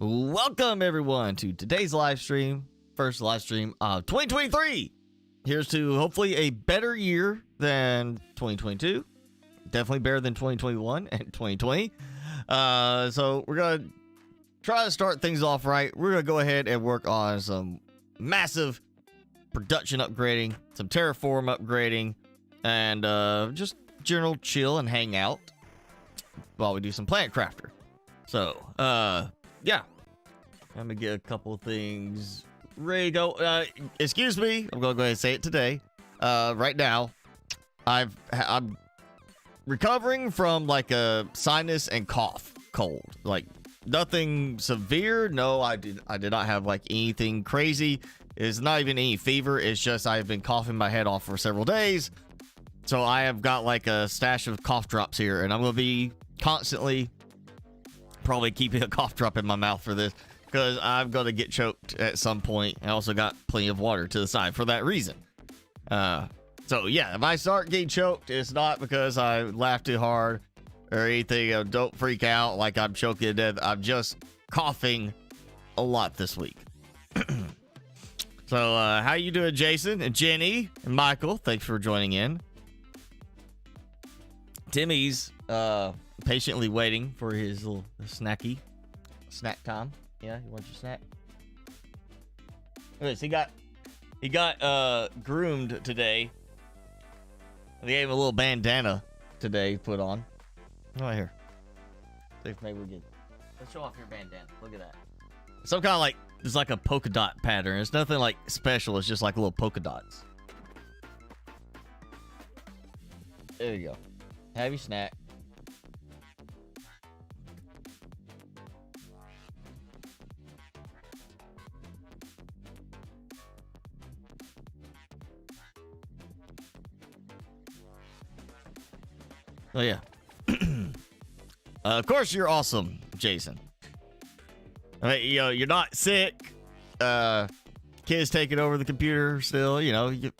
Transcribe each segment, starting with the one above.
Welcome everyone to today's live stream, first live stream of 2023. Here's to hopefully a better year than 2022. Definitely better than 2021 and 2020. So we're gonna try to start things off right. We're gonna go ahead and work on some massive production upgrading, some terraform upgrading, and just general chill and hang out while we do some plant crafter. So yeah, let me get a couple things ready to go. Excuse me, I'm gonna go ahead and say it today. Right now, I'm recovering from like a sinus and cough cold. Like nothing severe. No, I did not have like anything crazy. It's not even any fever. It's just I've been coughing my head off for several days. So I have got like a stash of cough drops here, and I'm gonna be constantly probably keeping a cough drop in my mouth for this because I'm gonna get choked at some point. I also got plenty of water to the side for that reason. So yeah, if I start getting choked, it's not because I laughed too hard or anything. Don't freak out like I'm choking to death. I'm just coughing a lot this week. So how you doing, Jason and Jenny and Michael? Thanks for joining in. Timmy's patiently waiting for his little snack time. Yeah, you want your snack? Look at this, he got groomed today. They gave him a little bandana today put on. Right here. See if maybe we get. Let's show off your bandana. Look at that. Some kind of like, it's like a polka dot pattern. It's nothing like special. It's just like little polka dots. There you go. Have your snack. Oh yeah. Of course you're awesome, Jason. I mean, you know, you're not sick. Kids taking over the computer still, you know, you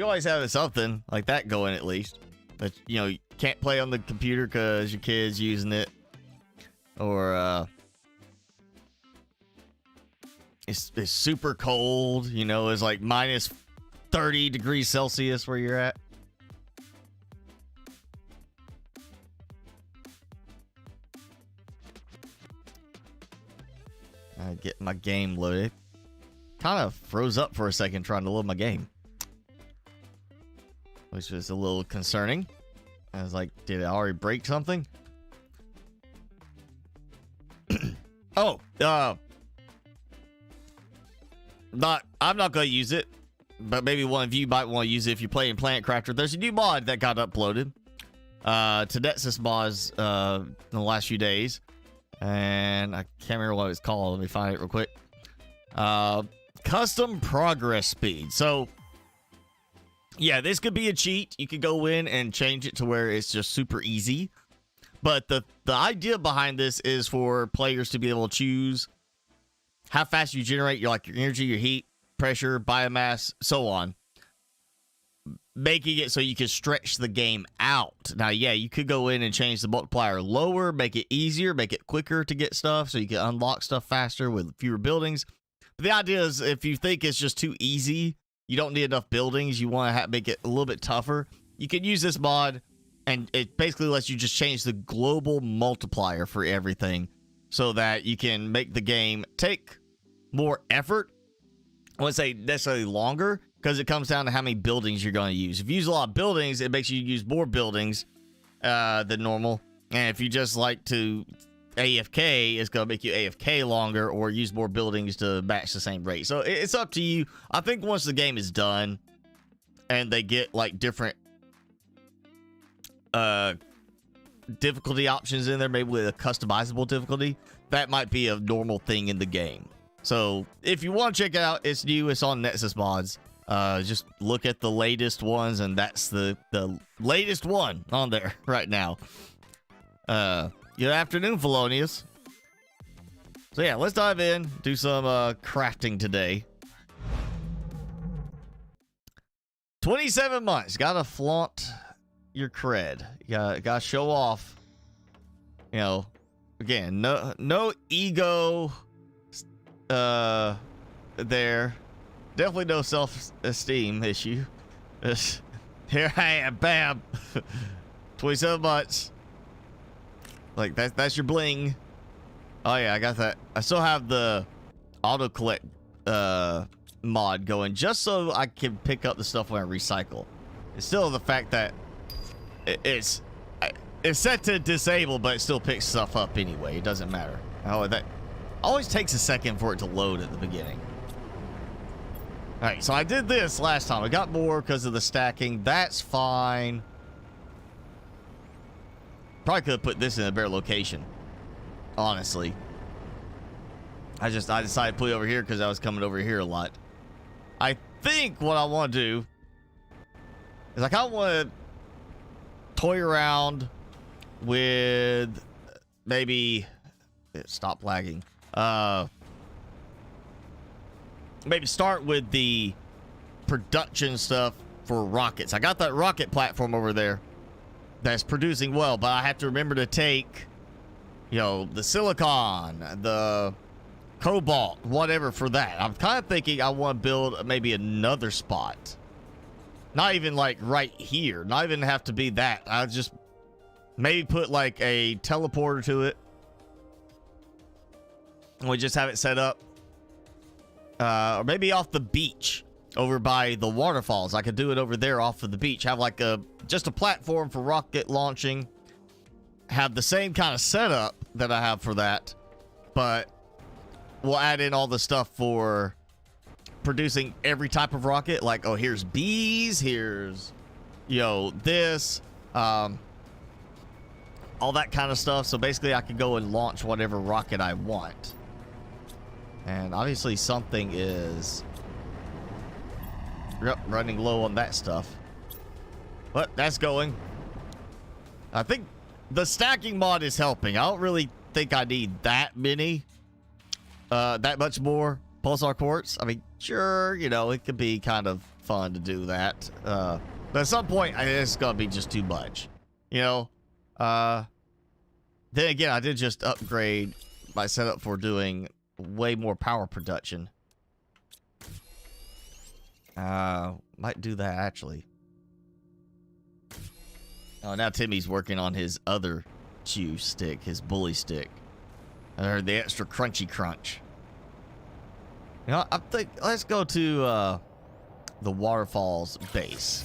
always have something like that going at least. But you know, you can't play on the computer because your kid's using it. Or it's super cold, you know, it's like minus 30 degrees Celsius where you're at. I get my game loaded. Kind of froze up for a second trying to load my game, which was a little concerning. I was like, did I already break something? Oh, I'm not gonna use it, but maybe one of you might want to use it if you're playing Planet Crafter. There's a new mod that got uploaded to Nexus mods in the last few days. And I can't remember what it's called. Let me find it real quick. Custom progress speed. So, yeah, this could be a cheat. You could go in and change it to where it's just super easy. But the idea behind this is for players to be able to choose how fast you generate your energy, your heat, pressure, biomass, so on. Making it so you can stretch the game out. Now, yeah, you could go in and change the multiplier lower, make it easier, make it quicker to get stuff so you can unlock stuff faster with fewer buildings. But the idea is if you think it's just too easy, you don't need enough buildings, you want to make it a little bit tougher, you can use this mod, and it basically lets you just change the global multiplier for everything so that you can make the game take more effort. I wouldn't say necessarily longer, because it comes down to how many buildings you're going to use. If you use a lot of buildings, it makes you use more buildings than normal. And if you just like to AFK, it's going to make you AFK longer or use more buildings to match the same rate. So it's up to you. I think once the game is done and they get like different difficulty options in there, maybe with a customizable difficulty, that might be a normal thing in the game. So if you want to check it out, it's new. It's on Nexus mods. Just look at the latest ones, and that's the latest one on there right now. Good afternoon, Felonius. So yeah, let's dive in, do some crafting today. 27 months, gotta flaunt your cred. You gotta show off, you know, Again, no ego there. Definitely no self-esteem issue. Here I am, bam. 27 months. Like that's your bling. Oh yeah, I got that. I still have the auto collect mod going just so I can pick up the stuff when I recycle. It's still the fact that it's set to disable, but it still picks stuff up anyway. It doesn't matter. Oh, that always takes a second for it to load at the beginning. All right, so I did this last time. I got more because of the stacking. That's fine. Probably could have put this in a better location, honestly. I decided to put it over here because I was coming over here a lot. I think what I want to do is I kind of want to toy around with maybe stop lagging. Maybe start with the production stuff for rockets. I got that rocket platform over there that's producing well, but I have to remember to take, you know, the silicon, the cobalt, whatever for that. I'm kind of thinking I want to build maybe another spot. Not even like right here. Not even have to be that. I'll just maybe put like a teleporter to it. And we just have it set up. Or maybe off the beach over by the waterfalls. I could do it over there off of the beach. Have like just a platform for rocket launching. Have the same kind of setup that I have for that. But we'll add in all the stuff for producing every type of rocket. Like, oh, here's bees. Here's, you know, this. All that kind of stuff. So basically I could go and launch whatever rocket I want. And obviously something is running low on that stuff. But that's going. I think the stacking mod is helping. I don't really think I need that many. That much more pulsar quartz. I mean, sure, you know, it could be kind of fun to do that. But at some point, it's going to be just too much. You know? Then again, I did just upgrade my setup for doing way more power production. Might do that actually. Oh, now Timmy's working on his other chew stick, his bully stick. I heard the extra crunchy crunch. You know, I think let's go to the waterfalls base.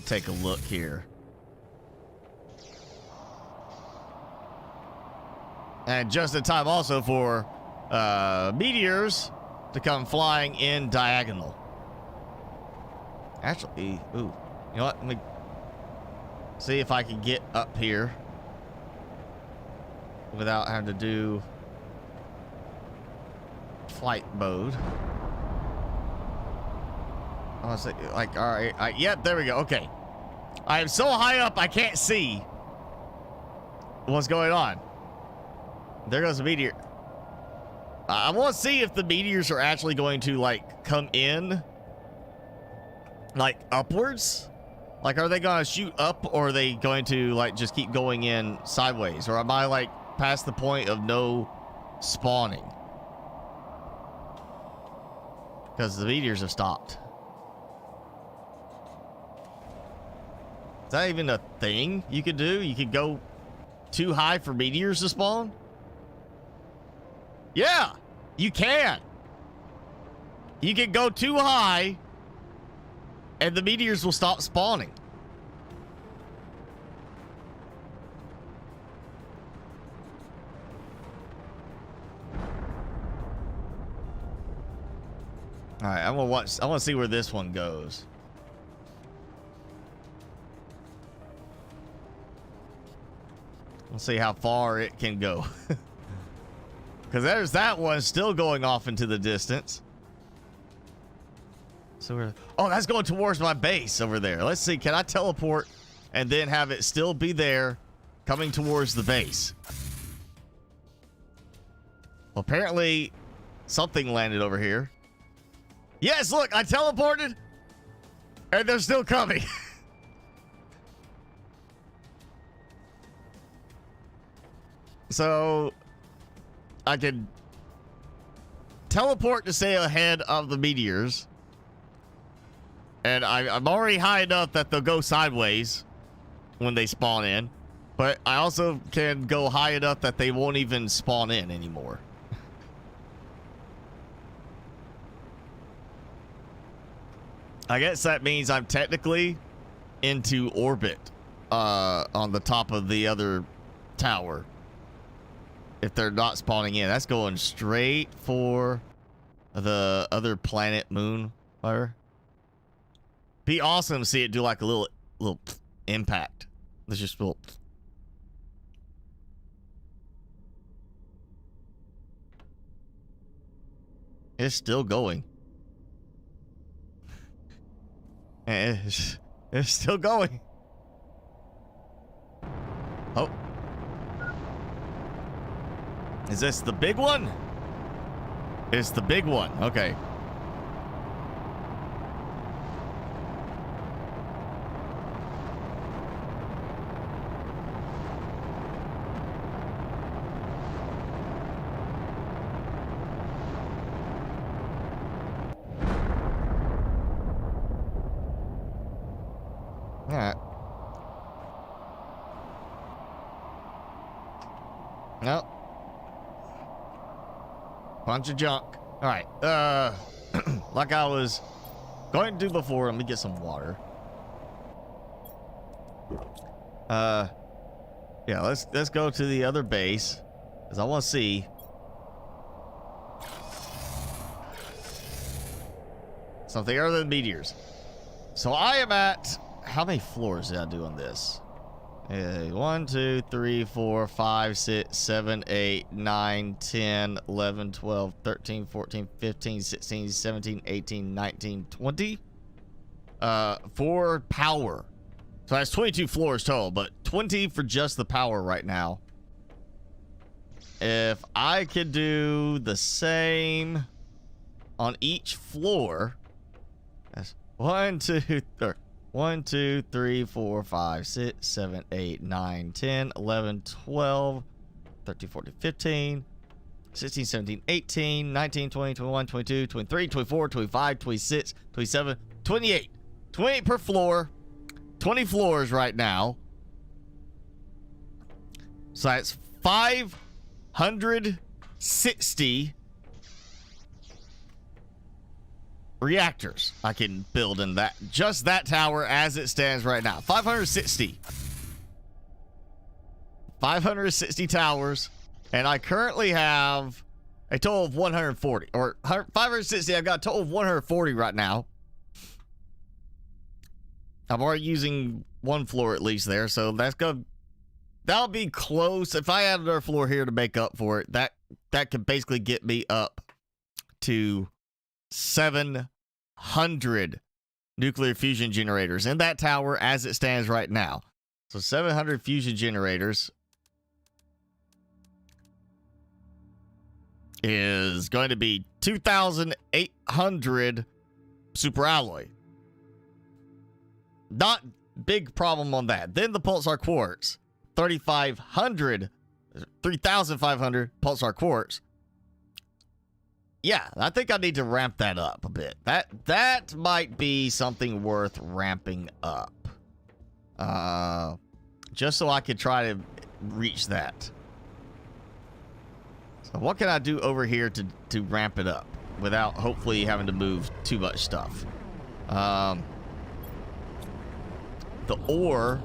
Take a look here. And just in time also for meteors to come flying in diagonal. Actually, ooh, you know what? Let me see if I can get up here without having to do flight mode. I want to say, like, all right, yep, there we go. Okay, I am so high up I can't see what's going on. There goes the meteor. I want to see if the meteors are actually going to, like, come in, like, upwards. Like, are they going to shoot up, or are they going to, like, just keep going in sideways? Or am I, like, past the point of no spawning? Because the meteors have stopped. Is that even a thing you could do? You could go too high for meteors to spawn? Yeah, you can. You can go too high and the meteors will stop spawning. All right, I want to see where this one goes. Let's see how far it can go. Because there's that one still going off into the distance. So we're... Oh, that's going towards my base over there. Let's see. Can I teleport and then have it still be there coming towards the base? Well, apparently something landed over here. Yes, look, I teleported and they're still coming. So I can teleport to stay ahead of the meteors. And I'm already high enough that they'll go sideways when they spawn in. But I also can go high enough that they won't even spawn in anymore. I guess that means I'm technically into orbit on the top of the other tower. If they're not spawning in. That's going straight for the other planet moon fire. Be awesome to see it do like a little impact. Let's just little. It's still going. It's still going. Oh. Is this the big one? It's the big one. Okay. All right. Nope. Bunch of junk. All right. Like I was going to do before, let me get some water. Yeah, let's go to the other base, because I want to see. Something other than meteors. So I am at, how many floors did I do on this? 1, 2, 3, 4, 5, 6, 7, 8, 9, 10, 11, 12, 13, 14, 15, 16, 17, 18, 19, 20. For power. So that's 22 floors total, but 20 for just the power right now. If I could do the same on each floor, that's 1, 2, 3. 1, 2, 3, 4, 5, 6, 7, 8, 9, 10, 11, 12, 13, 14, 15, 16, 17, 18, 19, 20, 21, 22, 23, 24, 25, 26, 27, 28. 28 per floor. 20 floors right now. So that's 560 reactors I can build in that, just that tower as it stands right now. 560 towers, and I currently have a total of 140, or 560. I've got a total of 140 right now. I'm already using one floor at least there, so that's good. That'll be close. If I add another floor here to make up for it, that could basically get me up to 700 nuclear fusion generators in that tower as it stands right now. So 700 fusion generators is going to be 2,800 super alloy. Not big problem on that. Then the pulsar quartz, 3,500 pulsar quartz. Yeah, I think I need to ramp that up a bit. That might be something worth ramping up. Just so I could try to reach that. So what can I do over here to ramp it up without hopefully having to move too much stuff? The ore.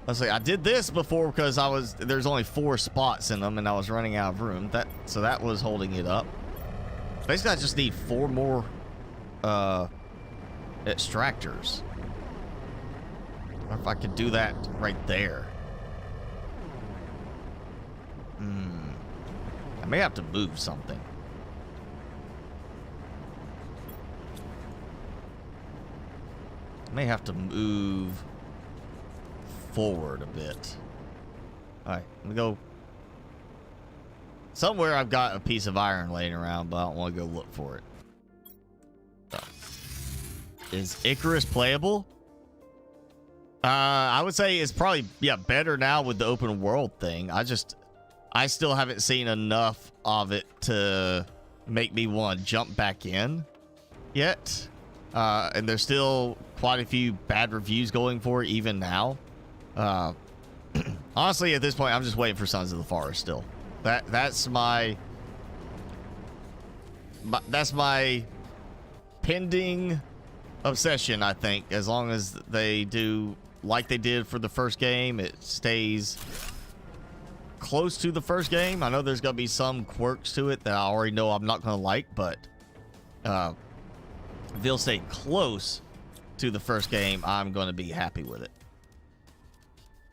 Let's see, I did this before because there's only 4 spots in them and I was running out of room. So that was holding it up. Basically, I just need 4 more extractors. I wonder if I could do that right there. I may have to move something. I may have to move forward a bit. Alright, let me go. Somewhere I've got a piece of iron laying around, but I don't want to go look for it. So. Is Icarus playable? I would say it's probably, yeah, better now with the open world thing. I still haven't seen enough of it to make me want to jump back in yet. And there's still quite a few bad reviews going for it even now. Honestly, at this point, I'm just waiting for Sons of the Forest still. That's my pending obsession, I think. As long as they do like they did for the first game, it stays close to the first game. I know there's gonna be some quirks to it that I already know I'm not gonna like, but if they'll stay close to the first game, I'm gonna be happy with it.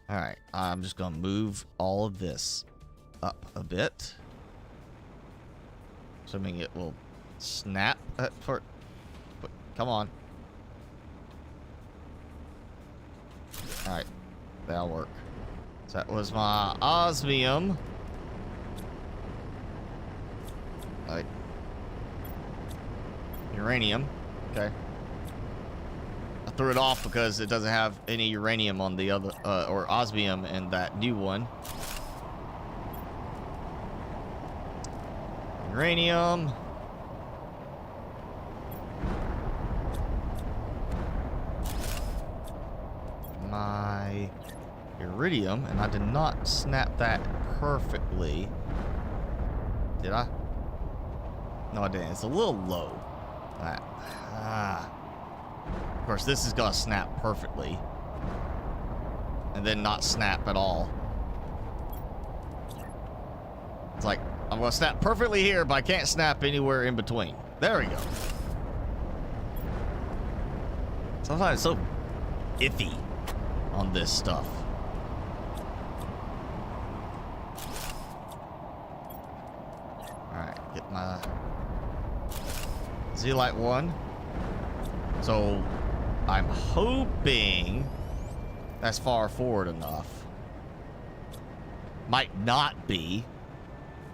All right, I'm just gonna move all of this up a bit, assuming it will snap. Come on. All right, that'll work. So that was my osmium. Like uranium. Okay. I threw it off because it doesn't have any uranium on the other, or osmium in that new one. Uranium. My iridium, and I did not snap that perfectly. Did I? No, I didn't. It's a little low. Of course, this is gonna snap perfectly, and then not snap at all. It's like I'm gonna snap perfectly here, but I can't snap anywhere in between. There we go. Sometimes it's so iffy on this stuff. Alright, get my Zeolite 1. So I'm hoping that's far forward enough. Might not be.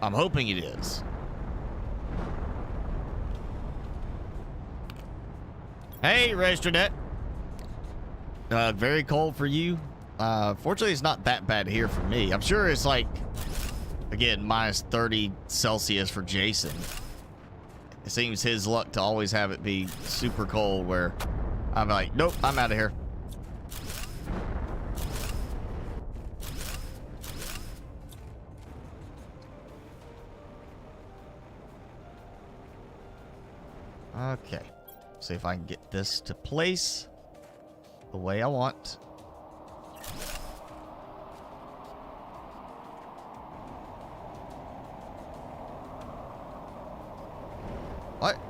I'm hoping it is. Hey, RegisterNet. Very cold for you. Fortunately, it's not that bad here for me. I'm sure it's like, again, minus 30 Celsius for Jason. It seems his luck to always have it be super cold where I'm like, nope, I'm out of here. Okay. See if I can get this to place the way I want.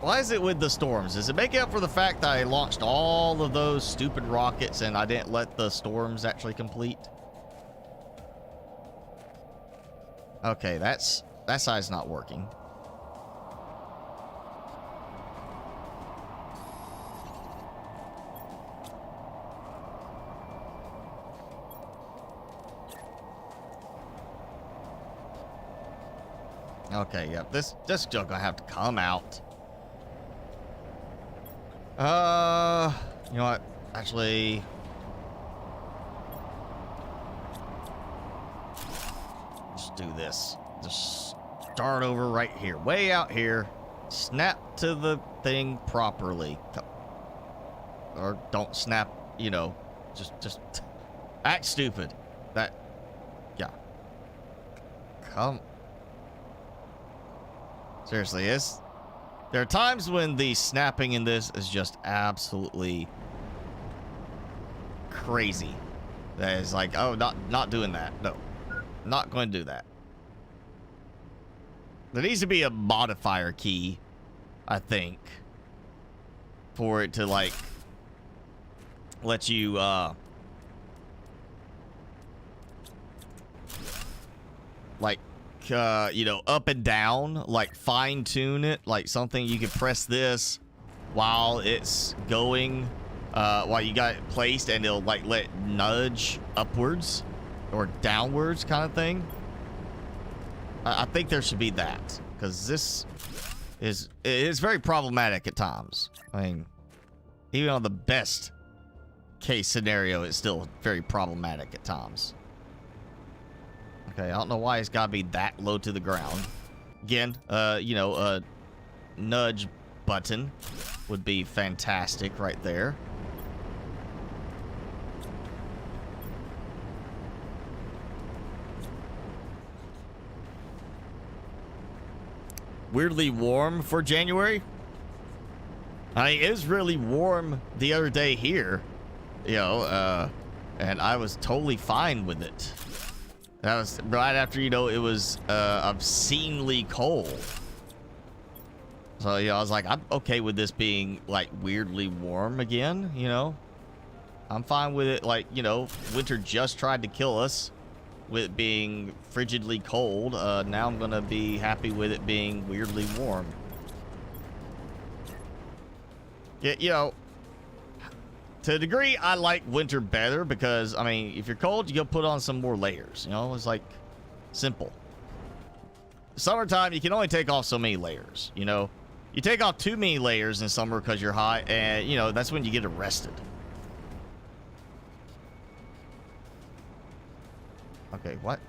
Why is it with the storms? Does it make up for the fact that I launched all of those stupid rockets and I didn't let the storms actually complete? Okay, that side's not working. Okay, yep, this just gonna have to come out. You know what? Actually, just do this. Just start over right here, way out here. Snap to the thing properly, or don't snap. You know, just act stupid. That, yeah. Come. Seriously, there are times when the snapping in this is just absolutely crazy. That is like, oh, not doing that. No, not going to do that. There needs to be a modifier key, I think, for it to like let you like you know, up and down, like fine tune it, like something you could press this while it's going, while you got it placed, and it'll like let it nudge upwards or downwards kind of thing. I think there should be that, because this is very problematic at times. I mean, even on the best case scenario, it's still very problematic at times. Okay, I don't know why it's gotta be that low to the ground. Again, you know, a nudge button would be fantastic right there. Weirdly warm for January. I mean, it was really warm the other day here, you know, and I was totally fine with it. That was right after, you know, it was obscenely cold. So, you know, I was like, I'm okay with this being, like, weirdly warm again, you know? I'm fine with it, like, you know, winter just tried to kill us with it being frigidly cold. Now I'm gonna be happy with it being weirdly warm. Yeah, you know, to a degree, I like winter better because, I mean, if you're cold, you go put on some more layers. You know, it's like simple. Summertime, you can only take off so many layers, you know? You take off too many layers in summer because you're hot, and, you know, that's when you get arrested. Okay, what?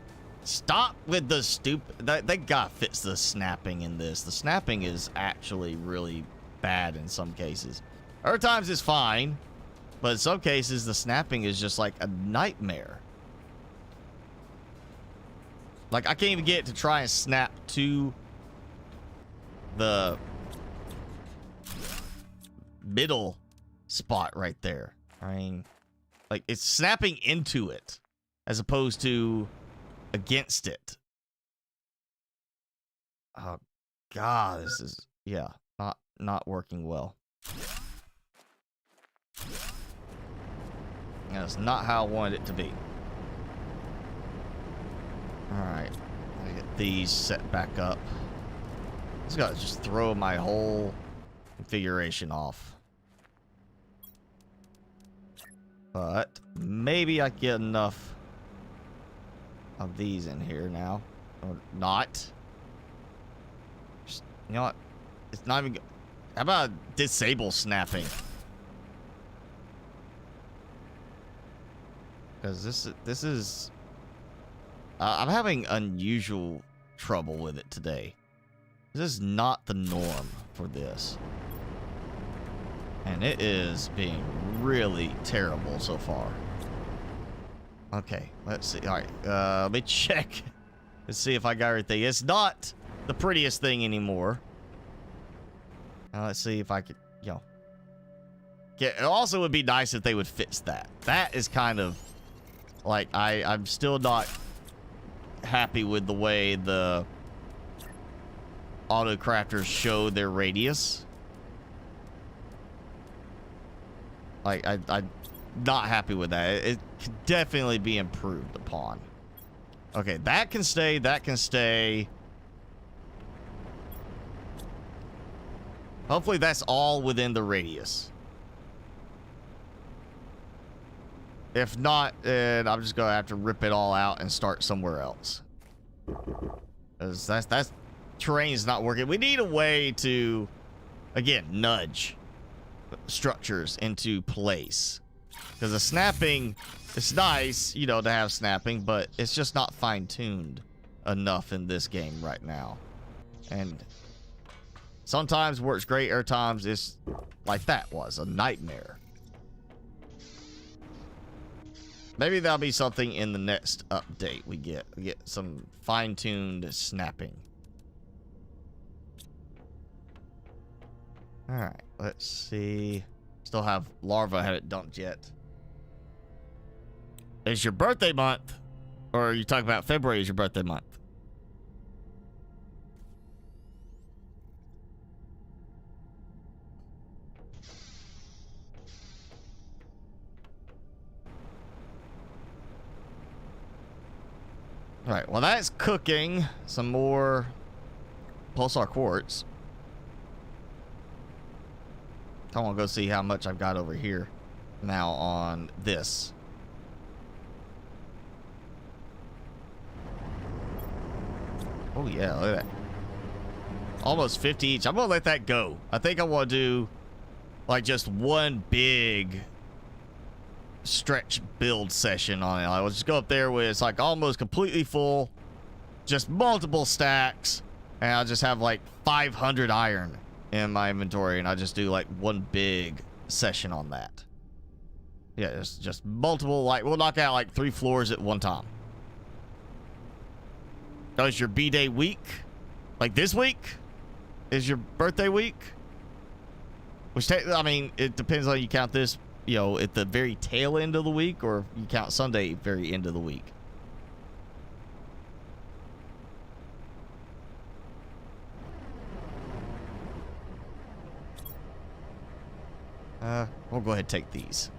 Stop with the stupid... They gotta fix the snapping in this. The snapping is actually really bad in some cases. Other times it's fine, but in some cases the snapping is just like a nightmare. Like, I can't even get it to try and snap to the middle spot right there. I mean, like, it's snapping into it as opposed to against it. Oh God, this is, yeah, not working well. That's not how I wanted it to be. Alright, let me get these set back up. Just gotta just throw my whole configuration off. But maybe I get enough of these in here now. Or not. Just, you know what? It's not even... How about disable snapping? Because this is... I'm having unusual trouble with it today. This is not the norm for this. And it is being really terrible so far. Okay, let's see. Alright, let me check. Let's see if I got everything. It's not the prettiest thing anymore. Now let's see if I could, you know. It also would be nice if they would fix that. That is kind of, like, I'm still not happy with the way the auto crafters show their radius. Like, I'm not happy with that. It could definitely be improved upon. Okay, that can stay. That can stay. Hopefully that's all within the radius. If not, then I'm just gonna have to rip it all out and start somewhere else. Because that's terrain's not working. We need a way to, again, nudge structures into place. Because the snapping, it's nice, you know, to have snapping, but it's just not fine-tuned enough in this game right now. And sometimes works great, other times it's like that was a nightmare. Maybe that'll be something in the next update we get. We get some fine-tuned snapping. Alright, let's see. Still have larvae, I haven't dumped yet. It's your birthday month. Or are you talking about February is your birthday month? Alright, well that's cooking some more pulsar quartz. I want to go see how much I've got over here now on this. Oh yeah, look at that. Almost 50 each. I'm gonna let that go. I think I want to do like just one big stretch build session on it. I will just go up there where it's like almost completely full, just multiple stacks, and I'll just have like 500 iron in my inventory, and I just do like one big session on that. Yeah, it's just multiple, like we'll knock out like 3 floors at one time. Oh, is your B-Day week? Like this week? Is your birthday week? Which, I mean, it depends on you count this, you know, at the very tail end of the week, or you count Sunday very end of the week. We'll go ahead and take these.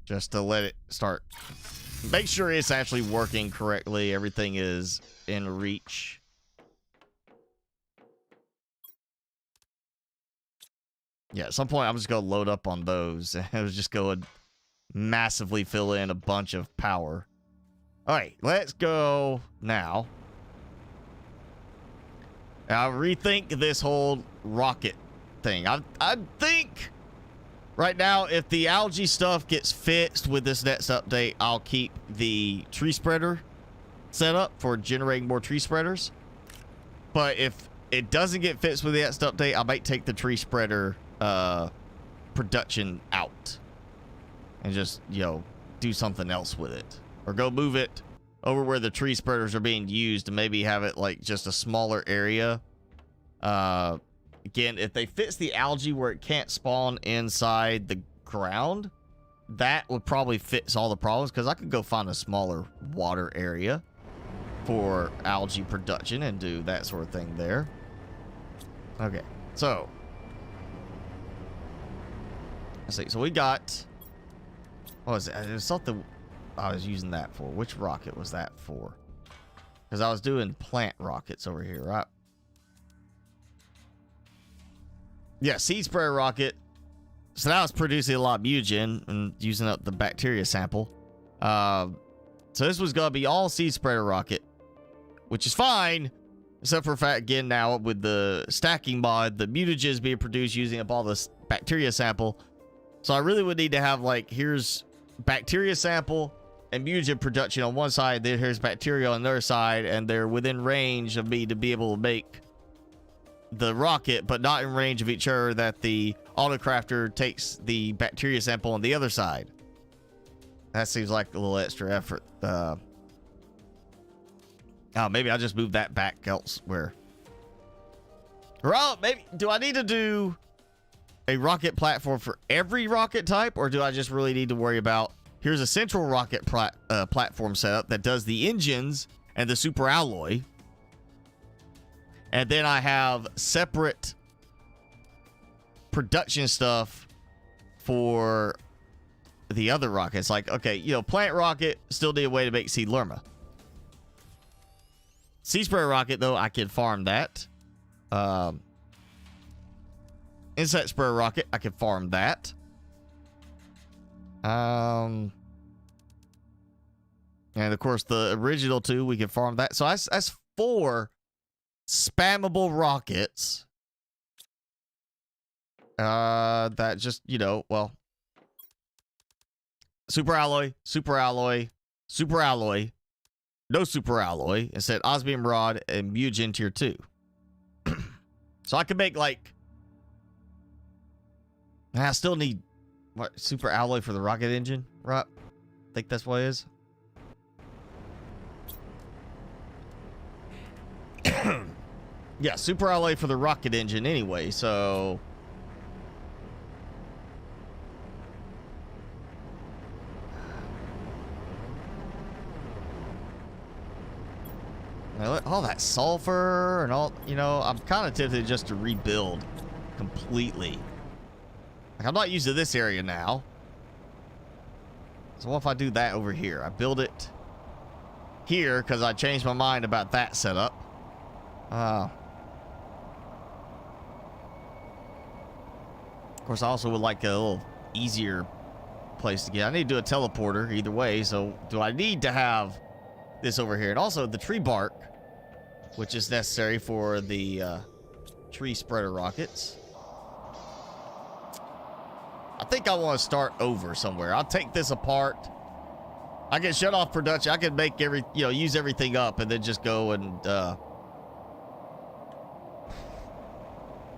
Just to let it start. Make sure it's actually working correctly. Everything is in reach. Yeah, at some point I'm just going to load up on those. And it was just going to massively fill in a bunch of power. All right, let's go now. I'll rethink this whole rocket thing. I think right now, if the algae stuff gets fixed with this next update, I'll keep the tree spreader set up for generating more tree spreaders. But if it doesn't get fixed with the next update, I might take the tree spreader production out and just, you know, do something else with it, or go move it over where the tree spreaders are being used and maybe have it like just a smaller area. Again, if they fix the algae where it can't spawn inside the ground, that would probably fix all the problems, because I could go find a smaller water area for algae production and do that sort of thing there. Okay, so let's see. So we got, what was it? It was something I was using that for. Which rocket was that for? Because I was doing plant rockets over here, right? Yeah, seed sprayer rocket. So that was producing a lot of mutagen and using up the bacteria sample. So this was going to be all seed sprayer rocket, which is fine, except for the fact, again, now with the stacking mod, the mutagen is being produced using up all this bacteria sample. So I really would need to have, like, here's bacteria sample and mutagen production on one side, then here's bacteria on the other side, and they're within range of me to be able to make the rocket, but not in range of each other, that the autocrafter takes the bacteria sample on the other side. That seems like a little extra effort. Oh, maybe I'll just move that back elsewhere. Well, maybe, do I need to do a rocket platform for every rocket type, or do I just really need to worry about, here's a central rocket platform setup that does the engines and the super alloy, and then I have separate production stuff for the other rockets? Like, okay, you know, plant rocket, still need a way to make seed lerma. Seed sprayer rocket, though, I can farm that. Insect sprayer rocket, I can farm that. And of course, the original 2, we can farm that. So that's 4 spammable rockets. That just, you know, well, super alloy, super alloy, super alloy, no super alloy. Instead, osmium rod and mutagen tier 2. So I can make, like, I still need, what, super alloy for the rocket engine, right? I think that's what it is. Yeah, super alloy for the rocket engine anyway, so all that sulfur and all, you know, I'm kind of tempted just to rebuild completely. Like, I'm not used to this area now. So what if I do that over here? I build it here because I changed my mind about that setup. Of course, I also would like a little easier place to get. I need to do a teleporter either way, so do I need to have this over here? And also the tree bark, which is necessary for the tree spreader rockets. I think I want to start over somewhere. I'll take this apart. I can shut off production. I can make use everything up and then just go and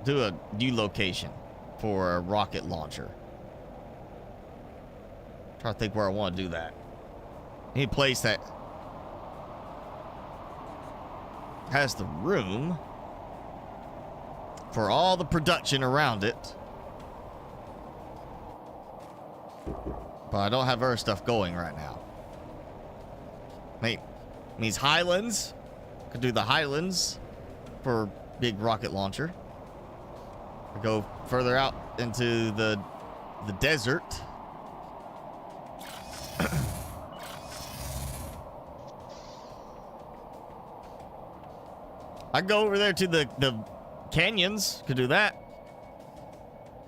do a new location for a rocket launcher. Try to think where I want to do that. Any place that has the room for all the production around it. But I don't have other stuff going right now. Means Highlands. Could do the Highlands for big rocket launcher. Go further out into the desert. I can go over there to the canyons. Could do that.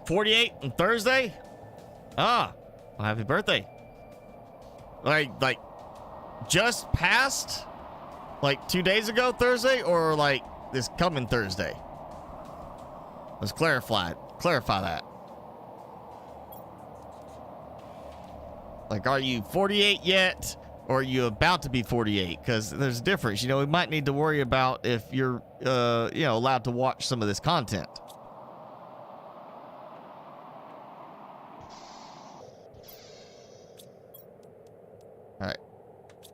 48 on Thursday. Ah, well, happy birthday. Like just past, like 2 days ago Thursday, or like this coming Thursday? Let's clarify that. Like, are you 48 yet? Or are you about to be 48? Because there's a difference. You know, we might need to worry about if you're, allowed to watch some of this content. All right.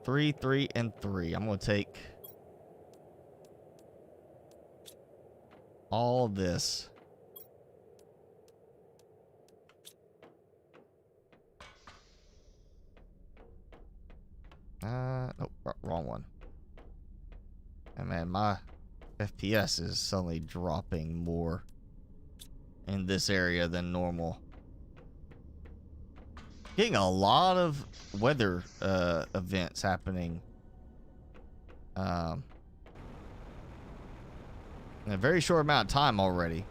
3, 3, and 3. I'm going to take all of this. Nope, wrong one. And man, my FPS is suddenly dropping more in this area than normal. Getting a lot of weather events happening in a very short amount of time already.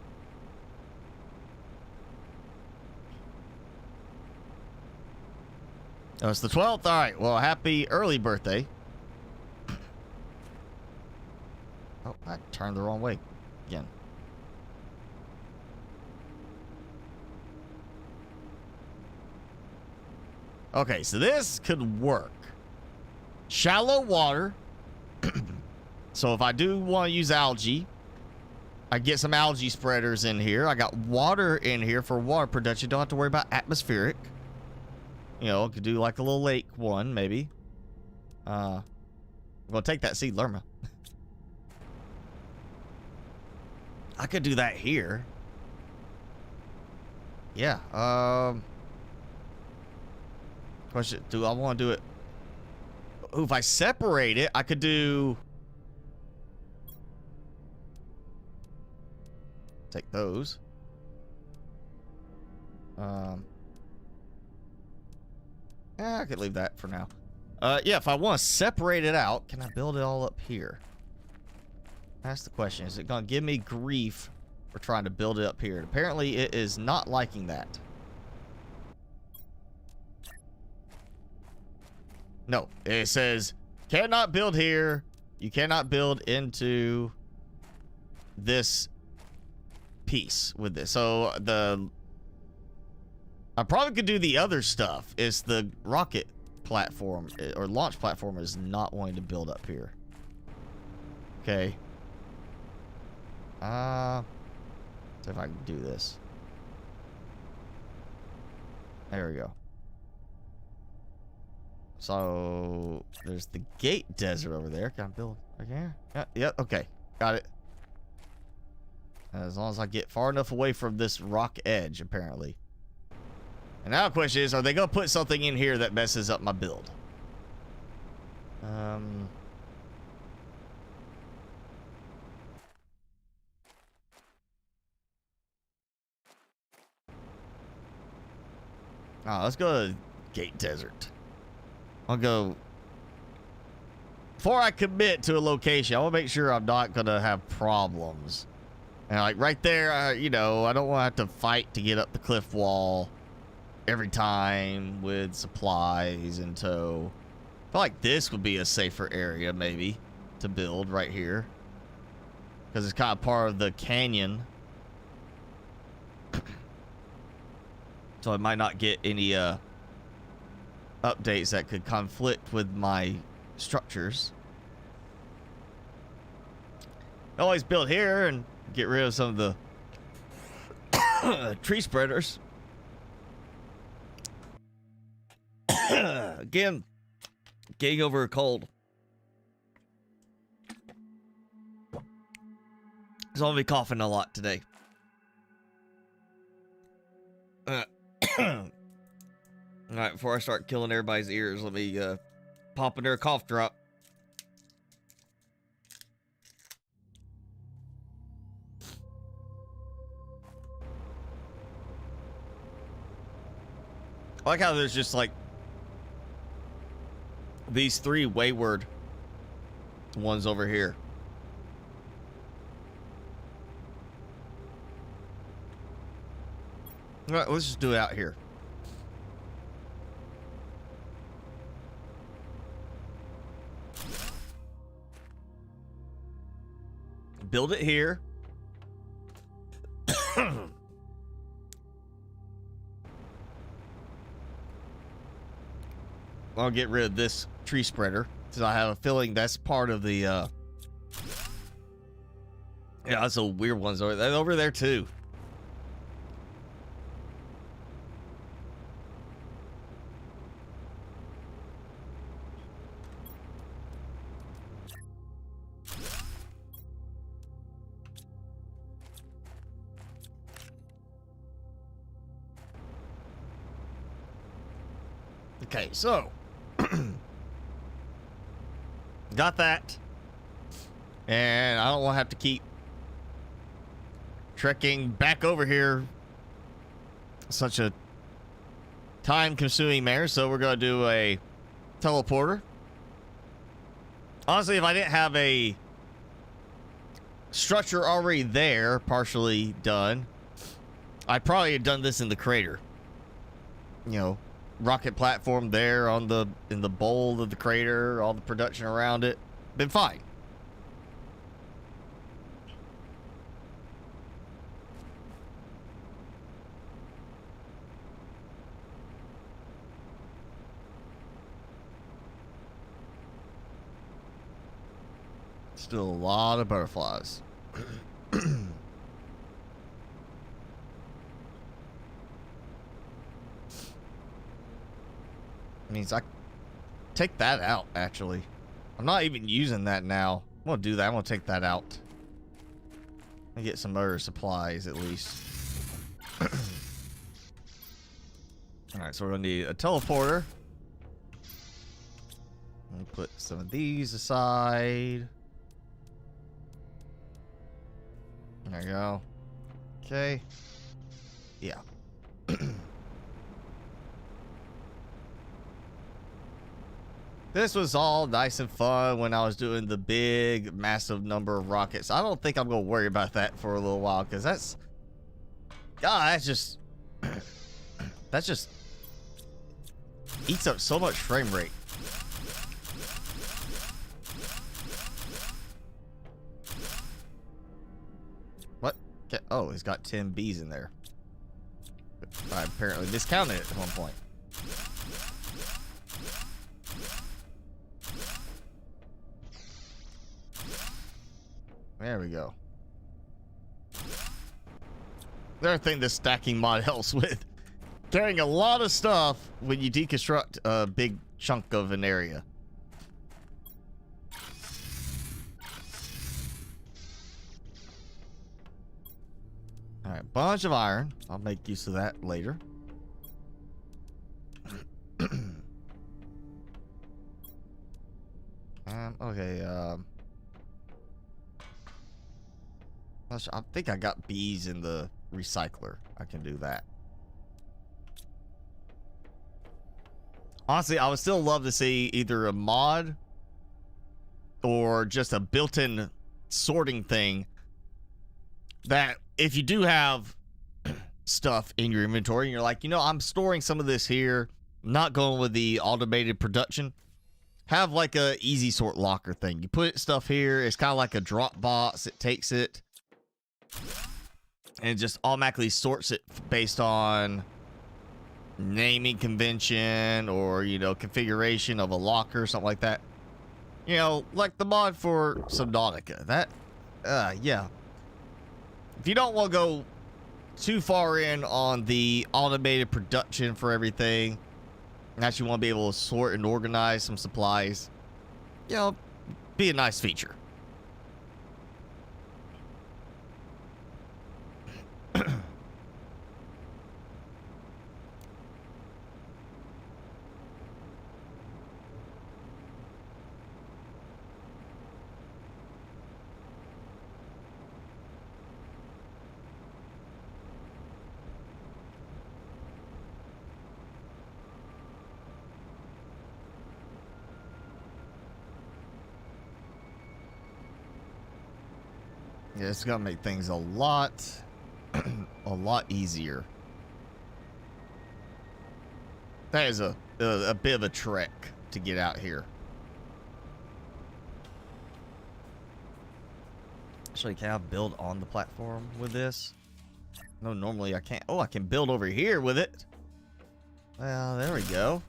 Oh, it's the 12th? All right. Well, happy early birthday. Oh, I turned the wrong way again. Okay, so this could work. Shallow water. So if I do want to use algae, I get some algae spreaders in here. I got water in here for water production. Don't have to worry about atmospheric. You know, could do like a little lake one, maybe. I'm gonna take that seed lerma. I could do that here. Yeah. Question: do I want to do it? Ooh, if I separate it, I could do. Take those. I could leave that for now. Yeah, if I want to separate it out, can I build it all up here? That's the question. Is it going to give me grief for trying to build it up here? Apparently, it is not liking that. No, it says, cannot build here. You cannot build into this piece with this. So, I probably could do the other stuff. It's the rocket platform or launch platform is not wanting to build up here. Okay. See if I can do this. There we go. So there's the gate desert over there. Can I build again? Yeah, okay. Got it. As long as I get far enough away from this rock edge, apparently. And now the question is, are they going to put something in here that messes up my build? Oh, let's go to Gate Desert. I'll go... Before I commit to a location, I want to make sure I'm not going to have problems. And like right there, I don't want to have to fight to get up the cliff wall every time with supplies in tow. I feel like this would be a safer area maybe to build right here. because it's kind of part of the canyon. So I might not get any updates that could conflict with my structures. Always build here and get rid of some of the tree spreaders. Again, getting over a cold. So I'll be coughing a lot today. Alright, before I start killing everybody's ears, let me pop in their cough drop. I like how there's just like these three wayward ones over here. All right, let's just do it out here. Build it here. I'll get rid of this tree spreader because I have a feeling that's part of the yeah, that's a weird ones over there too. Okay, so got that, and I don't want to have to keep trekking back over here such a time-consuming manner, so we're going to do a teleporter. Honestly, if I didn't have a structure already there, partially done, I'd probably have done this in the crater. You know, rocket platform there on the in the bowl of the crater, all the production around it, been fine. Still a lot of butterflies. Means I take that out, actually. I'm not even using that now. I'm gonna do that. I'm gonna take that out and get some other supplies at least. Alright, so we're gonna need a teleporter. I'll put some of these aside. There you go. Okay. Yeah. This was all nice and fun when I was doing the big, massive number of rockets. I don't think I'm going to worry about that for a little while, because that's... God, that's just... that just... eats up so much frame rate. What? Okay. Oh, he's got 10 bees in there. I apparently discounted it at one point. There we go. The other thing this stacking mod helps with, carrying a lot of stuff when you deconstruct a big chunk of an area. Alright, bunch of iron. I'll make use of that later. Okay, I think I got bees in the recycler. I can do that. Honestly, I would still love to see either a mod or just a built-in sorting thing that if you do have stuff in your inventory and you're like, you know, I'm storing some of this here, I'm not going with the automated production, have like a easy sort locker thing. You put stuff here. It's kind of like a drop box. It takes it and it just automatically sorts it based on naming convention or, you know, configuration of a locker or something like that. You know, like the mod for Subnautica. That, yeah. If you don't want to go too far in on the automated production for everything, and actually want to be able to sort and organize some supplies, you know, be a nice feature. Yeah, it's gonna make things a lot easier. That is a bit of a trek to get out here. Actually, can I build on the platform with this? No, normally I can't. Oh, I can build over here with it. Well, there we go.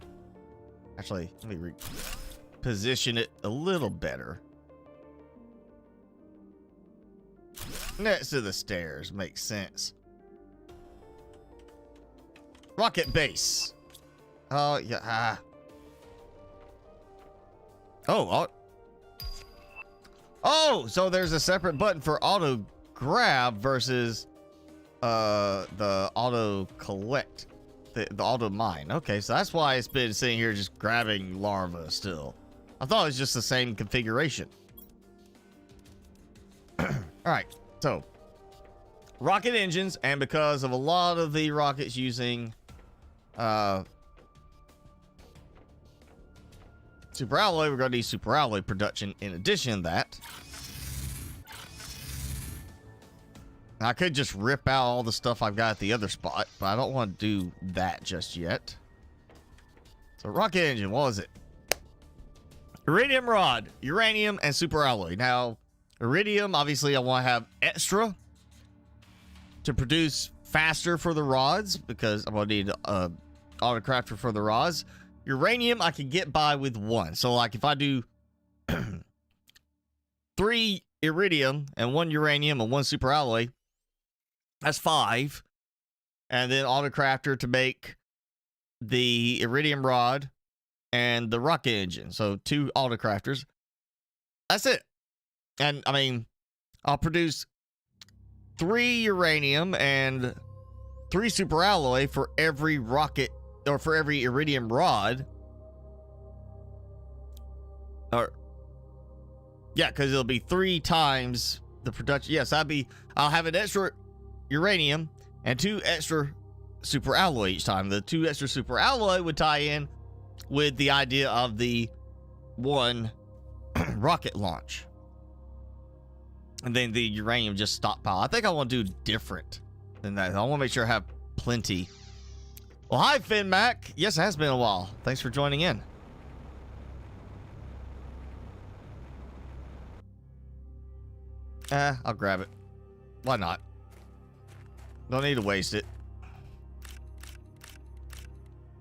Actually, let me position it a little better. Next to the stairs. Makes sense. Rocket base. Oh, yeah. Oh, so there's a separate button for auto grab versus the auto collect. The auto mine. Okay, so that's why it's been sitting here just grabbing larvae still. I thought it was just the same configuration. Alright, so rocket engines, and because of a lot of the rockets using super alloy, we're going to need super alloy production in addition to that. I could just rip out all the stuff I've got at the other spot, but I don't want to do that just yet. So rocket engine, what was it? Iridium rod, uranium, and super alloy. Now, iridium, obviously I want to have extra to produce faster for the rods, because I'm going to need a autocrafter for the rods. Uranium, I can get by with one. So, like, if I do 3 iridium and 1 uranium and 1 super alloy, that's 5. And then autocrafter to make the iridium rod and the rocket engine. So 2 autocrafters. That's it. And I mean, I'll produce 3 uranium and 3 super alloy for every rocket, or for every iridium rod. Or yeah, because it'll be 3 times the production. Yes, I'll have an extra uranium and 2 extra super alloy each time. The 2 extra super alloy would tie in with the idea of the 1 rocket launch. And then the uranium just stockpile. I think I want to do different than that. I want to make sure I have plenty. Well, hi, Finn Mac. Yes, it has been a while. Thanks for joining in. I'll grab it. Why not? Don't need to waste it.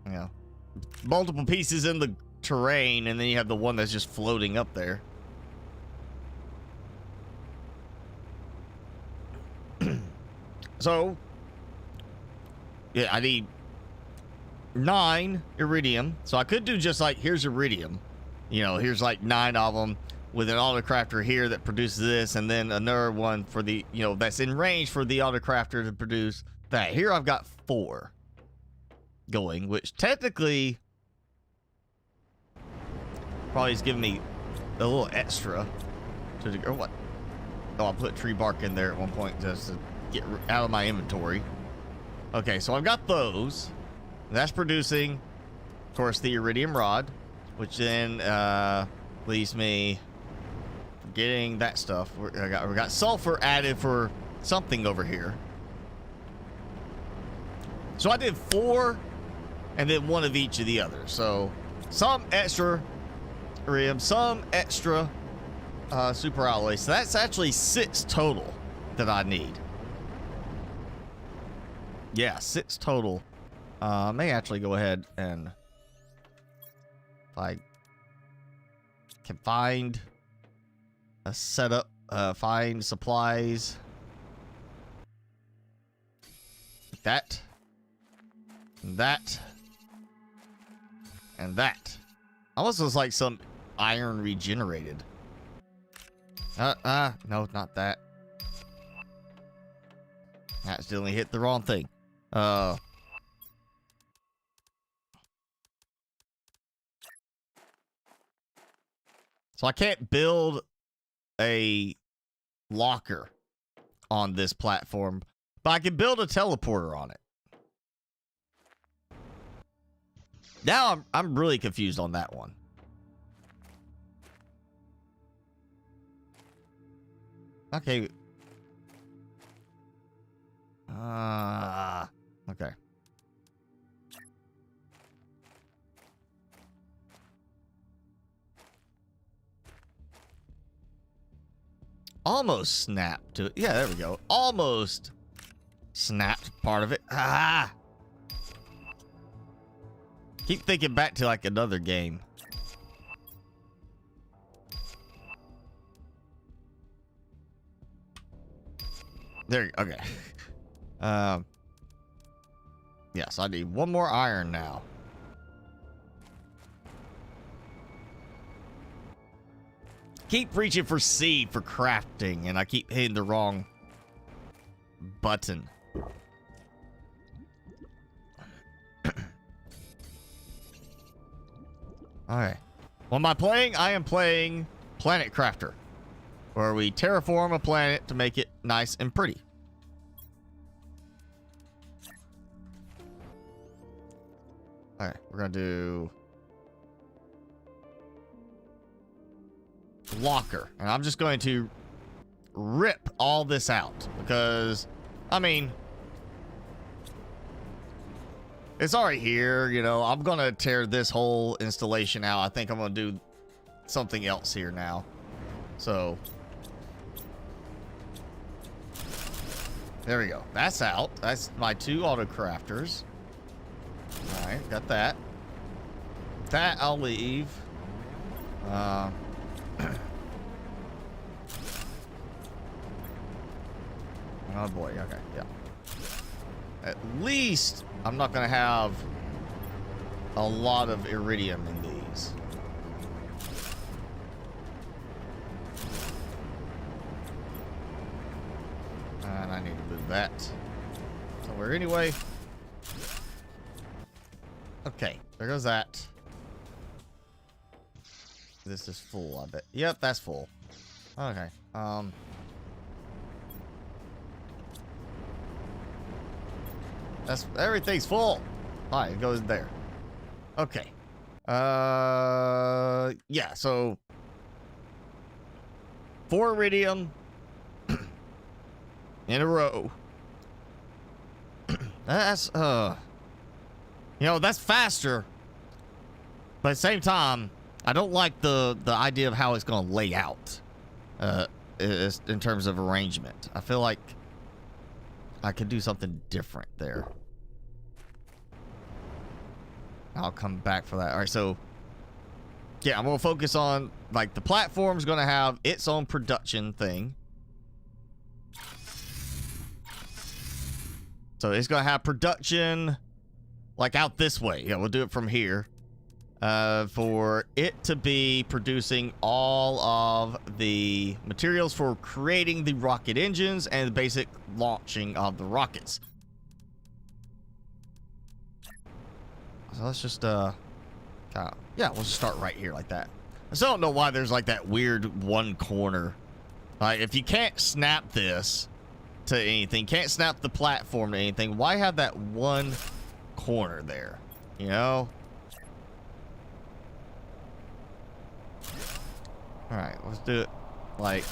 You know, multiple pieces in the terrain, and then you have the one that's just floating up there. So, yeah, I need 9 iridium. So I could do just like, here's iridium. You know, here's like 9 of them with an autocrafter here that produces this, and then another one for the, you know, that's in range for the autocrafter to produce that. Here I've got 4 going, which technically probably is giving me a little extra to the, or what? Oh, I'll put tree bark in there at one point just to get out of my inventory. Okay, so I've got those. That's producing, of course, the iridium rod, which then leaves me getting that stuff. We got sulfur added for something over here. So I did 4 and then 1 of each of the others. So some extra iridium, some extra super alloy. So that's actually 6 total that I need. Yeah, 6 total. I may actually go ahead and if I can find a setup, find supplies. That. That. And that. Almost looks like some iron regenerated. No, not that. I accidentally hit the wrong thing. So I can't build a locker on this platform, but I can build a teleporter on it. Now I'm really confused on that one. Okay. Okay. Almost snapped to it. Yeah, there we go. Almost snapped part of it. Ah! Keep thinking back to like another game. There you go. Okay. Yes, I need 1 more iron now. Keep reaching for C for crafting, and I keep hitting the wrong button. Alright. What am I playing? I am playing Planet Crafter, where we terraform a planet to make it nice and pretty. Alright, we're gonna do locker, and I'm just going to rip all this out because, I mean, it's already here, you know. I'm gonna tear this whole installation out. I think I'm gonna do something else here now. So there we go. That's out. That's my 2 auto crafters. All right, got that. That I'll leave. Oh boy. Okay. Yeah. At least I'm not gonna have a lot of iridium in these. And I need to move that somewhere anyway. Okay, there goes that. This is full, I bet. Yep, that's full. Okay. That's everything's full. All right, it goes there. Okay. Yeah, so 4 iridium in a row. That's you know, that's faster. But at the same time, I don't like the idea of how it's going to lay out in terms of arrangement. I feel like I could do something different there. I'll come back for that. All right, so yeah, I'm going to focus on, like, the platform's going to have its own production thing. So it's going to have production, like, out this way. Yeah, we'll do it from here. For it to be producing all of the materials for creating the rocket engines and the basic launching of the rockets. So let's just, yeah, we'll just start right here like that. I still don't know why there's like that weird one corner. Like, if you can't snap this to anything, can't snap the platform to anything, why have that one corner there? You know? Alright, let's do it like...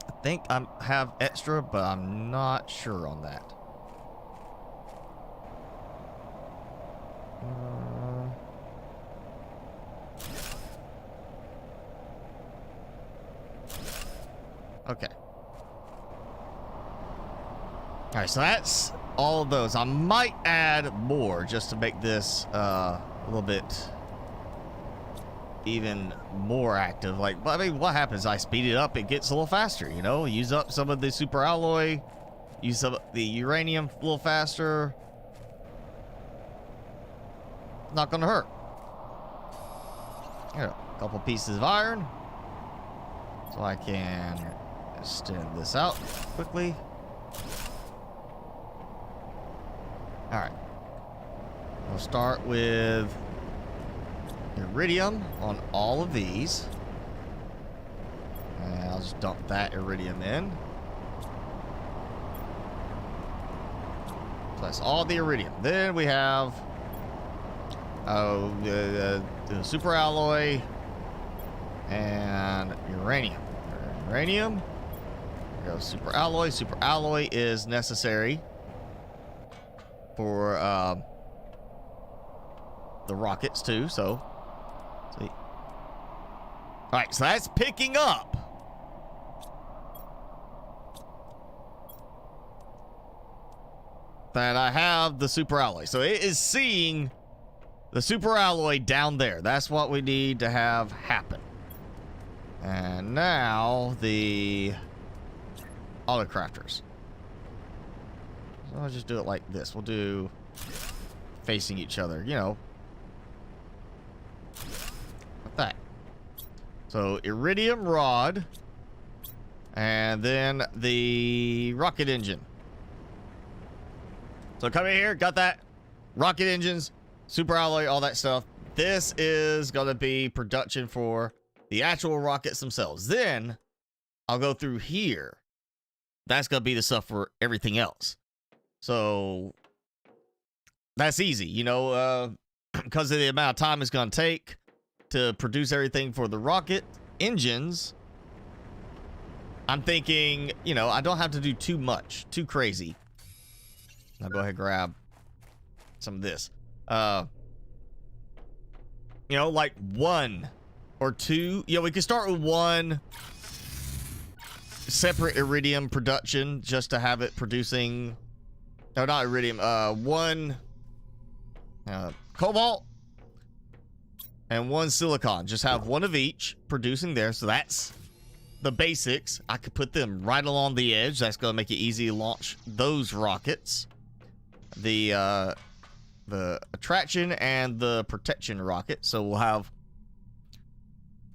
I think I have extra, but I'm not sure on that. All right, so that's all of those. I might add more just to make this a little bit even more active. Like, I mean, what happens? I speed it up, it gets a little faster, you know? Use up some of the super alloy, use some of the uranium a little faster. Not gonna hurt. Here, a couple pieces of iron. So I can extend this out quickly. Alright. We'll start with iridium on all of these. And I'll just dump that iridium in. So that's all the iridium. Then we have the super alloy and uranium. Uranium. There goes super alloy. Super alloy is necessary for the rockets too. So, see. All right, so that's picking up. That I have the super alloy. So it is seeing the super alloy down there. That's what we need to have happen. And now the autocrafters. So I'll just do it like this. We'll do facing each other, you know. Like that. So iridium rod. And then the rocket engine. So come in here, got that. Rocket engines, super alloy, all that stuff. This is going to be production for the actual rockets themselves. Then I'll go through here. That's going to be the stuff for everything else. So that's easy, you know, because of the amount of time it's going to take to produce everything for the rocket engines. I'm thinking, you know, I don't have to do too much, too crazy. I'll go ahead and grab some of this. You know, like 1 or 2. You know, we can start with 1 separate iridium production just to have it producing. No, not iridium. 1 cobalt and 1 silicon. Just have 1 of each producing there. So that's the basics. I could put them right along the edge. That's going to make it easy to launch those rockets. The attraction and the protection rocket. So we'll have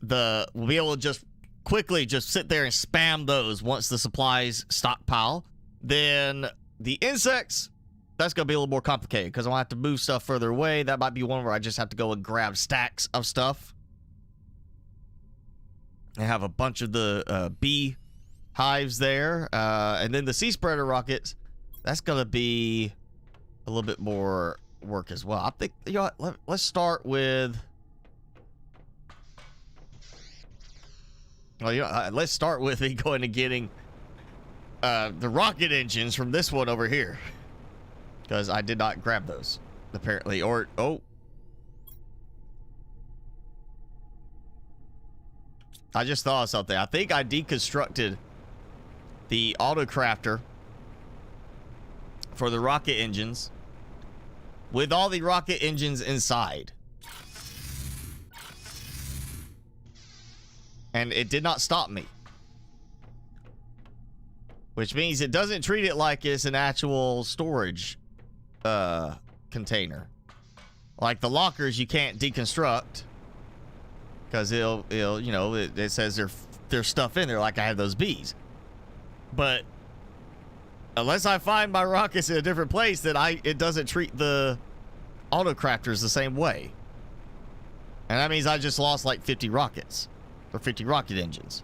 we'll be able to just quickly just sit there and spam those once the supplies stockpile. Then the insects, that's going to be a little more complicated because I'll have to move stuff further away. That might be one where I just have to go and grab stacks of stuff. I have a bunch of the bee hives there. And then the sea spreader rockets, that's going to be a little bit more work as well. I think, you know what, let's start with, well, you know, let's start with me going and getting the rocket engines from this one over here, because I did not grab those apparently. Or I just thought of something. I think I deconstructed the autocrafter for the rocket engines with all the rocket engines inside. And it did not stop me. Which means it doesn't treat it like it's an actual storage container. Like the lockers you can't deconstruct. Because it'll you know, it says there's stuff in there like I have those bees. But unless I find my rockets in a different place, then it doesn't treat the autocrafters the same way. And that means I just lost like 50 rockets. Or 50 rocket engines.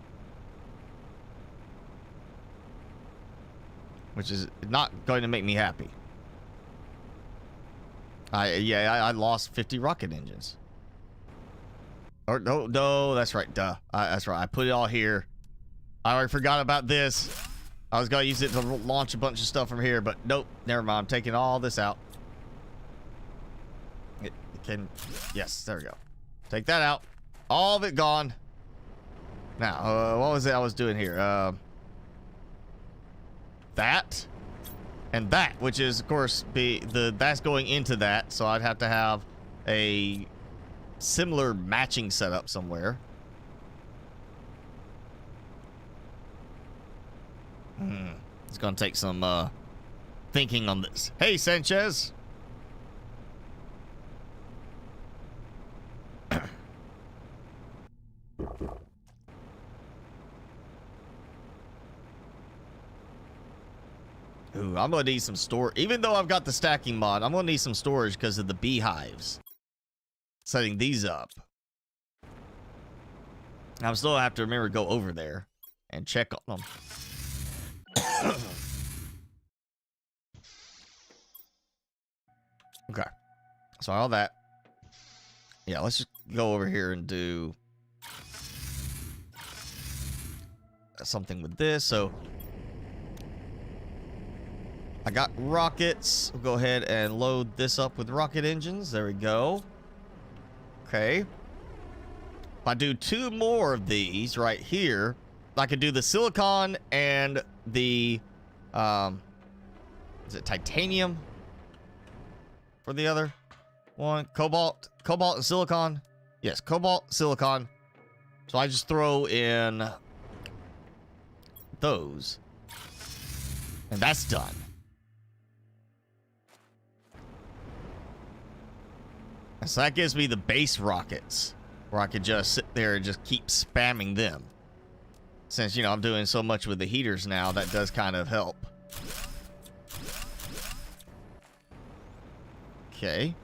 Which is not going to make me happy. I lost 50 rocket engines. Or no, that's right. Duh. That's right. I put it all here. I already forgot about this. I was going to use it to launch a bunch of stuff from here, but nope. Never mind. I'm taking all this out. It can... Yes, there we go. Take that out. All of it gone. Now, what was it I was doing here? That. and that, which is of course that's going into that, so I'd have to have a similar matching setup somewhere. It's gonna take some thinking on this. Hey, Sanchez. Ooh, I'm gonna need some storage. Even though I've got the stacking mod, I'm gonna need some storage because of the beehives. Setting these up. I'm still have to remember to go over there and check on them. Okay. So all that. Yeah, let's just go over here and do something with this. So I got rockets. We'll go ahead and load this up with rocket engines. There we go. Okay. If I do 2 more of these right here, I could do the silicon and the, is it titanium for the other one? Cobalt and silicon. Yes, cobalt, silicon. So I just throw in those, and that's done. So that gives me the base rockets, where I could just sit there and just keep spamming them. Since, you know, I'm doing so much with the heaters now, that does kind of help. Okay.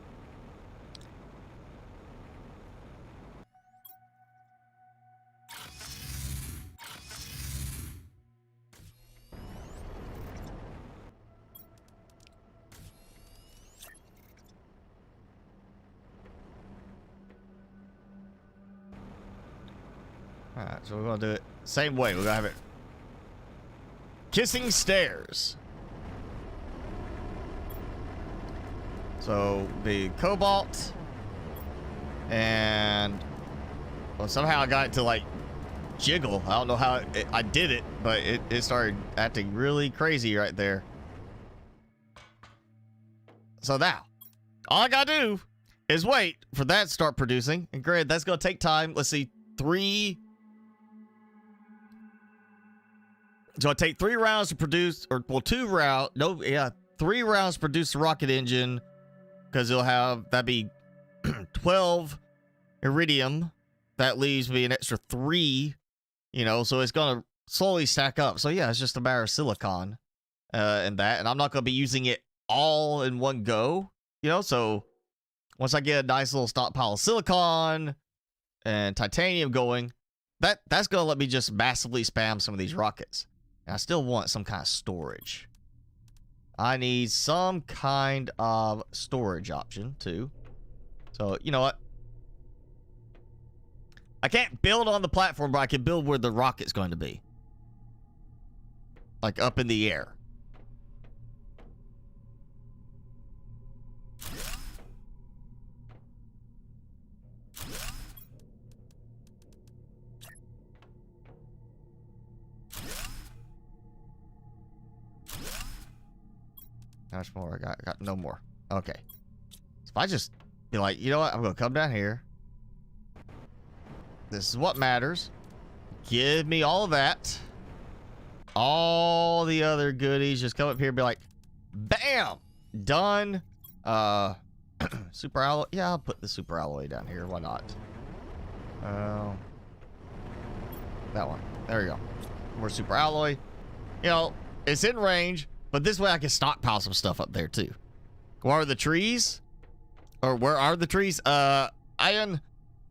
Alright, so we're gonna do it same way. We're gonna have it kissing stairs. So the cobalt, and well, somehow I got it to like jiggle. I don't know how I did it, but it started acting really crazy right there. So now all I gotta do is wait for that to start producing. And granted, that's gonna take time. Let's see, 3. So I take 3 rounds to produce, or well, 2 rounds. No, yeah, 3 rounds to produce the rocket engine, because it'll have, that'd be 12 iridium. That leaves me an extra 3, you know, so it's gonna slowly stack up. So yeah, it's just a matter of silicon and that, and I'm not gonna be using it all in one go, you know. So once I get a nice little stockpile of silicon and titanium going, that's gonna let me just massively spam some of these rockets. And I still want some kind of storage. I need some kind of storage option too. So, you know what? I can't build on the platform, but I can build where the rocket's going to be. Like up in the air. How much more? I got no more. Okay. So if I just be like, you know what? I'm going to come down here. This is what matters. Give me all of that. All the other goodies. Just come up here and be like, bam! Done. Super alloy. Yeah, I'll put the super alloy down here. Why not? That one. There we go. More super alloy. You know, it's in range. But this way I can stockpile some stuff up there too. Where are the trees? Or where are the trees? Ian,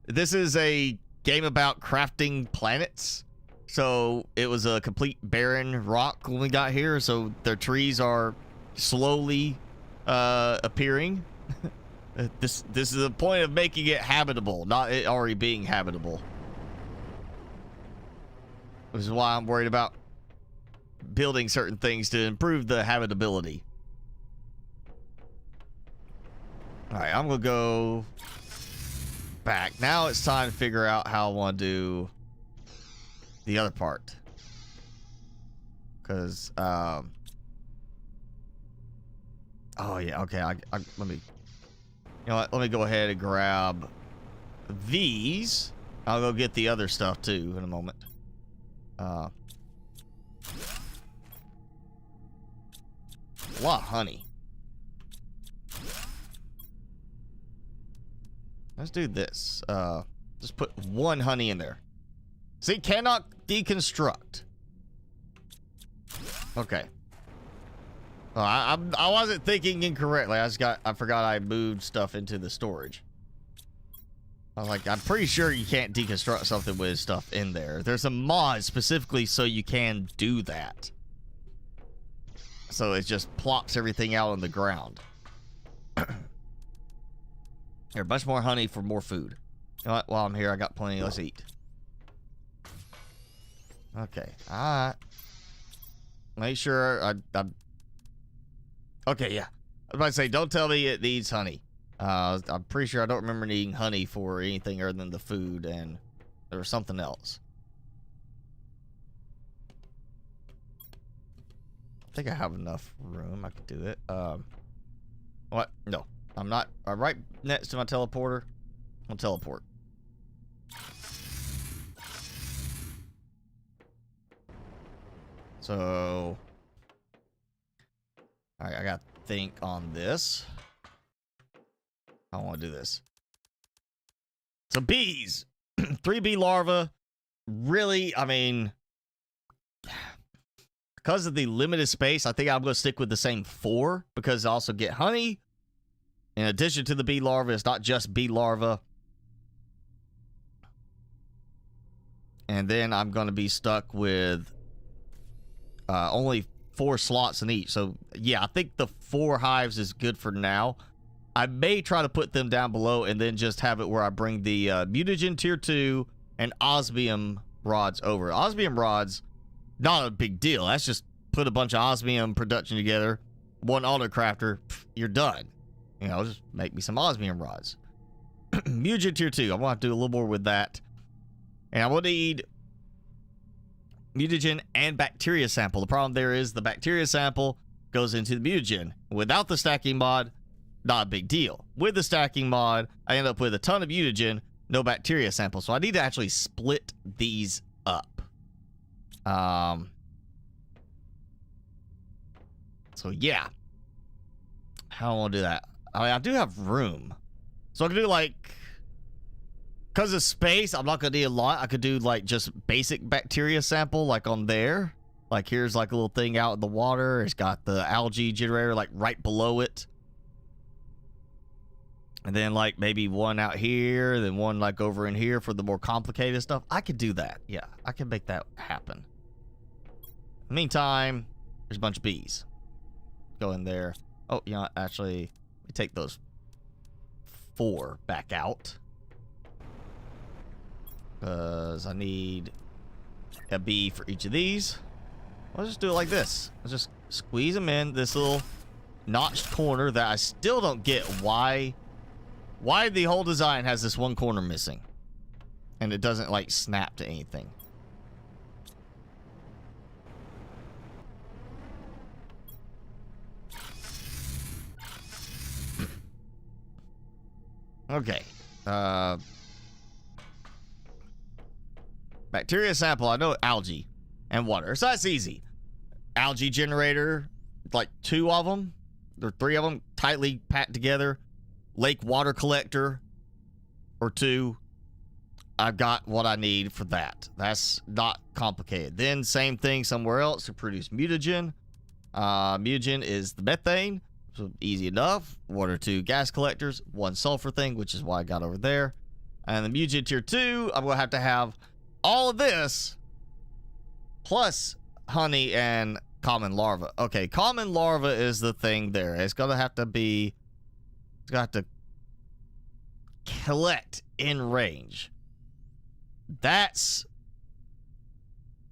this is a game about crafting planets. So it was a complete barren rock when we got here. So their trees are slowly appearing. This is the point of making it habitable, not it already being habitable. This is why I'm worried about building certain things to improve the habitability. All right, I'm gonna go back. Now it's time to figure out how I want to do the other part. Because Oh, yeah. Okay. Let me... You know what? Let me go ahead and grab these. I'll go get the other stuff, too, in a moment. A lot of honey. Let's do this. Just put 1 honey in there. See, cannot deconstruct. Okay. I wasn't thinking incorrectly. I forgot I moved stuff into the storage. I was like, I'm pretty sure you can't deconstruct something with stuff in there. There's a mod specifically so you can do that. So it just plops everything out on the ground. Here, a bunch more honey for more food. You know what? While I'm here, I got plenty. Let's eat. Okay. Alright. Make sure I'm... Okay, yeah. I was about to say, don't tell me it needs honey. I'm pretty sure I don't remember needing honey for anything other than the food, and there was something else. I think I have enough room. I could do it. What? No, I'm not. Right next to my teleporter. I'll teleport. So, all right, I got to think on this. I want to do this. So bees, 3 bee larvae. Really, I mean, because of the limited space, I think I'm going to stick with the same 4 because I also get honey. In addition to the bee larva, it's not just bee larva. And then I'm going to be stuck with only 4 slots in each. So, yeah, I think the 4 hives is good for now. I may try to put them down below and then just have it where I bring the mutagen tier 2 and osmium rods over. Osmium rods, not a big deal. That's just put a bunch of osmium production together. 1 auto crafter, you're done. You know, just make me some osmium rods. Mutagen tier 2, I'm going to have to do a little more with that. And I will need mutagen and bacteria sample. The problem there is the bacteria sample goes into the mutagen. Without the stacking mod, not a big deal. With the stacking mod, I end up with a ton of mutagen, no bacteria sample. So I need to actually split these up. So yeah. How do I want to do that? I mean, I do have room. So I can do like, because of space, I'm not going to need a lot. I could do like just basic bacteria sample like on there. Like here's like a little thing out in the water. It's got the algae generator like right below it. And then like maybe 1 out here, then 1 like over in here for the more complicated stuff. I could do that. Yeah, I can make that happen. In the meantime, there's a bunch of bees. Go in there. Oh, you know, actually, let me take those 4 back out. Because I need a bee for each of these. Let's just do it like this. Let's just squeeze them in this little notched corner that I still don't get why the whole design has this 1 corner missing. And it doesn't like snap to anything. Okay. Bacteria sample, I know algae and water. So that's easy. Algae generator, like 2 of them, or 3 of them, tightly packed together. Lake water collector, or 2. I've got what I need for that. That's not complicated. Then same thing somewhere else to produce mutagen. Mutagen is the methane, so easy enough. 1 or 2 gas collectors, 1 sulfur thing, which is why I got over there. And the mutagen tier 2, I'm going to have all of this, plus honey and common larva. Okay, common larva is the thing there. It's going to have to be... It's got to collect in range. That's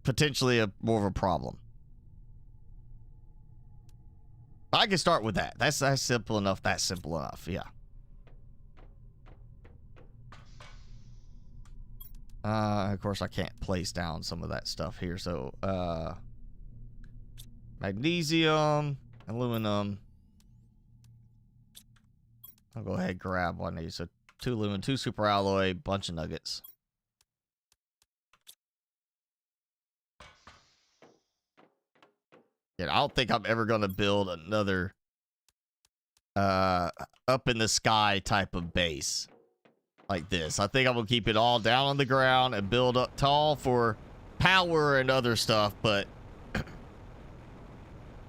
potentially more of a problem. I can start with that. That's simple enough. That's simple enough. Yeah. Of course, I can't place down some of that stuff here. So, magnesium, aluminum. I'll go ahead and grab one of these. So 2 lumen, 2 super alloy, bunch of nuggets. Yeah, I don't think I'm ever going to build another up in the sky type of base like this. I think I'm going to keep it all down on the ground and build up tall for power and other stuff, but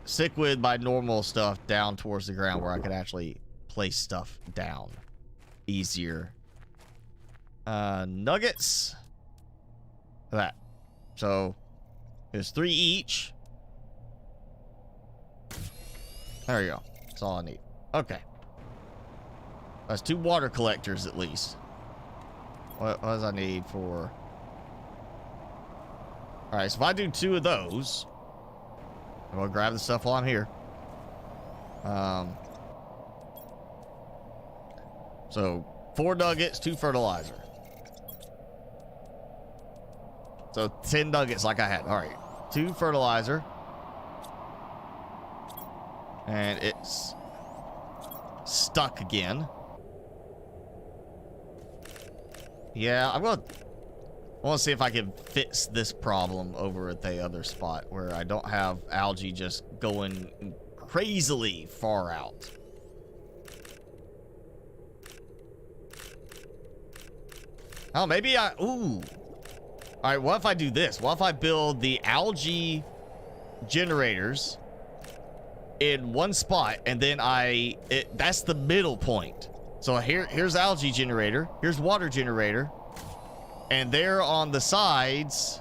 stick with my normal stuff down towards the ground where I could actually place stuff down easier. Nuggets. That. So there's 3 each. There you go. That's all I need. Okay. That's 2 water collectors at least. What does I need for? All right, so if I do 2 of those, I'm gonna grab the stuff while I'm here. So 4 nuggets, 2 fertilizer. So 10 nuggets like I had. All right, 2 fertilizer. And it's stuck again. Yeah, I want to see if I can fix this problem over at the other spot where I don't have algae just going crazily far out. Oh, maybe I... Ooh. All right, what if I do this? What if I build the algae generators in one spot, and then that's the middle point. So here's algae generator, here's water generator, and they're on the sides,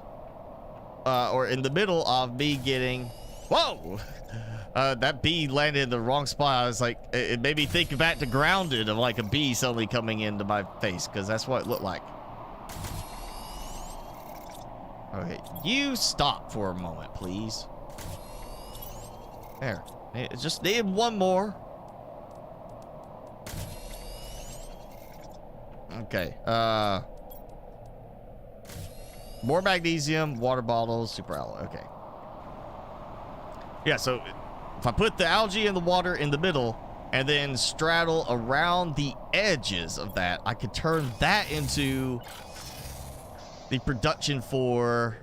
or in the middle of me getting... Whoa! That bee landed in the wrong spot. I was like, it made me think back to Grounded of like a bee suddenly coming into my face, because that's what it looked like. Okay, you stop for a moment, please. There. Just need one more. Okay. More magnesium, water bottles, super alloy. Okay. Yeah, so if I put the algae and the water in the middle and then straddle around the edges of that, I could turn that into the production for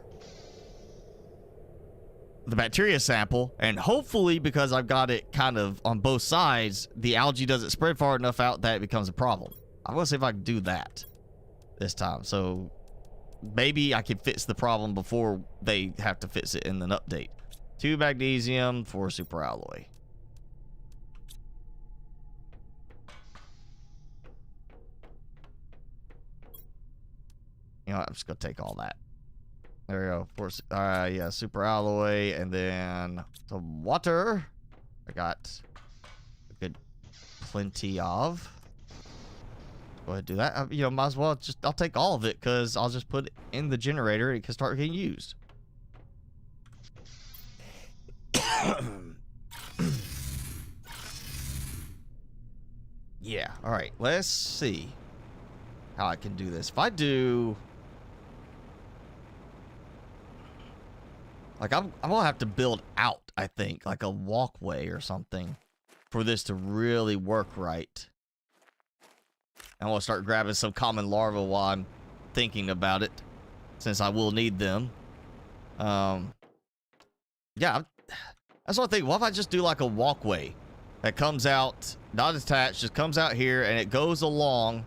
the bacteria sample, and hopefully, because I've got it kind of on both sides, the algae doesn't spread far enough out that it becomes a problem. I'm gonna see if I can do that this time, so maybe I can fix the problem before they have to fix it in an update. 2 magnesium, 4 super alloy. You know what, I'm just gonna take all that. There we go. Yeah, super alloy, and then some water. I got a good plenty of. Go ahead and do that. You know, might as well just, I'll take all of it because I'll just put it in the generator and it can start getting used. Yeah, all right. Let's see how I can do this. If I do... Like, I'm gonna have to build out, I think, like a walkway or something for this to really work right. I'm gonna start grabbing some common larvae while I'm thinking about it, since I will need them. Yeah, that's what I think. What if I just do like a walkway that comes out, not attached, just comes out here and it goes along,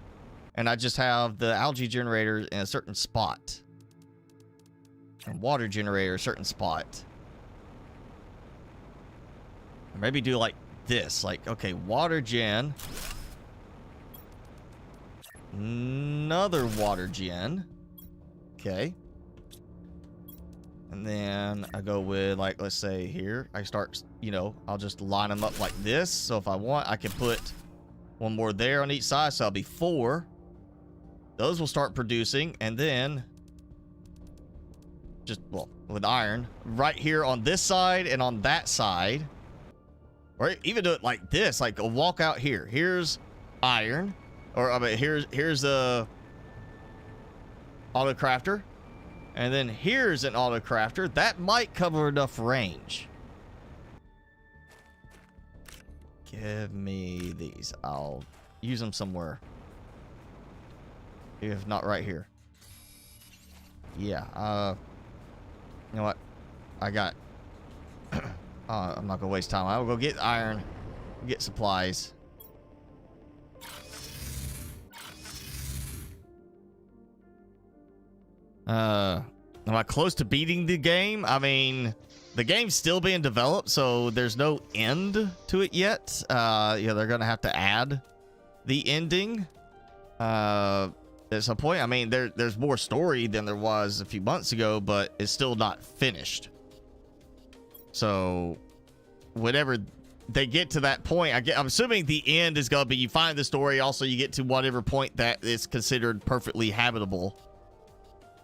and I just have the algae generator in a certain spot. And water generator, a certain spot. Or maybe do like this. Like, okay, water gen. Another water gen. Okay. And then I go with, like, let's say here. I start, you know, I'll just line them up like this. So if I want, I can put one more there on each side. So I'll be 4. Those will start producing. And then... just, well, with iron right here on this side and on that side, or even do it like this, like a walk out here. Here's iron, or I mean, here's a auto crafter, and then here's an auto crafter that might cover enough range. Give me these. I'll use them somewhere. If not right here. Yeah, you know what? I got... I'm not gonna waste time. I will go get iron, get supplies. Am I close to beating the game? I mean, the game's still being developed, so there's no end to it yet. Yeah, they're gonna have to add the ending. At some point, I mean, there's more story than there was a few months ago, but it's still not finished. So, whenever they get to that point, I'm assuming the end is gonna be you find the story. Also, you get to whatever point that is considered perfectly habitable.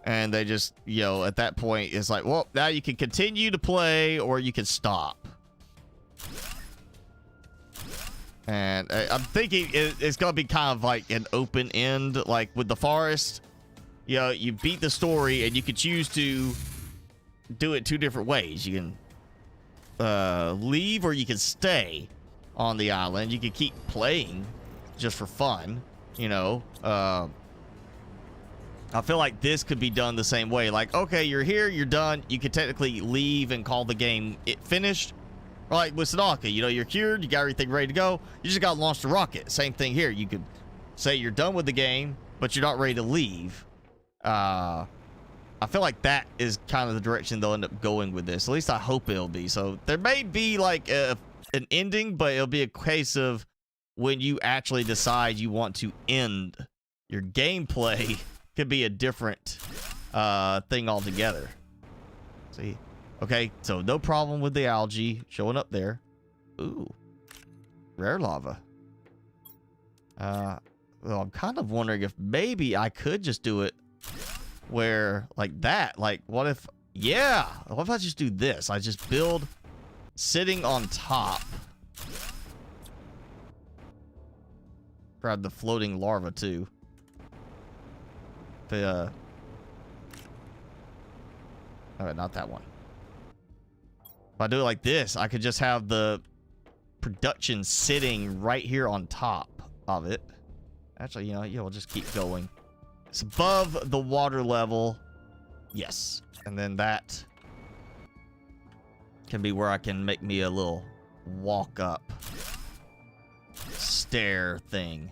And they just, you know, at that point, it's like, well, now you can continue to play or you can stop. And I'm thinking it's going to be kind of like an open end, like with the forest. You know, you beat the story and you can choose to do it two different ways. You can leave or you can stay on the island. You can keep playing just for fun, you know. I feel like this could be done the same way. Like, okay, you're here, you're done. You could technically leave and call the game finished. Or like with Sadaka, you know, you're cured, you got everything ready to go. You just got to launch the rocket. Same thing here. You could say you're done with the game, but you're not ready to leave. I feel like that is kind of the direction they'll end up going with this. At least I hope it'll be. So there may be like an ending, but it'll be a case of when you actually decide you want to end your gameplay. Could be a different thing altogether. See? Okay, so no problem with the algae showing up there. Ooh. Rare lava. Well, I'm kind of wondering if maybe I could just do it where, like that. Like, what if... Yeah! What if I just do this? I just build sitting on top. Grab the floating larva, too. Alright, not that one. If I do it like this, I could just have the production sitting right here on top of it. Actually, you know, we'll just keep going. It's above the water level. Yes. And then that can be where I can make me a little walk up stair thing.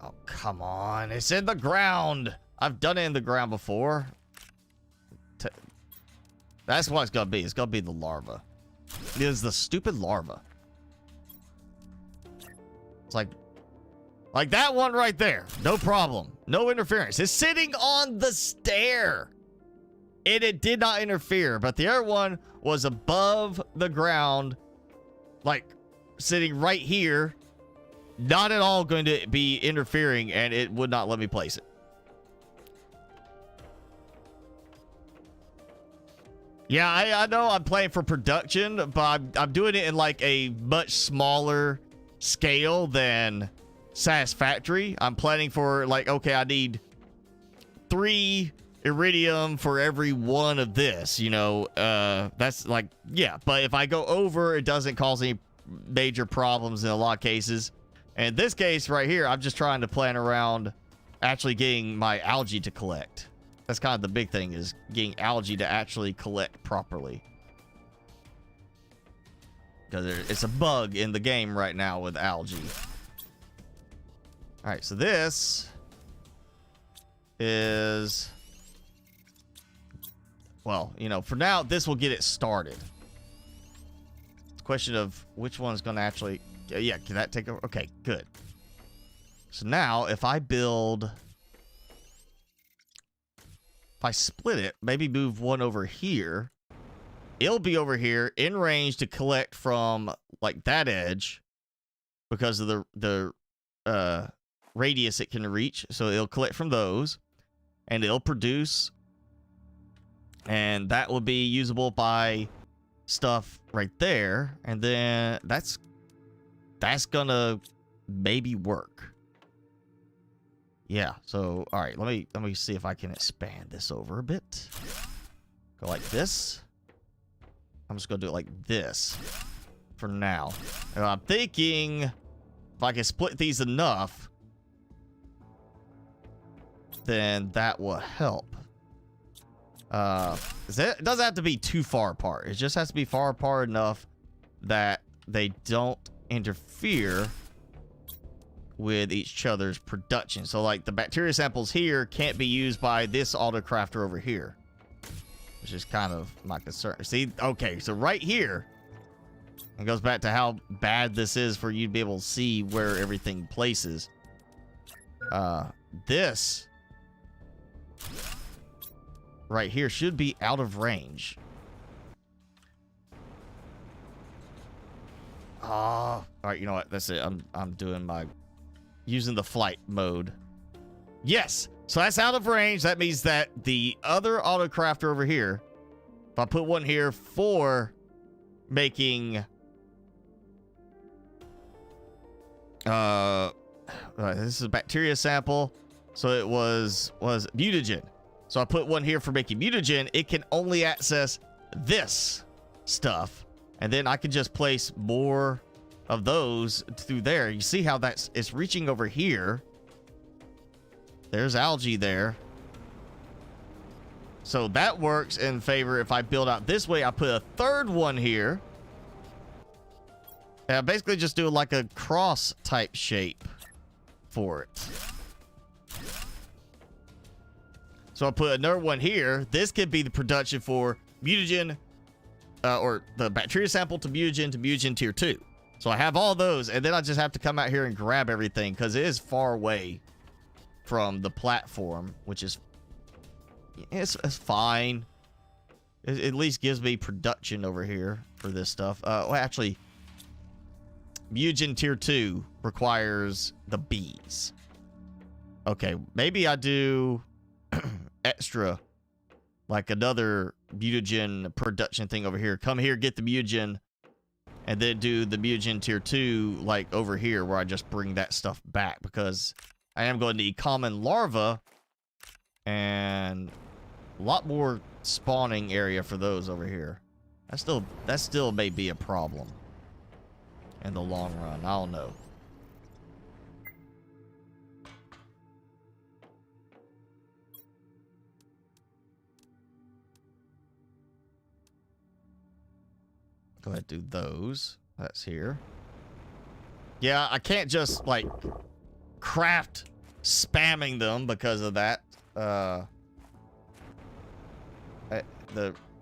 Oh, come on. It's in the ground. I've done it in the ground before. That's what it's going to be. It's going to be the larva. It is the stupid larva. It's like that one right there. No problem. No interference. It's sitting on the stair. And it did not interfere. But the other one was above the ground. Like, sitting right here. Not at all going to be interfering, and it would not let me place it. Yeah, I know I'm playing for production, but I'm doing it in like a much smaller scale than Satisfactory. I'm planning for like, okay, I need 3 iridium for every one of this, you know. That's like, yeah, but if I go over, it doesn't cause any major problems in a lot of cases. And in this case right here, I'm just trying to plan around actually getting my algae to collect. That's kind of the big thing, is getting algae to actually collect properly. Because it's a bug in the game right now with algae. Alright, so this is... Well, you know, for now, this will get it started. It's a question of which one's going to actually... Yeah, can that take over? Okay, good. So now, if I build... If I split it, maybe move one over here, it'll be over here in range to collect from, like, that edge because of the radius it can reach. So it'll collect from those, and it'll produce, and that will be usable by stuff right there, and then that's gonna maybe work. Yeah, so all right, let me see if I can expand this over a bit. Go like this. I'm just gonna do it like this. for now. And I'm thinking if I can split these enough, then that will help. It doesn't have to be too far apart. It just has to be far apart enough that they don't interfere with each other's production. So like the bacteria samples here can't be used by this autocrafter over here, which is kind of my concern. See, okay, so right here, it goes back to how bad this is for you to be able to see where everything places. This right here should be out of range. All right, you know what? That's it. I'm doing my using the flight mode. Yes, so that's out of range. That means that the other autocrafter over here, if I put one here for making this is a bacteria sample, so it was mutagen. So I put one here for making mutagen. It can only access this stuff, and then I can just place more of those through there. You see how it's reaching over here. There's algae there. So that works in favor. If I build out this way, I put a third one here. And I basically just do like a cross type shape for it. So I put another one here. This could be the production for mutagen, or the bacteria sample to mutagen tier 2. So I have all those, and then I just have to come out here and grab everything because it is far away from the platform, which is it's fine. It at least gives me production over here for this stuff. Well, actually, mutagen tier 2 requires the bees. Okay, maybe I do extra, like another mutagen production thing over here. Come here, get the mutagen, and then do the mutagen tier 2 like over here where I just bring that stuff back, because I am going to need common larva and a lot more spawning area for those over here. That still may be a problem in the long run. I don't know. Go ahead and do those. That's here. Yeah, I can't just like craft spamming them because of that.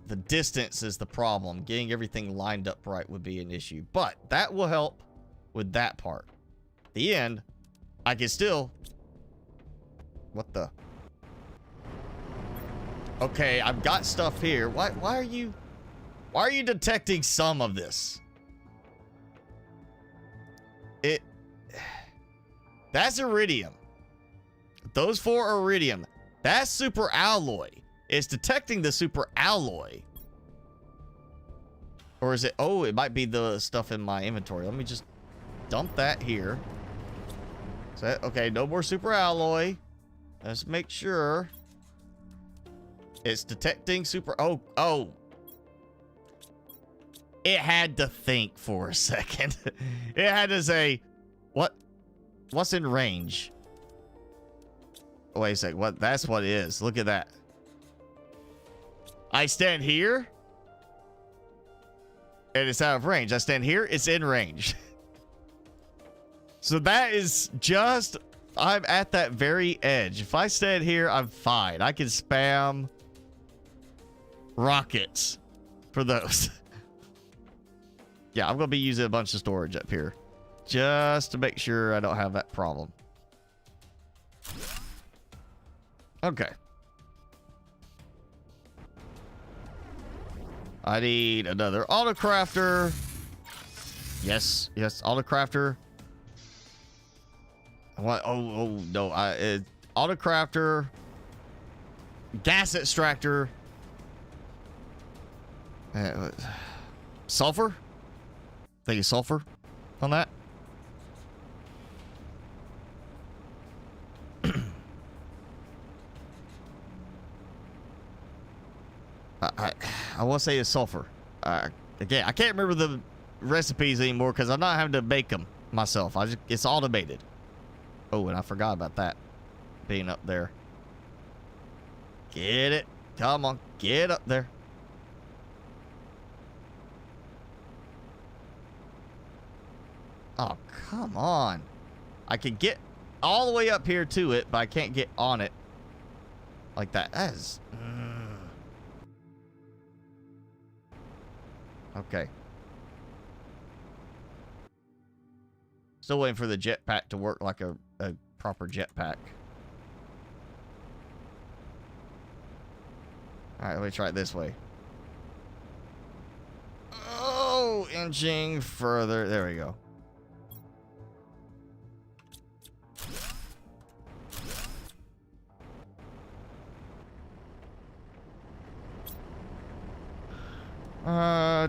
The distance is the problem. Getting everything lined up right would be an issue, but that will help with that part. The end, I can still. What the? Okay, I've got stuff here. Why are you? Why are you detecting some of this? That's iridium. Those 4 are iridium. That's super alloy. It's detecting the super alloy. Or is it? Oh, it might be the stuff in my inventory. Let me just dump that here. So, okay, no more super alloy. Let's make sure. It's detecting super. Oh. It had to think for a second. It had to say, what's in range? Oh, wait a second. What? That's what it is. Look at that. I stand here, and it's out of range. I stand here, it's in range. So that is just, I'm at that very edge. If I stand here, I'm fine. I can spam rockets for those. Yeah, I'm going to be using a bunch of storage up here just to make sure I don't have that problem. Okay. I need another autocrafter. Yes, autocrafter. What? Oh no! Autocrafter, gas extractor, sulfur. I think it's sulfur on that. I want to say it's sulfur. Again, I can't remember the recipes anymore because I'm not having to bake them myself. It's automated. Oh, and I forgot about that being up there. Get it. Come on. Get up there. Oh, come on. I can get all the way up here to it, but I can't get on it like that. That is... Okay. Still waiting for the jetpack to work like a proper jetpack. Alright, let me try it this way. Oh, inching further. There we go.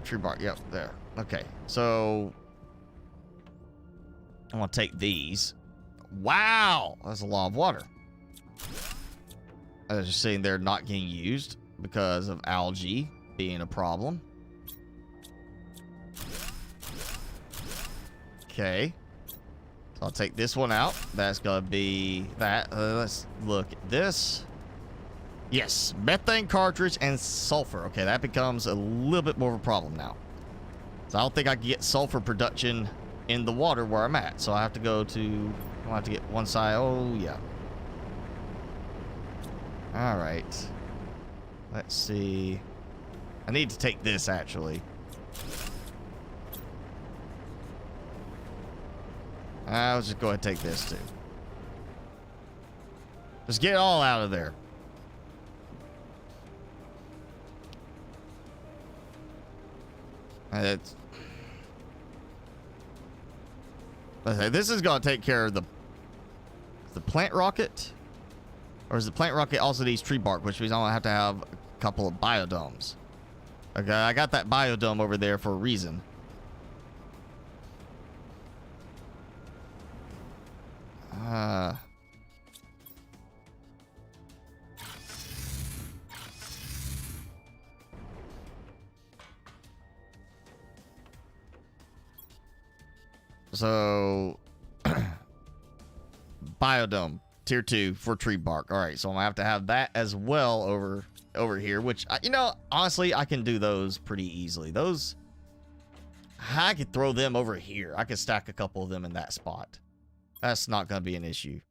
Tree bark. Yep, there. Okay, so I'm gonna take these. Wow, that's a lot of water. I was just sitting there not getting used because of algae being a problem. Okay, so I'll take this one out. That's gonna be that. Let's look at this. Yes, methane cartridge and sulfur. Okay, that becomes a little bit more of a problem now. So I don't think I can get sulfur production in the water where I'm at. So I have to go to... I have to get one side. Oh, yeah. All right. Let's see. I need to take this, actually. I'll just go ahead and take this, too. Just get it all out of there. This is going to take care of the plant rocket. Or is the plant rocket also needs tree bark, which means I'm going to have to have a couple of biodomes. Okay, I got that biodome over there for a reason. So, biodome, tier 2 for tree bark. All right, so I'm gonna have to have that as well over here, which, you know, honestly, I can do those pretty easily. Those, I could throw them over here. I could stack a couple of them in that spot. That's not gonna be an issue.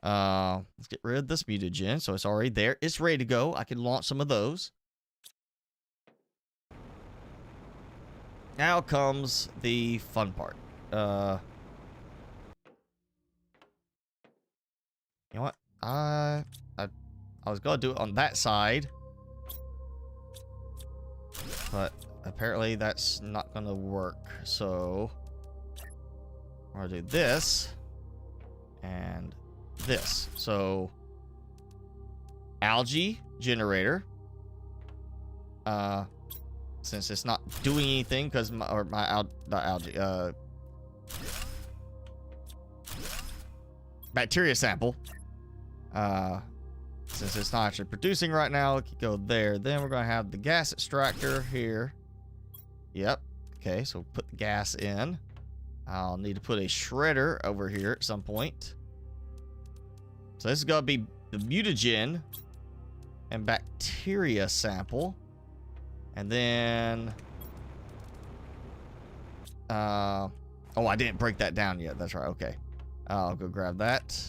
Let's get rid of this mutagen, so it's already there. It's ready to go. I can launch some of those. Now comes the fun part. You know what? I was gonna do it on that side, but apparently that's not gonna work. So I'm gonna do this and this. So algae generator. Since it's not doing anything because not algae. Bacteria sample. Since it's not actually producing right now, it could go there. Then we're gonna have the gas extractor here. Yep. Okay, so put the gas in. I'll need to put a shredder over here at some point. So this is gonna be the mutagen and bacteria sample. And then oh, I didn't break that down yet. That's right. Okay. I'll go grab that.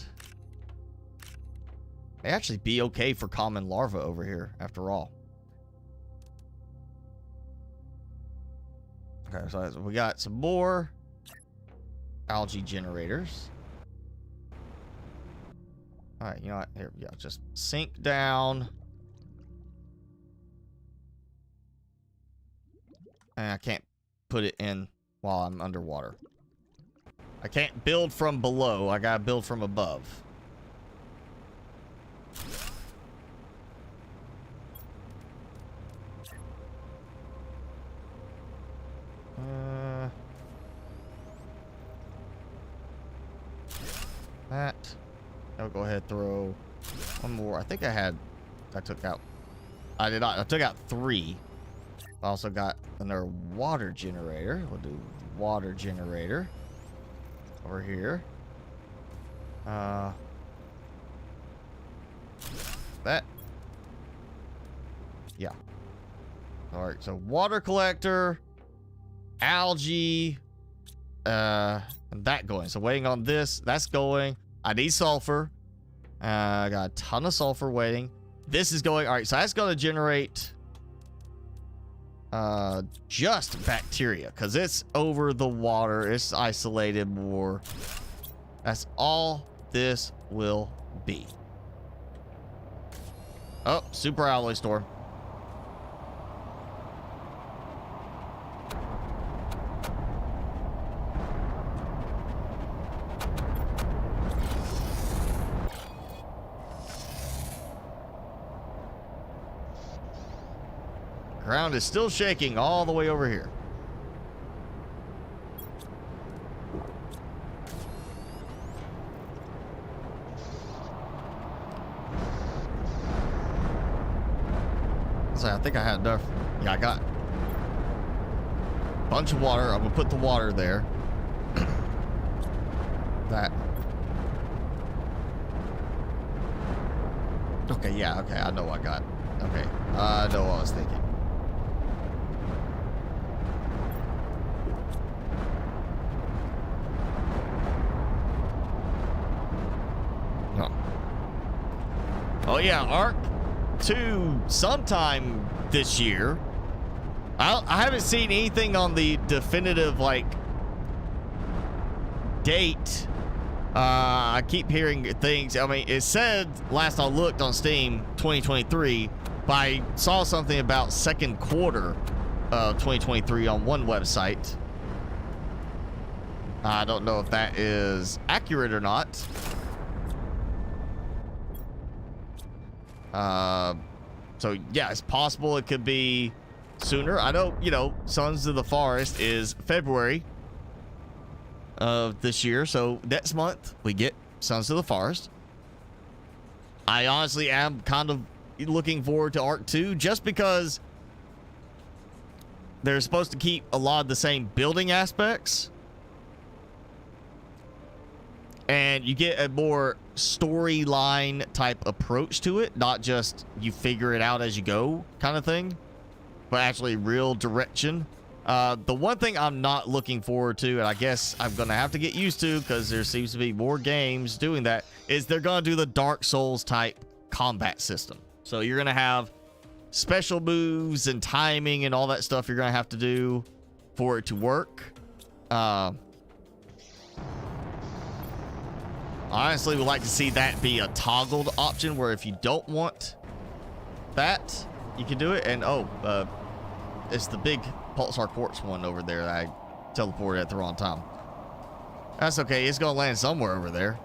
May actually be okay for common larva over here, after all. Okay, so we got some more algae generators. All right, you know what? Here we go. Just sink down. And I can't put it in while I'm underwater. I can't build from below. I gotta build from above. That. I'll go ahead and throw one more. I think I took out. I did not. I took out 3. I also got And our water generator. We'll do water generator over here. That. Yeah. All right. So water collector, algae, and that going. So waiting on this. That's going. I need sulfur. I got a ton of sulfur waiting. This is going. All right. So that's going to generate just bacteria because it's over the water. It's isolated more. That's all this will be. Oh, super alloy storm. Ground is still shaking all the way over here. So I think I had enough. Yeah, I got a bunch of water. I'm gonna put the water there. That. Okay, yeah, okay, I know what I got. Okay, I know what I was thinking. Oh yeah, Arc 2 sometime this year. I haven't seen anything on the definitive like date. I keep hearing things. I mean, it said last I looked on Steam 2023, but I saw something about second quarter of 2023 on one website. I don't know if that is accurate or not. So yeah, it's possible it could be sooner. I know, you know, Sons of the Forest is February of this year, so next month we get Sons of the Forest. I honestly am kind of looking forward to Arc 2 just because they're supposed to keep a lot of the same building aspects. And you get a more storyline type approach to it, not just you figure it out as you go kind of thing, but actually real direction. The one thing I'm not looking forward to, and I guess I'm going to have to get used to because there seems to be more games doing that, is they're going to do the Dark Souls type combat system. So you're going to have special moves and timing and all that stuff you're going to have to do for it to work. Honestly, would like to see that be a toggled option where if you don't want that, you can do it. And it's the big Pulsar Quartz one over there that I teleported at the wrong time. That's okay. It's going to land somewhere over there.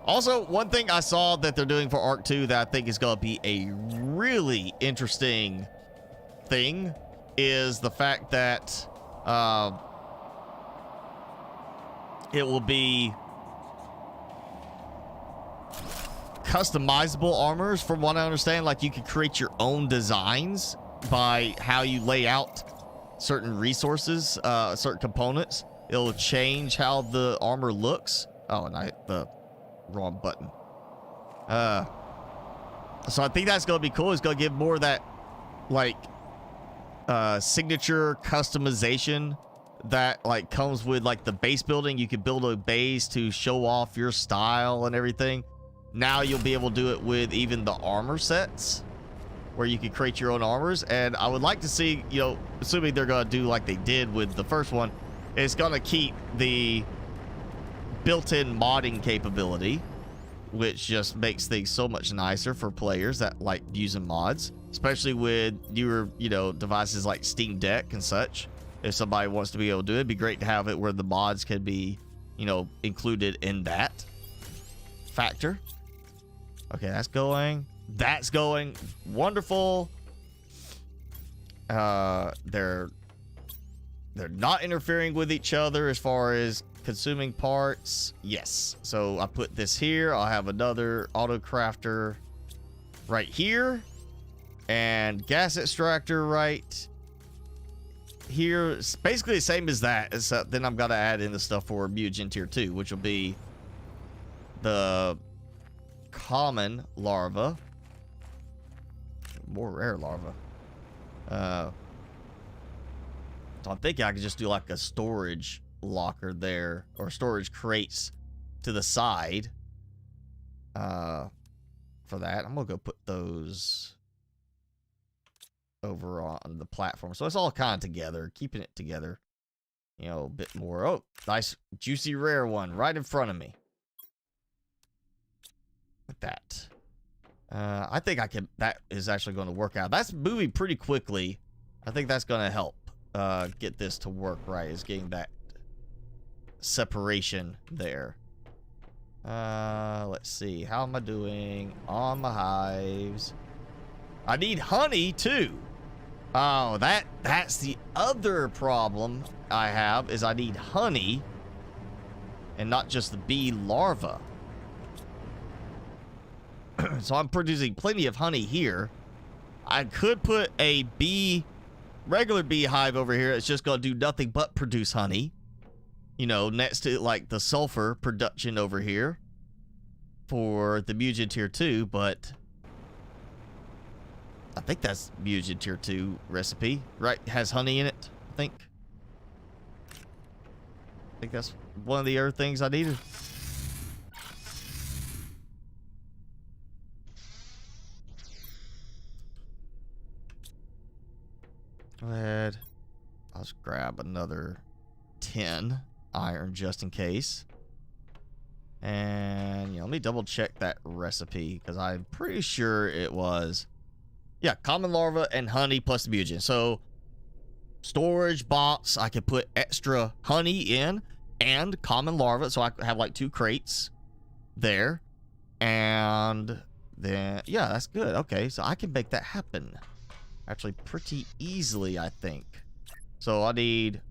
Also, one thing I saw that they're doing for Arc 2 that I think is going to be a really interesting thing is the fact that it will be customizable armors, from what I understand. Like, you can create your own designs by how you lay out certain resources, certain components. It'll change how the armor looks. Oh, and the wrong button. So I think that's going to be cool. It's going to give more of that, like, signature customization that like comes with like the base building. You can build a base to show off your style and everything. Now you'll be able to do it with even the armor sets where you can create your own armors. And I would like to see, you know, assuming they're going to do like they did with the first one, it's going to keep the built-in modding capability, which just makes things so much nicer for players that like using mods, especially with newer, you know, devices like Steam Deck and such. If somebody wants to be able to do it, it'd be great to have it where the mods can be, you know, included in that factor. Okay, that's going. That's going. Wonderful. They're not interfering with each other as far as consuming parts. Yes. So I put this here. I'll have another auto crafter right here. And gas extractor right here. It's basically the same as that. Except then I'm going to add in the stuff for mutagen tier 2, which will be the common larva. More rare larva. So I'm thinking I could just do like a storage locker there, or storage crates to the side. For that, I'm gonna go put those over on the platform, so it's all kind of together, keeping it together. You know, a bit more. Oh, nice juicy rare one right in front of me. Like that. I think I can. That is actually going to work out. That's moving pretty quickly. I think that's going to help get this to work right. Is getting that separation there. Let's see. How am I doing on my hives? I need honey too. Oh, that's the other problem I have, is I need honey and not just the bee larva. So I'm producing plenty of honey here. I could put a regular beehive over here. It's just going to do nothing but produce honey. You know, next to like the sulfur production over here for the mutagen tier 2, but I think that's mutagen tier 2 recipe, right? Has honey in it, I think. I think that's one of the other things I needed. Go ahead. I'll just grab another 10 iron just in case. And, you know, let me double check that recipe, because I'm pretty sure it was, yeah, common larva and honey plus the mutagen. So, storage box, I could put extra honey in and common larva. So I have like 2 crates there. And then, yeah, that's good. Okay, so I can make that happen. Actually, pretty easily, I think. So I need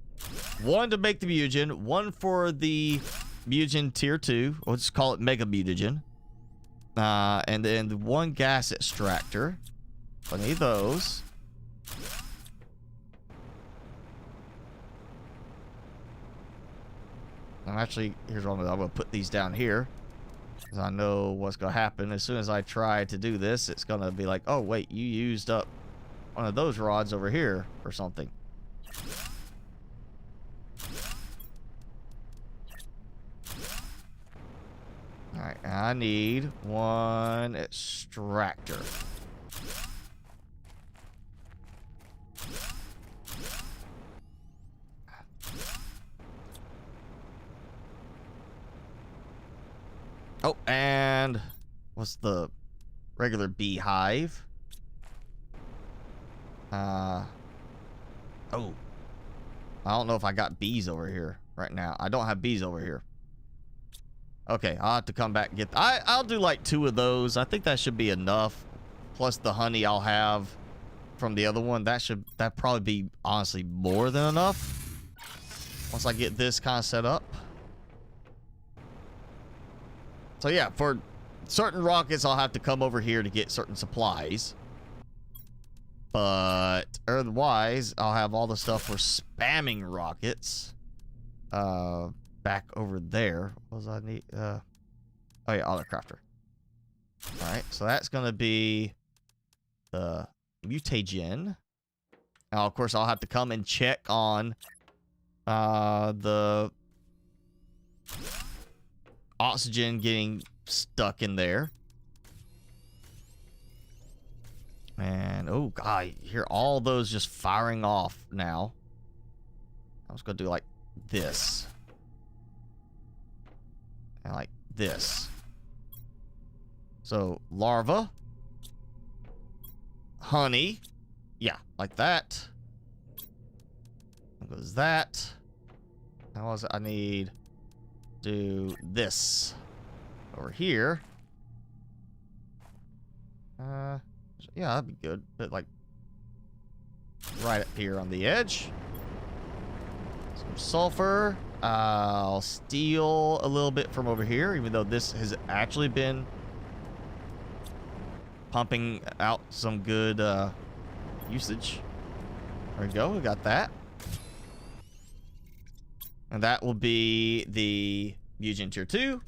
1 to make the mutagen, 1 for the mutagen tier 2. We'll just call it mega mutagen. And then the 1 gas extractor. I need those. I'm actually, here's what I'm going to put these down here, because I know what's going to happen. As soon as I try to do this, it's going to be like, oh, wait, you used up one of those rods over here or something. Alright, I need 1 extractor. Oh, and what's the regular beehive? Oh, I don't know if I got bees over here right now. I don't have bees over here. Okay, I'll have to come back and get... I'll do like 2 of those. I think that should be enough. Plus the honey I'll have from the other one. That probably be, honestly, more than enough. Once I get this kind of set up. So yeah, for certain rockets, I'll have to come over here to get certain supplies. But otherwise, I'll have all the stuff for spamming rockets. Back over there. What was I need? Oh yeah, auto crafter. Alright, so that's gonna be the mutagen. Now, of course, I'll have to come and check on the oxygen getting stuck in there. And, oh, God, you hear all those just firing off now. I'm just going to do like this. And like this. So, larva. Honey. Yeah, like that. There goes that. Now, what is it? I need to do this over here. Yeah, that'd be good. But like right up here on the edge. Some sulfur. I'll steal a little bit from over here, even though this has actually been pumping out some good usage. There we go. We got that. And that will be the Mutagen tier 2.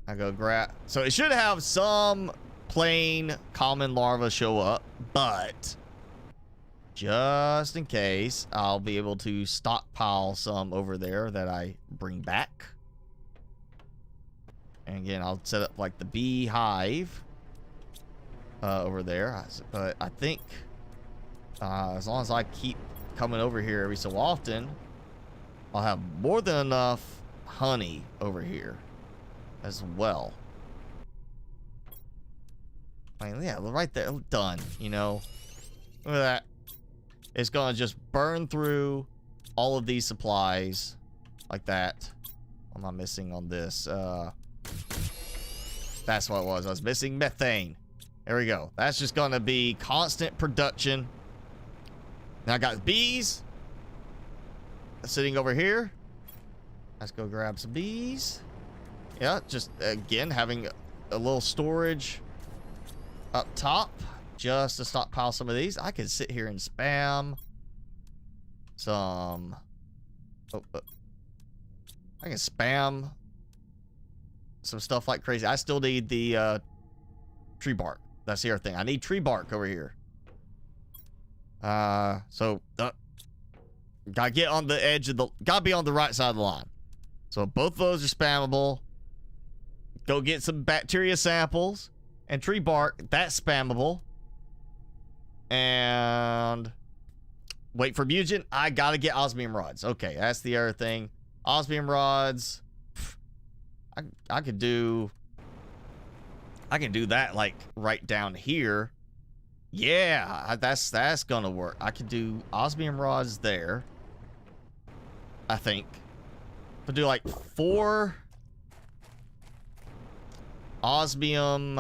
I go grab. So it should have some plain common larva show up, but just in case, I'll be able to stockpile some over there that I bring back. And again, I'll set up like the beehive over there. But I think as long as I keep coming over here every so often, I'll have more than enough honey over here as well. I mean, yeah, right there, done, you know. Look at that. It's gonna just burn through all of these supplies like that. What am I missing on this? That's what it was. I was missing methane. There we go. That's just gonna be constant production. Now I got bees sitting over here. Let's go grab some bees. Yeah, just again having a little storage up top just to stockpile some of these. I could sit here and spam some. I can spam some stuff like crazy. I still need the tree bark. That's the other thing. I need tree bark over here. So gotta get on the edge of the. Gotta be on the right side of the line. So both of those are spammable. Go get some bacteria samples and tree bark. That's spammable. And wait for Mutagen. I gotta get osmium rods. Okay, that's the other thing. Osmium rods. I can do that like right down here. Yeah, that's gonna work. I could do osmium rods there. I think. I'll do like 4 osmium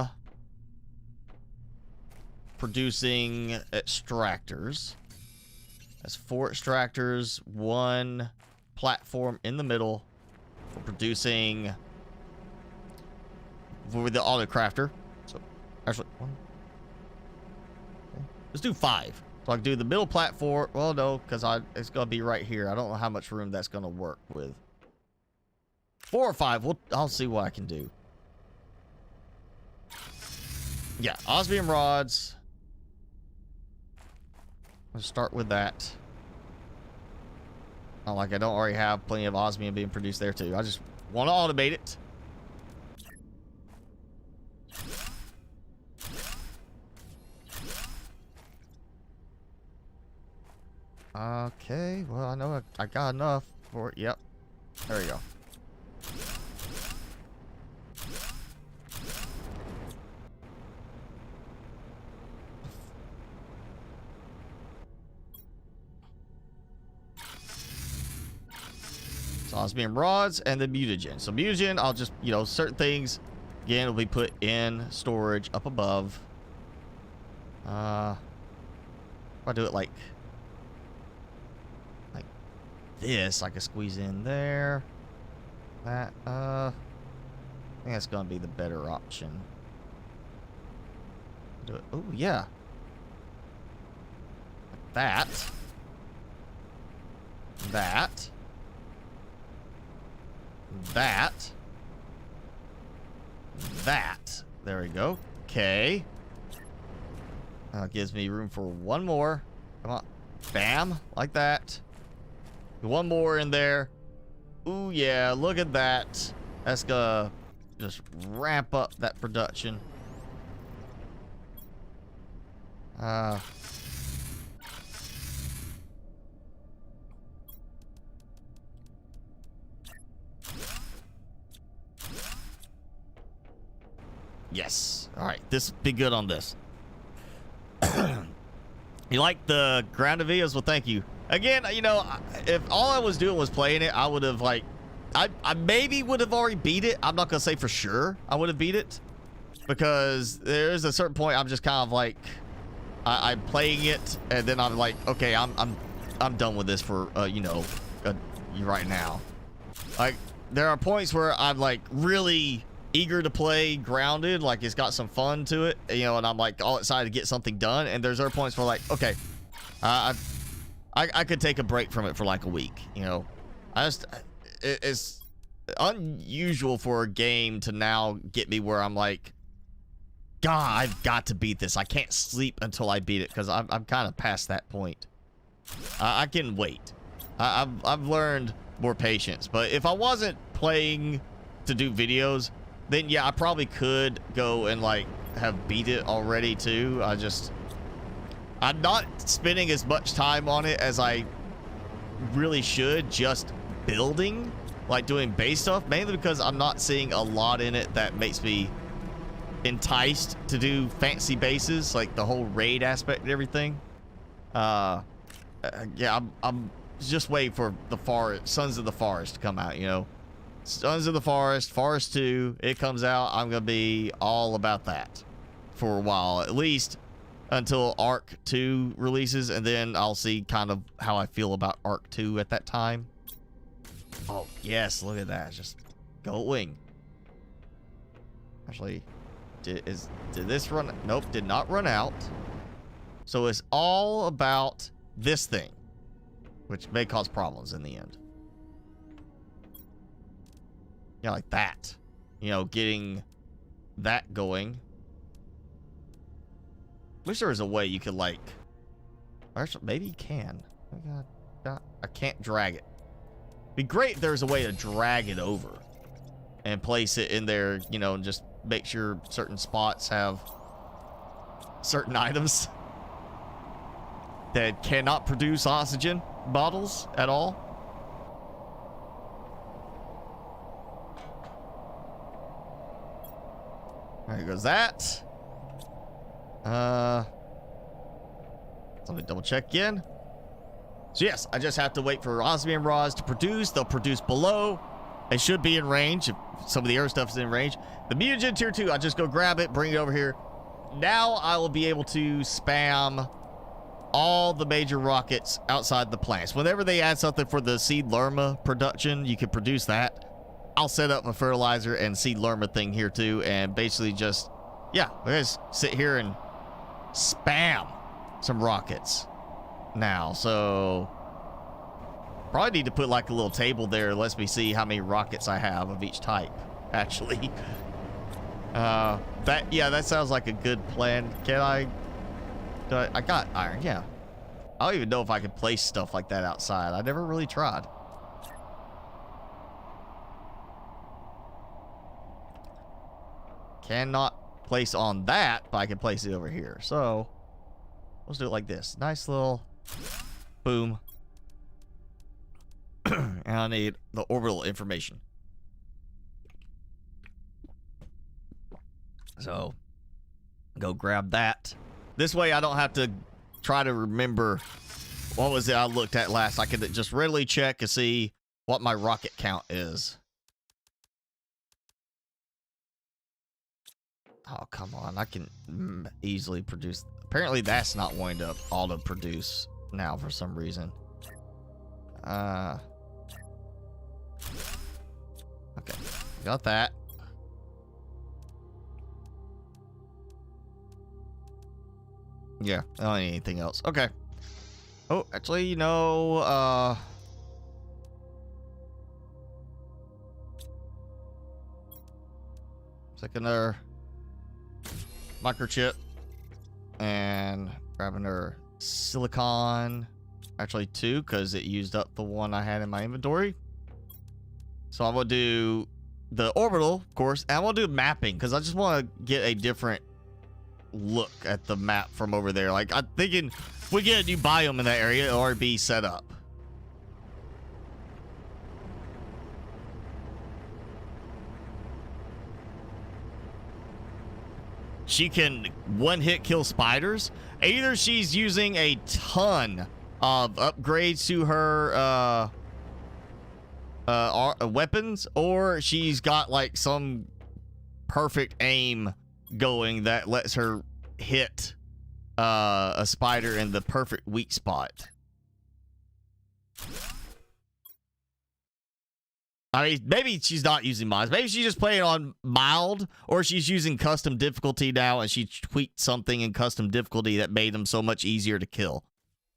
producing extractors. That's 4 extractors, 1 platform in the middle for producing for the auto crafter. So actually, 1. Okay. Let's do 5. So I can do the middle platform. Well, no, because it's gonna be right here. I don't know how much room that's gonna work with. 4 or 5. I'll see what I can do. Yeah, osmium rods. Let's start with that. Not like I don't already have plenty of osmium being produced there too. I just want to automate it. Okay, well, I know I got enough for it. Yep. There we go. Osmium rods and the mutagen. So mutagen, I'll just, you know, certain things again will be put in storage up above. If I do it like this, I can squeeze in there. That I think that's gonna be the better option. Do it. Oh yeah. Like that. That. That. There we go. Okay. Gives me room for 1 more. Come on. Bam. Like that. 1 more in there. Ooh, yeah. Look at that. That's gonna just ramp up that production. Yes. All right. This will be good on this. You like the grounded videos? Well, thank you. Again, you know, if all I was doing was playing it, I would have like, I maybe would have already beat it. I'm not gonna say for sure I would have beat it, because there's a certain point I'm just kind of like, I'm playing it and then I'm like, okay, I'm done with this for you know, right now. Like there are points where I'm like really eager to play Grounded, like it's got some fun to it, you know, and I'm like all excited to get something done. And there's other points where like, okay, I could take a break from it for like a week, you know. It's unusual for a game to now get me where I'm like, God, I've got to beat this. I can't sleep until I beat it because I'm kind of past that point. I can wait. I've learned more patience. But if I wasn't playing to do videos, then yeah, I probably could go and like have beat it already too. I'm not spending as much time on it as I really should just building, like doing base stuff, mainly because I'm not seeing a lot in it that makes me enticed to do fancy bases, like the whole raid aspect and everything. Yeah, I'm just waiting for the Sons of the Forest to come out, you know. Sons of the Forest, Forest 2, it comes out, I'm gonna be all about that for a while, at least until Arc 2 releases, and then I'll see kind of how I feel about Arc 2 at that time. Oh, yes, look at that. Just going. Actually, did this run? Nope, did not run out. So it's all about this thing, which may cause problems in the end. Yeah, like that. You know, getting that going. Wish there was a way you could, like... Actually, maybe you can. I can't drag it. Be great if there's a way to drag it over and place it in there, you know, and just make sure certain spots have certain items that cannot produce oxygen bottles at all. There goes that. Let me double check again. So yes, I just have to wait for osmium rods to produce. They'll produce below. They should be in range. If some of the air stuff is in range. The mutagen tier 2, I just go grab it, bring it over here. Now I will be able to spam all the major rockets outside the plants. Whenever they add something for the seed lerma production, you can produce that. I'll set up a fertilizer and seed lerma thing here too, and basically just, yeah, we'll just sit here and spam some rockets now. So probably need to put like a little table there. Lets me see how many rockets I have of each type, actually. That sounds like a good plan. I got iron, yeah. I don't even know if I can place stuff like that outside. I never really tried. Cannot place on that, but I can place it over here. So let's do it like this. Nice little boom. And I need the orbital information. So go grab that. This way I don't have to try to remember what was it I looked at last. I could just readily check and see what my rocket count is. Oh, come on. I can easily produce. Apparently that's not going to auto produce now for some reason. Okay. Got that. Yeah, I don't need anything else. Okay. Oh, actually, you know, it's like another microchip and grab another silicon. Actually, 2, because it used up the one I had in my inventory. So I'm gonna do the orbital, of course, and I'm gonna do mapping because I just want to get a different look at the map from over there. Like, I'm thinking if we get a new biome in that area, it'll already be set up. She can one-hit kill spiders. Either she's using a ton of upgrades to her weapons, or she's got like some perfect aim going that lets her hit a spider in the perfect weak spot. I mean, maybe she's not using mods. Maybe she's just playing on mild, or she's using custom difficulty now, and she tweaked something in custom difficulty that made them so much easier to kill.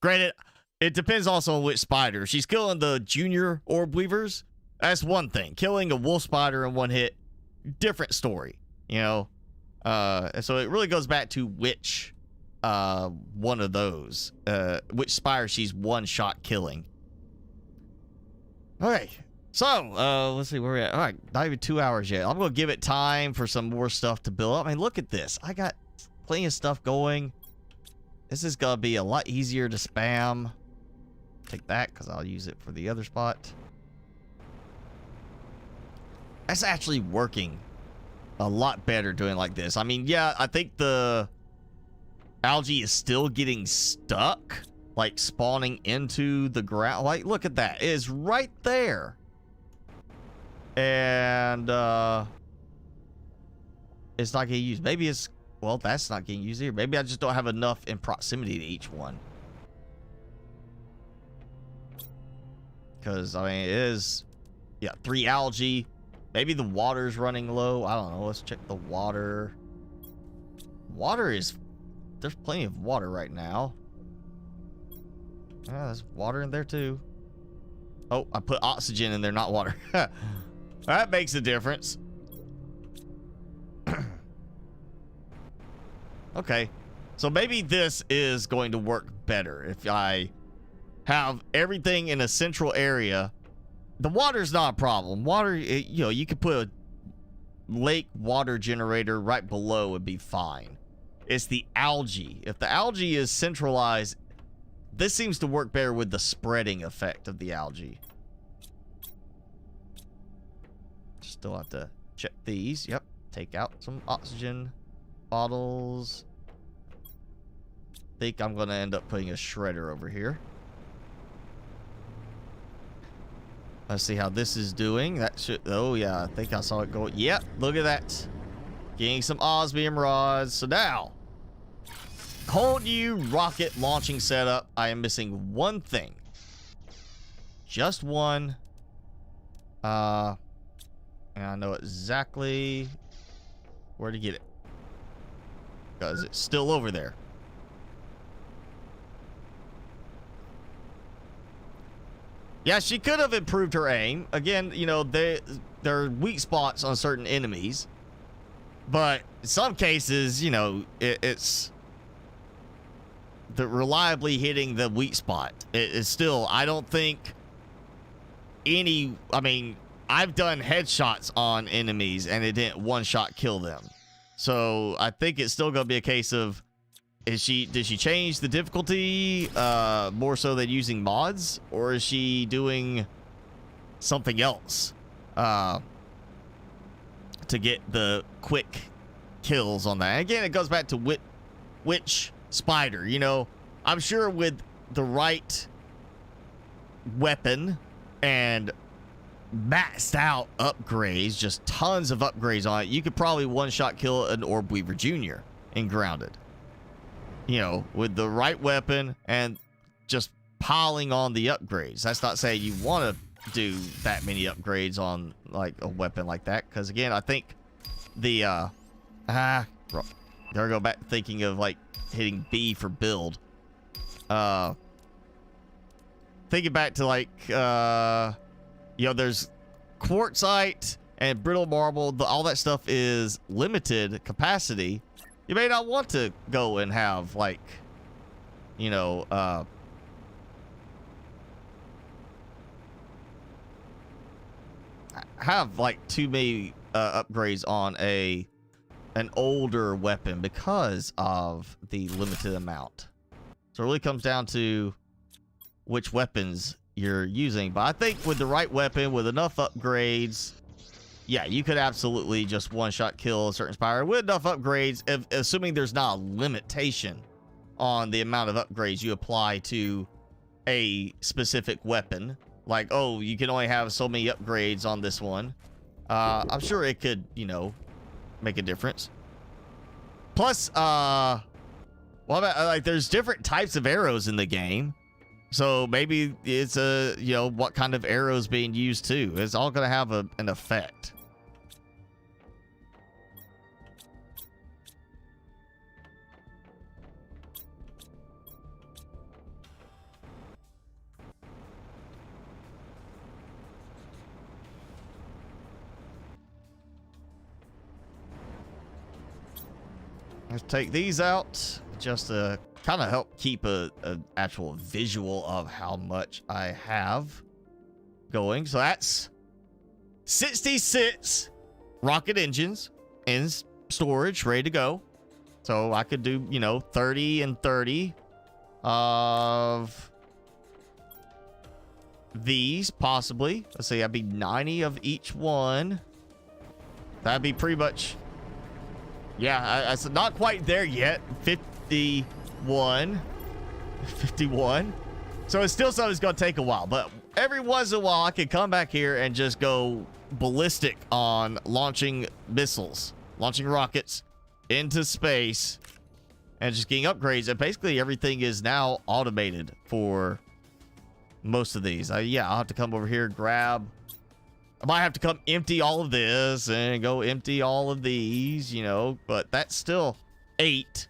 Granted, it depends also on which spider. If she's killing the junior orb weavers, that's one thing. Killing a wolf spider in one hit, different story, you know? So it really goes back to which one of those, which spider she's one-shot killing. Okay. So, let's see where we're at. All right, not even 2 hours yet. I'm going to give it time for some more stuff to build up. I mean, look at this. I got plenty of stuff going. This is going to be a lot easier to spam. Take that, because I'll use it for the other spot. That's actually working a lot better doing like this. I mean, yeah, I think the algae is still getting stuck, like spawning into the ground. Like, look at that. It is right there. And it's not getting used. Maybe it's, well, that's not getting used here. Maybe I just don't have enough in proximity to each one. Because, I mean, it is, yeah, 3 algae. Maybe the water's running low. I don't know. Let's check the water. Water is, there's plenty of water right now. Yeah, there's water in there too. Oh, I put oxygen in there, not water. That makes a difference. Okay. So maybe this is going to work better if I have everything in a central area. The water's not a problem. Water, you know, you could put a lake water generator right below would be fine. It's the algae. If the algae is centralized, this seems to work better with the spreading effect of the algae. Still have to check these. Yep. Take out some oxygen bottles. Think I'm going to end up putting a shredder over here. Let's see how this is doing. That should, oh yeah, I think I saw it go. Yep, look at that. Getting some osmium rods. So now, whole new rocket launching setup. I am missing one thing. Just one. And I know exactly where to get it, because it's still over there. Yeah, she could have improved her aim. Again, you know, there are weak spots on certain enemies. But in some cases, you know, it's the reliably hitting the weak spot. It is still, I don't think any, I mean, I've done headshots on enemies and it didn't one-shot kill them. So I think it's still going to be a case of, did she change the difficulty more so than using mods, or is she doing something else to get the quick kills on that? Again, it goes back to which spider, you know. I'm sure with the right weapon and maxed out upgrades, just tons of upgrades on it, you could probably one-shot kill an Orb Weaver Jr. in Grounded. You know, with the right weapon and just piling on the upgrades. That's not saying you want to do that many upgrades on like a weapon like that, because again, I think the there I go back thinking of like hitting B for build. Thinking back to like you know, there's quartzite and brittle marble. All that stuff is limited capacity. You may not want to go and have like, you know, have like too many upgrades on an older weapon because of the limited amount. So it really comes down to which weapons you're using. But I think with the right weapon, with enough upgrades, yeah, you could absolutely just one-shot kill a certain spider with enough upgrades, assuming there's not a limitation on the amount of upgrades you apply to a specific weapon. Like, oh, you can only have so many upgrades on this one. I'm sure it could, you know, make a difference. Plus, well, like, there's different types of arrows in the game. So maybe it's what kind of arrows being used too. It's all going to have an effect. Let's take these out just to kind of help keep a actual visual of how much I have going. So that's 66 rocket engines in storage, ready to go. So I could do, 30 and 30 of these, possibly. Let's see, that'd be 90 of each one. That'd be pretty much... Yeah, it's not quite there yet. 51. 51. So it's still something that's going to take a while. But every once in a while, I can come back here and just go ballistic on launching missiles, launching rockets into space, and just getting upgrades. And basically, everything is now automated for most of these. Yeah, I'll have to come over here, grab... I might have to come empty all of this and go empty all of these, but that's still 8.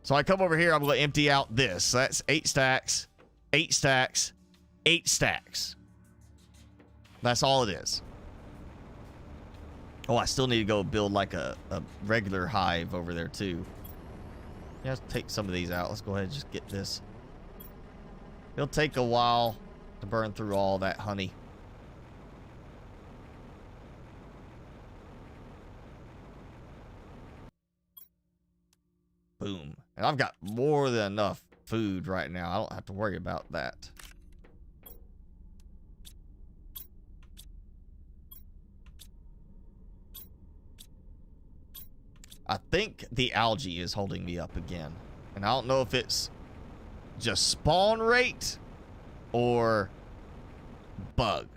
So I come over here, I'm going to empty out this. So that's 8 stacks, 8 stacks, 8 stacks. That's all it is. Oh, I still need to go build like a regular hive over there too. Yeah, let's take some of these out. Let's go ahead and just get this. It'll take a while to burn through all that honey. Boom. And I've got more than enough food right now. I don't have to worry about that. I think the algae is holding me up again. And I don't know if it's just spawn rate or bug.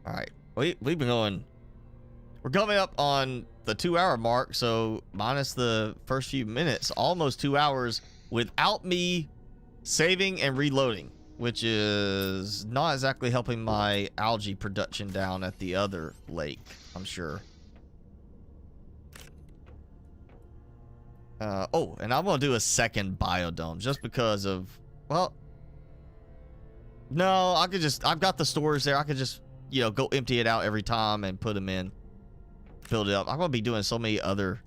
All right, we've been going. We're coming up on the 2-hour mark, so minus the first few minutes, almost 2 hours without me saving and reloading, which is not exactly helping my algae production down at the other lake, I'm sure. Oh, and I'm gonna do a second biodome just because of, well, no, I could just, I've got the storage there. I could just, go empty it out every time and put them in, build it up. I'm gonna be doing so many other,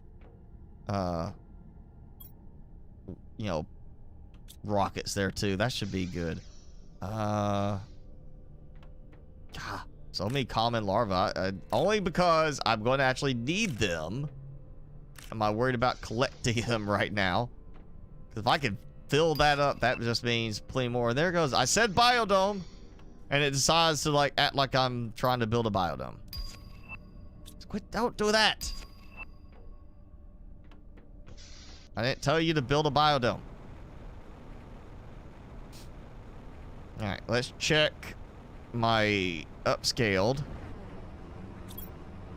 rockets there too. That should be good. God, so many common larvae. Only because I'm going to actually need them. Am I worried about collecting them right now? Because if I can fill that up, that just means plenty more. There goes. I said biodome, and it decides to act like I'm trying to build a biodome. Quit! Don't do that. I didn't tell you to build a biodome. All right, let's check my upscaled.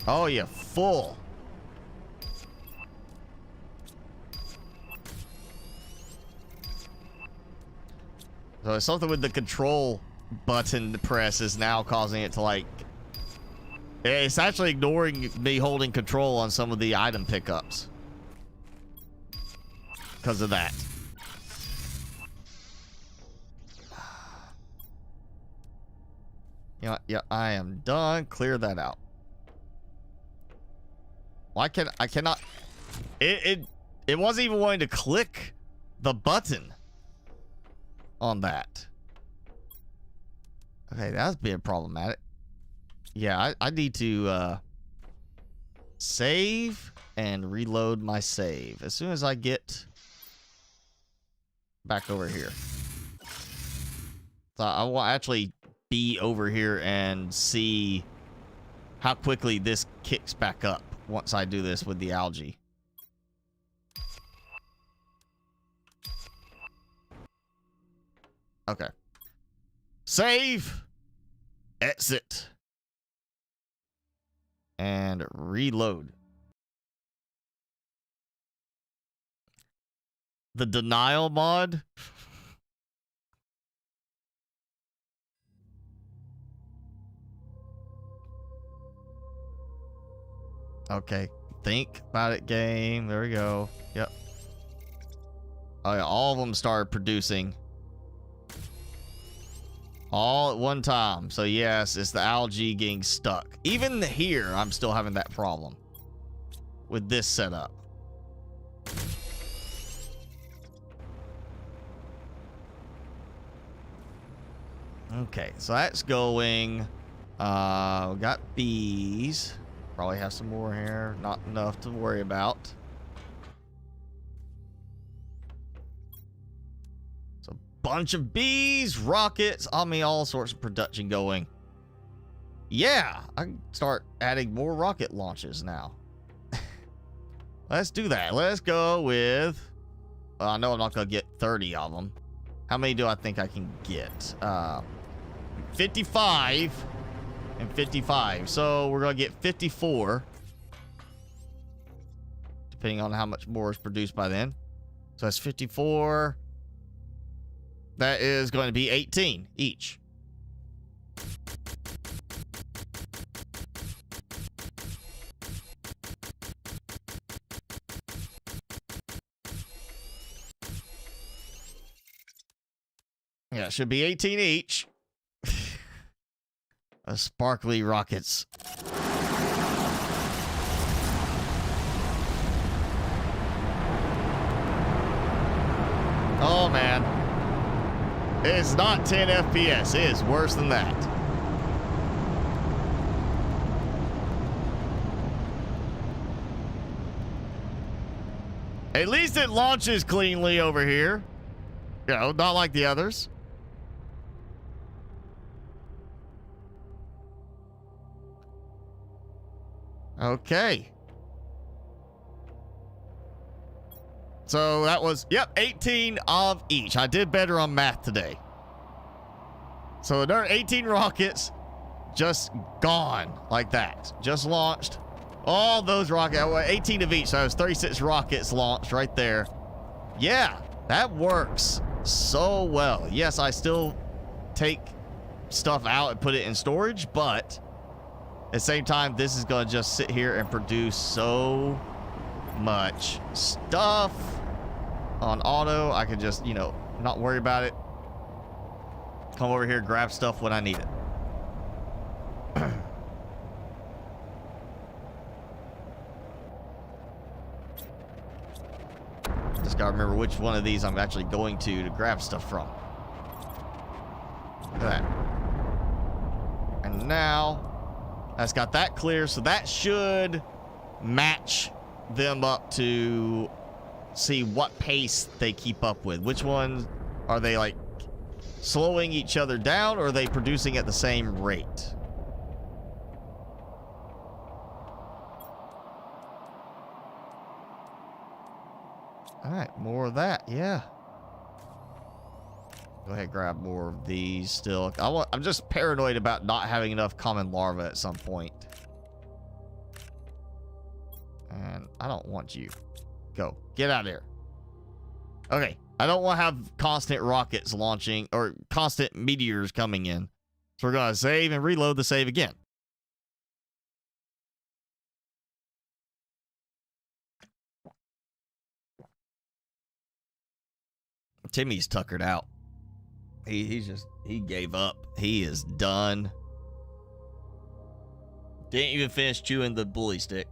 Oh, yeah, full. So it's something with the control button press is now causing it to it's actually ignoring me holding control on some of the item pickups because of that. Yeah, I am done. Clear that out. Why can't I cannot? It wasn't even wanting to click the button on that. Okay, that's being problematic. Yeah, I need to save and reload my save as soon as I get back over here. So I will actually be over here and see how quickly this kicks back up once I do this with the algae. Okay. Save. Exit. reload. The denial mod. Okay. Think about it, game. There we go. Yep. Oh, yeah. All of them started producing all at one time. So, yes, it's the algae getting stuck. Even here, I'm still having that problem with this setup. Okay, so that's going. We got bees. Probably have some more here. Not enough to worry about. So, bunch of bees, rockets. I mean, all sorts of production going. Yeah, I can start adding more rocket launches now. Let's do that. Let's go with. Well, I know I'm not gonna get 30 of them. How many do I think I can get? 55 and 55. So we're going to get 54. Depending on how much more is produced by then. So that's 54. That is going to be 18 each. Yeah, it should be 18 each. Sparkly rockets. Oh, man. It's not 10 FPS. It is worse than that. At least it launches cleanly over here. You know, not like the others. Okay. So that was, yep, 18 of each. I did better on math today. So there are 18 rockets just gone like that. Just launched. All those rockets, 18 of each. So that was 36 rockets launched right there. Yeah, that works so well. Yes, I still take stuff out and put it in storage, but at the same time, this is going to just sit here and produce so much stuff on auto. I can just, you know, not worry about it. Come over here, grab stuff when I need it. Just got to remember which one of these I'm actually going to grab stuff from. Look at that. And now that's got that clear, so that should match them up to see what pace they keep up with. Which ones are they, like, slowing each other down, or are they producing at the same rate? All right, more of that, yeah. Go ahead, grab more of these still. I'm just paranoid about not having enough common larvae at some point. And I don't want you. Go. Get out of there. Okay. I don't want to have constant rockets launching or constant meteors coming in. So we're going to save and reload the save again. Timmy's tuckered out. He gave up. He is done. Didn't even finish chewing the bully stick.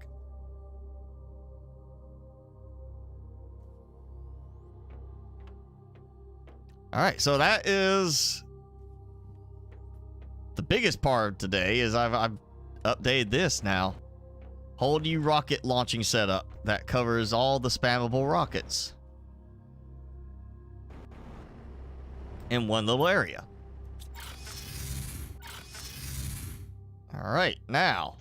All right, so that is the biggest part of today. Is I've updated this now. Whole new rocket launching setup that covers all the spammable rockets in one little area. All right, now,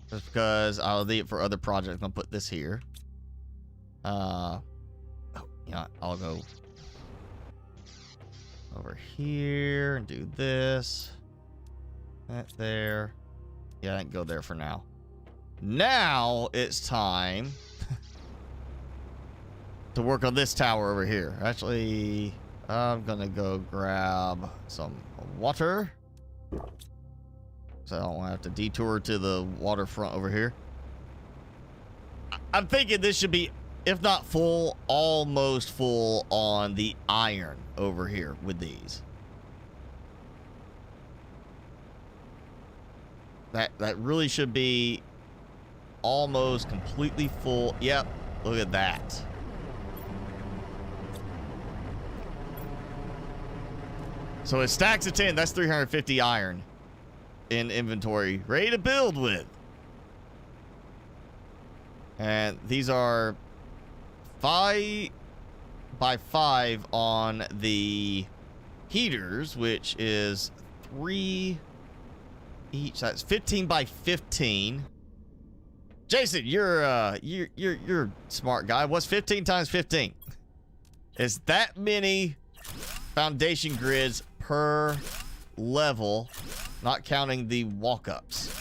just because I'll leave it for other projects, I'm gonna put this here. Oh, yeah, I'll go over here and do this. That there. Yeah, I can go there for now. Now it's time to work on this tower over here. Actually, I'm gonna go grab some water, so I don't have to detour to the waterfront over here. I'm thinking this should be, if not full, almost full on the iron over here with these. That really should be almost completely full. Yep, look at that. So it stacks of 10. That's 350 iron in inventory, ready to build with. And these are 5 by 5 on the heaters, which is 3 each. That's 15 by 15. Jason, you're a smart guy. What's 15 times 15? It's that many foundation grids per level, not counting the walk-ups.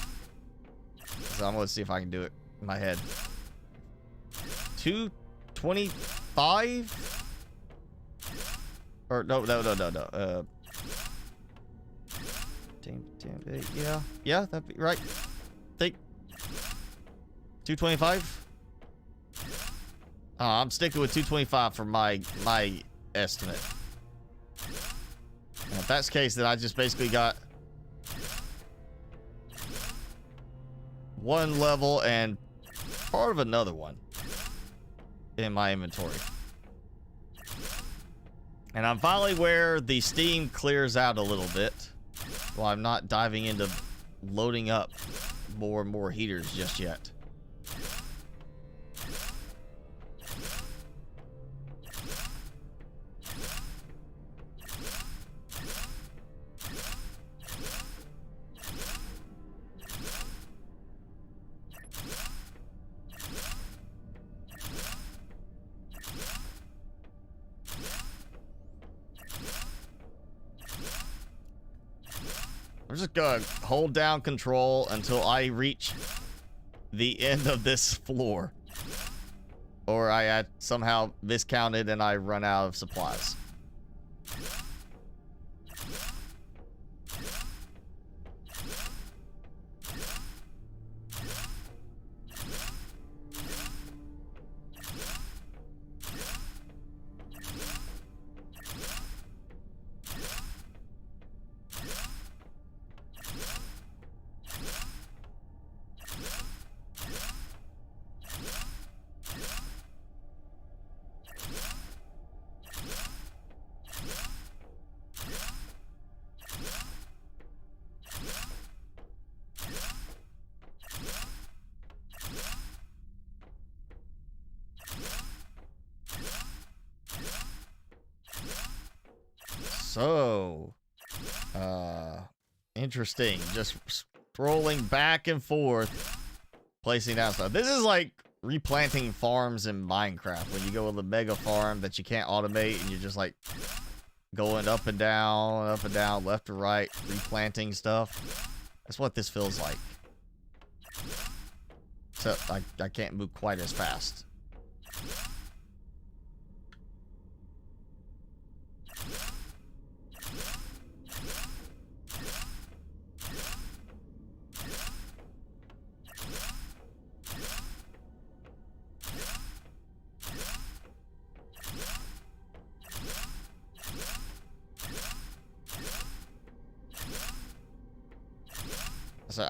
So I'm gonna see if I can do it in my head. 225? Or no. 10, yeah, that'd be right. Think 225. I'm sticking with 225 for my estimate. And if that's the case, then I just basically got one level and part of another one in my inventory. And I'm finally where the steam clears out a little bit. Well, I'm not diving into loading up more and more heaters just yet. I'm just gonna hold down control until I reach the end of this floor, or I had somehow miscounted and I run out of supplies. So, interesting. Just scrolling back and forth, placing down stuff. This is like replanting farms in Minecraft when you go with a mega farm that you can't automate and you're just like going up and down, left to right, replanting stuff. That's what this feels like. Except I can't move quite as fast. So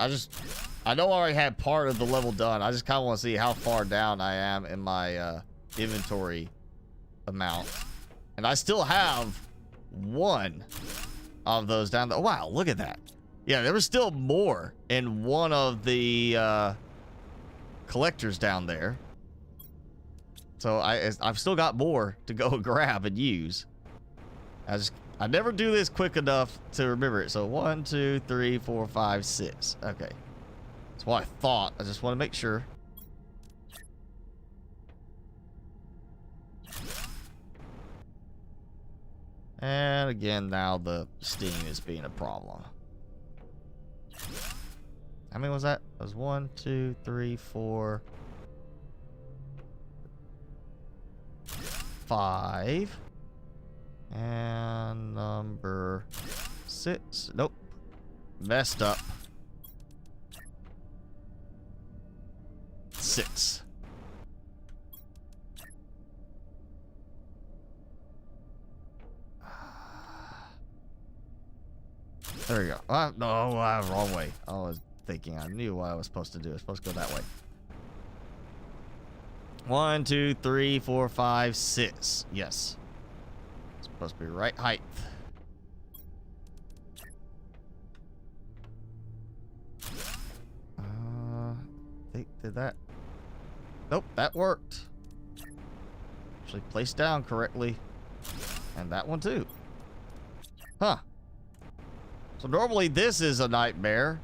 I know I already had part of the level done. I just kind of want to see how far down I am in my inventory amount. And I still have one of those down there. Oh, wow, look at that. Yeah, there was still more in one of the collectors down there. So I've still got more to go grab and use. I never do this quick enough to remember it. So 1, 2, 3, 4, 5, 6. Okay. That's what I thought. I just want to make sure. And again, now the steam is being a problem. How many was that? It was 1, 2, 3, 4, 5. And number 6. Nope. Messed up. 6. There we go. No, wrong way. I was thinking I knew what I was supposed to do. I was supposed to go that way. 1, 2, 3, 4, 5, 6. Yes. It's supposed to be right height. Did that? Nope, that worked. Actually placed down correctly. And that one too. Huh. So normally this is a nightmare.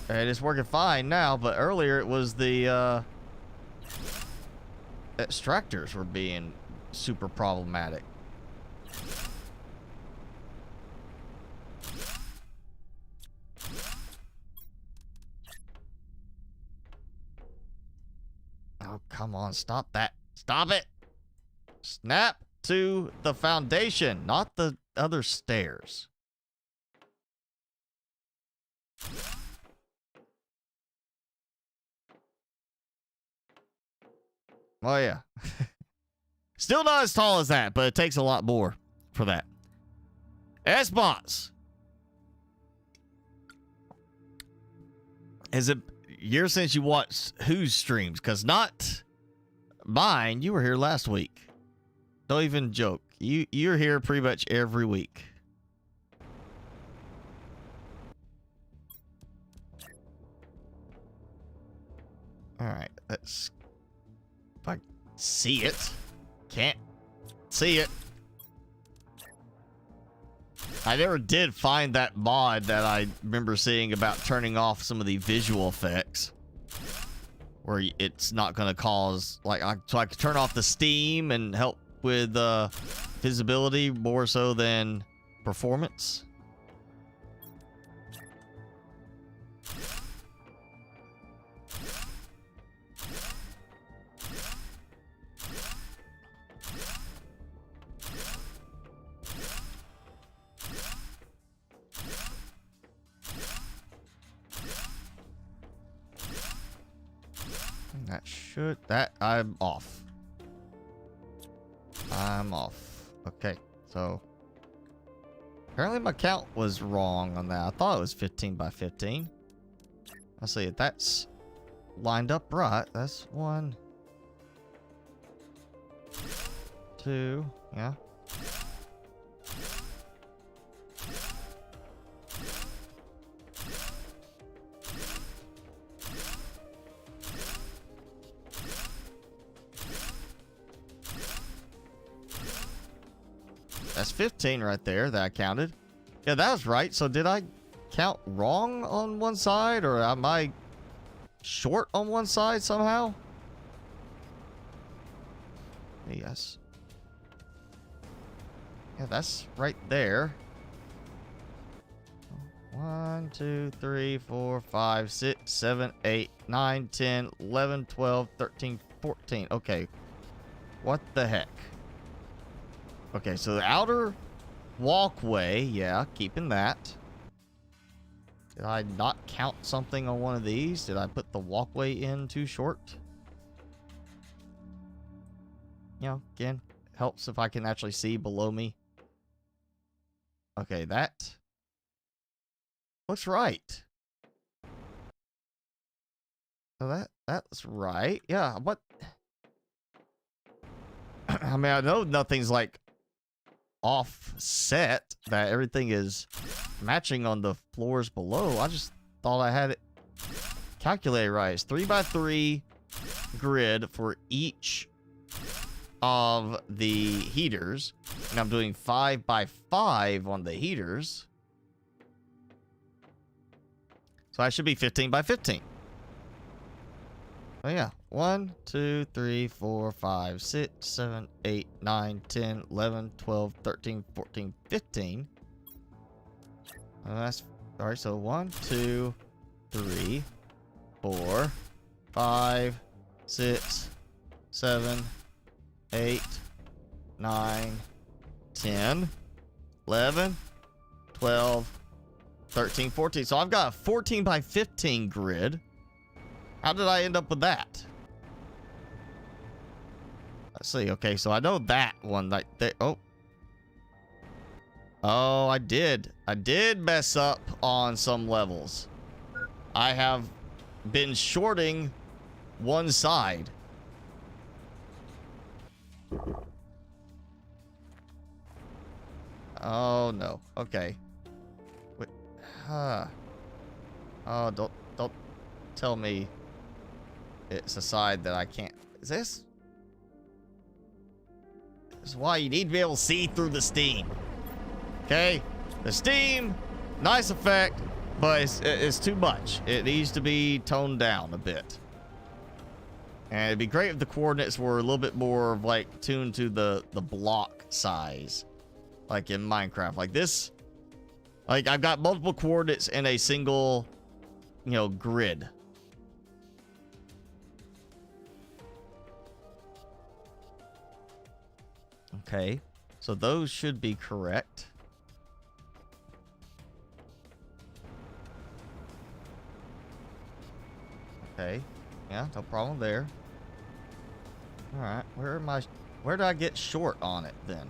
And it's working fine now, but earlier it was the extractors were being super problematic. Oh, come on, stop that. Stop it. Snap to the foundation, not the other stairs. Oh, yeah. Still not as tall as that, but it takes a lot more for that. S-Bots. Is it years since you watched whose streams? Because not mine. You were here last week. Don't even joke. You're here pretty much every week. All right, let's. If I see it, can't see it. I never did find that mod that I remember seeing about turning off some of the visual effects, where it's not going to cause so I could turn off the steam and help with visibility more so than performance. I'm off. I'm off. Okay, so apparently my count was wrong on that. I thought it was 15 by 15. Let's see if that's lined up right. That's 1, 2, yeah. That's 15 right there that I counted. Yeah, that was right. So did I count wrong on one side, or am I short on one side somehow? Yes. Yeah, that's right there. 1, 2, 3, 4, 5, 6, 7, 8, 9, 10, 11, 12, 13, 14. Okay. What the heck? Okay, so the outer walkway, yeah, keeping that. Did I not count something on one of these? Did I put the walkway in too short? You know, again, helps if I can actually see below me. Okay, that looks right. So that's right. Yeah, what? I mean, I know nothing's like offset, that everything is matching on the floors below. I just thought I had it calculated right. It's 3 by 3 grid for each of the heaters, and I'm doing 5 by 5 on the heaters, so I should be 15 by 15. Oh yeah, 1, 2, 3, 4, 5, 6, 7, 8, 9, 10, 11, 12, 13, 14, 15. That's all right. So 1, 2, 3, 4, 5, 6, 7, 8, 9, 10, 11, 12, 13, 14. So I've got a 14 by 15 grid. How did I end up with that? Let's see. Okay, so I know that one right there. Oh. Oh, I did. I did mess up on some levels. I have been shorting one side. Oh, no. Okay. Wait. Oh, don't tell me it's a side that I can't. Is this? This is why you need to be able to see through the steam. Okay? The steam, nice effect, but it's too much. It needs to be toned down a bit. And it'd be great if the coordinates were a little bit more like tuned to the block size. Like in Minecraft. Like this. Like I've got multiple coordinates in a single, you know, grid. Okay. So those should be correct. Okay. Yeah, no problem there. Alright, where do I get short on it then?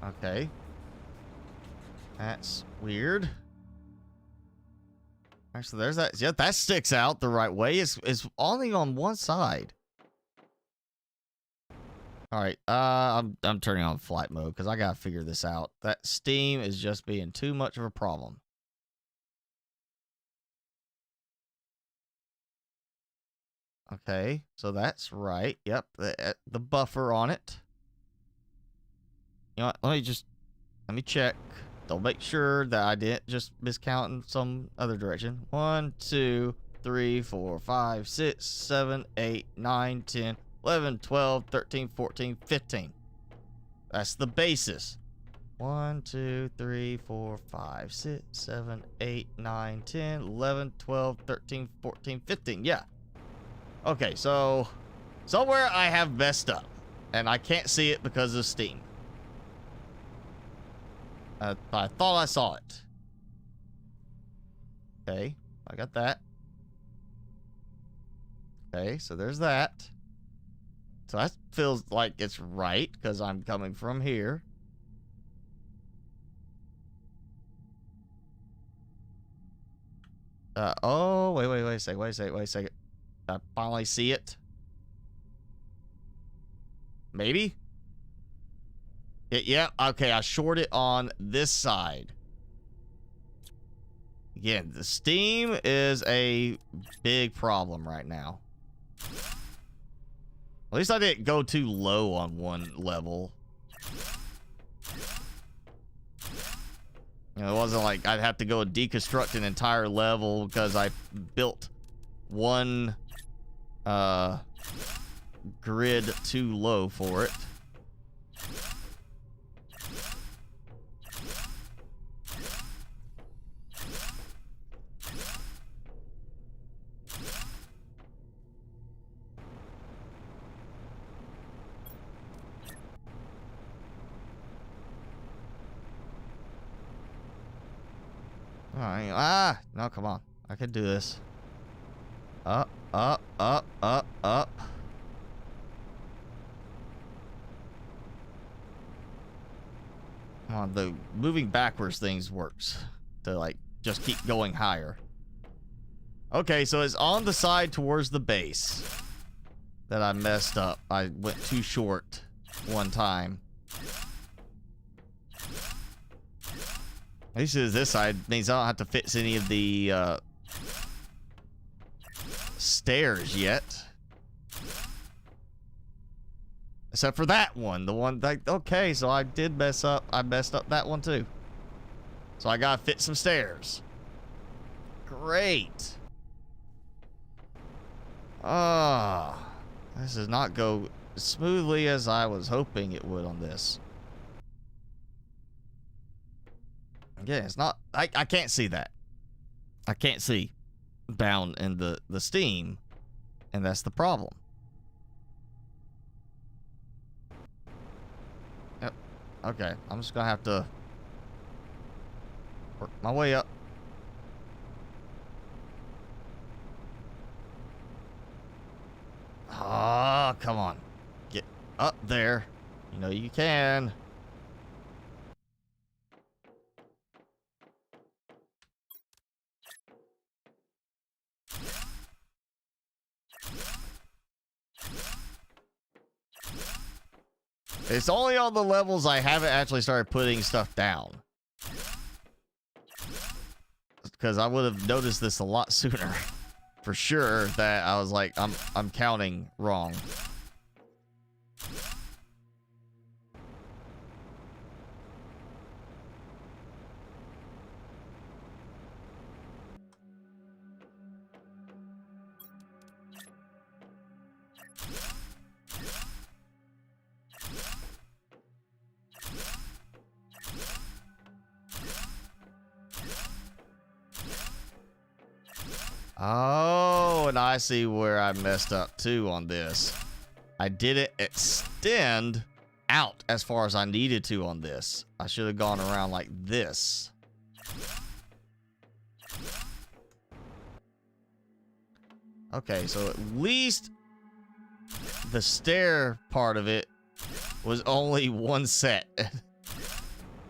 Okay. That's weird. Actually, there's that. Yeah, that sticks out the right way. It's only on one side. All right. I'm turning on flight mode because I gotta figure this out. That steam is just being too much of a problem. Okay, so that's right. Yep, the buffer on it. You know what? Let me check. Don't make sure that I didn't just miscount in some other direction. 1, 2, 3, 4, 5, 6, 7, 8, 9, 10, 11, 12, 13, 14, 15. That's the basis. 1, 2, 3, 4, 5, 6, 7, 8, 9, 10, 11, 12, 13, 14, 15. Yeah. Okay, so somewhere I have messed up. And I can't see it because of steam. I thought I saw it. Okay, I got that. Okay, so there's that. So that feels like it's right because I'm coming from here. Oh, wait a second. I finally see it. Maybe? Yeah, okay, I short it on this side. Again, the steam is a big problem right now. At least I didn't go too low on one level. You know, it wasn't like I'd have to go and deconstruct an entire level because I built one grid too low for it. Alright, no, come on. I can do this. Up. Come on, the moving backwards things works. To, like, just keep going higher. Okay, so it's on the side towards the base that I messed up. I went too short one time. At least it's this side. Means I don't have to fix any of the stairs yet. Except for that one. The one that, okay, so I did mess up. I messed up that one too. So I gotta fit some stairs. Great. This does not go as smoothly as I was hoping it would on this. Again, it's not... I can't see that. I can't see down in the steam, and that's the problem. Yep. Okay, I'm just gonna have to work my way up. Ah, come on. Get up there. You know you can. It's only on the levels I haven't actually started putting stuff down. Because I would have noticed this a lot sooner. For sure that I was like, I'm counting wrong. Oh, and I see where I messed up too on this. I didn't extend out as far as I needed to on this. I should have gone around like this. Okay, so at least the stair part of it was only one set.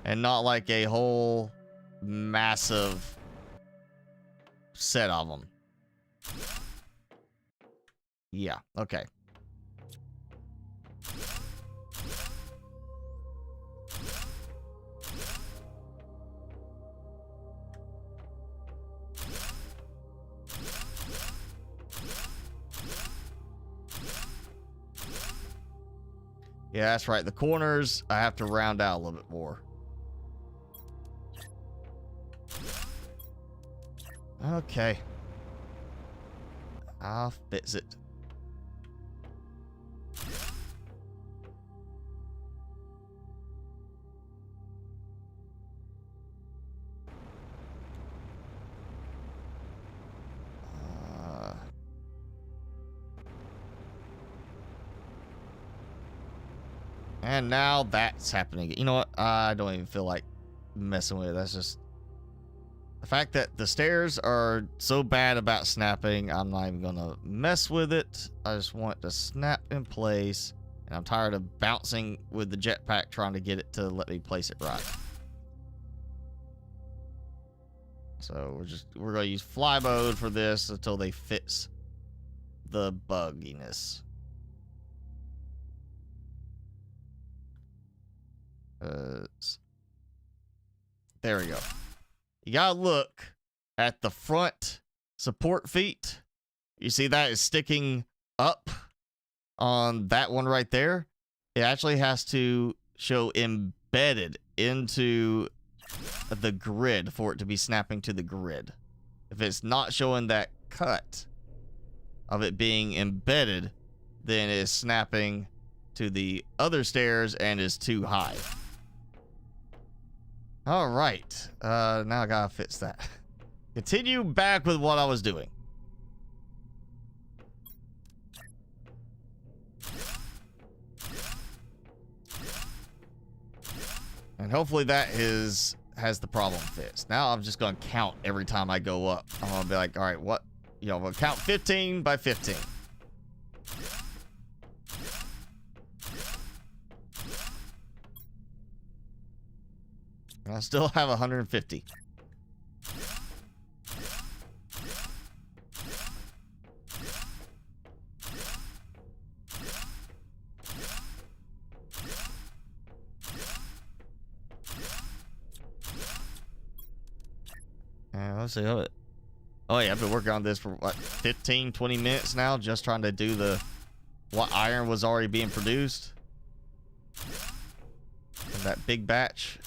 And not like a whole massive set of them. Yeah, okay. Yeah, that's right. The corners, I have to round out a little bit more. Okay. I'll fix it. And now that's happening. You know what? I don't even feel like messing with it. That's just... the fact that the stairs are so bad about snapping, I'm not even gonna mess with it. I just want it to snap in place. And I'm tired of bouncing with the jetpack trying to get it to let me place it right. So we're gonna use fly mode for this until they fix the bugginess. There we go. You gotta look at the front support feet. You see that is sticking up on that one right there. It actually has to show embedded into the grid for it to be snapping to the grid. If it's not showing that cut of it being embedded, then it's snapping to the other stairs and is too high. All right, now I gotta fix that. Continue back with what I was doing. And hopefully that has the problem fixed. Now I'm just gonna count every time I go up. I'm gonna be like, all right, what? You know, I'm gonna count 15 by 15. I still have 150. And let's see how it... oh yeah, I've been working on this for what, 15, 20 minutes now, just trying to do the... what iron was already being produced. And that big batch.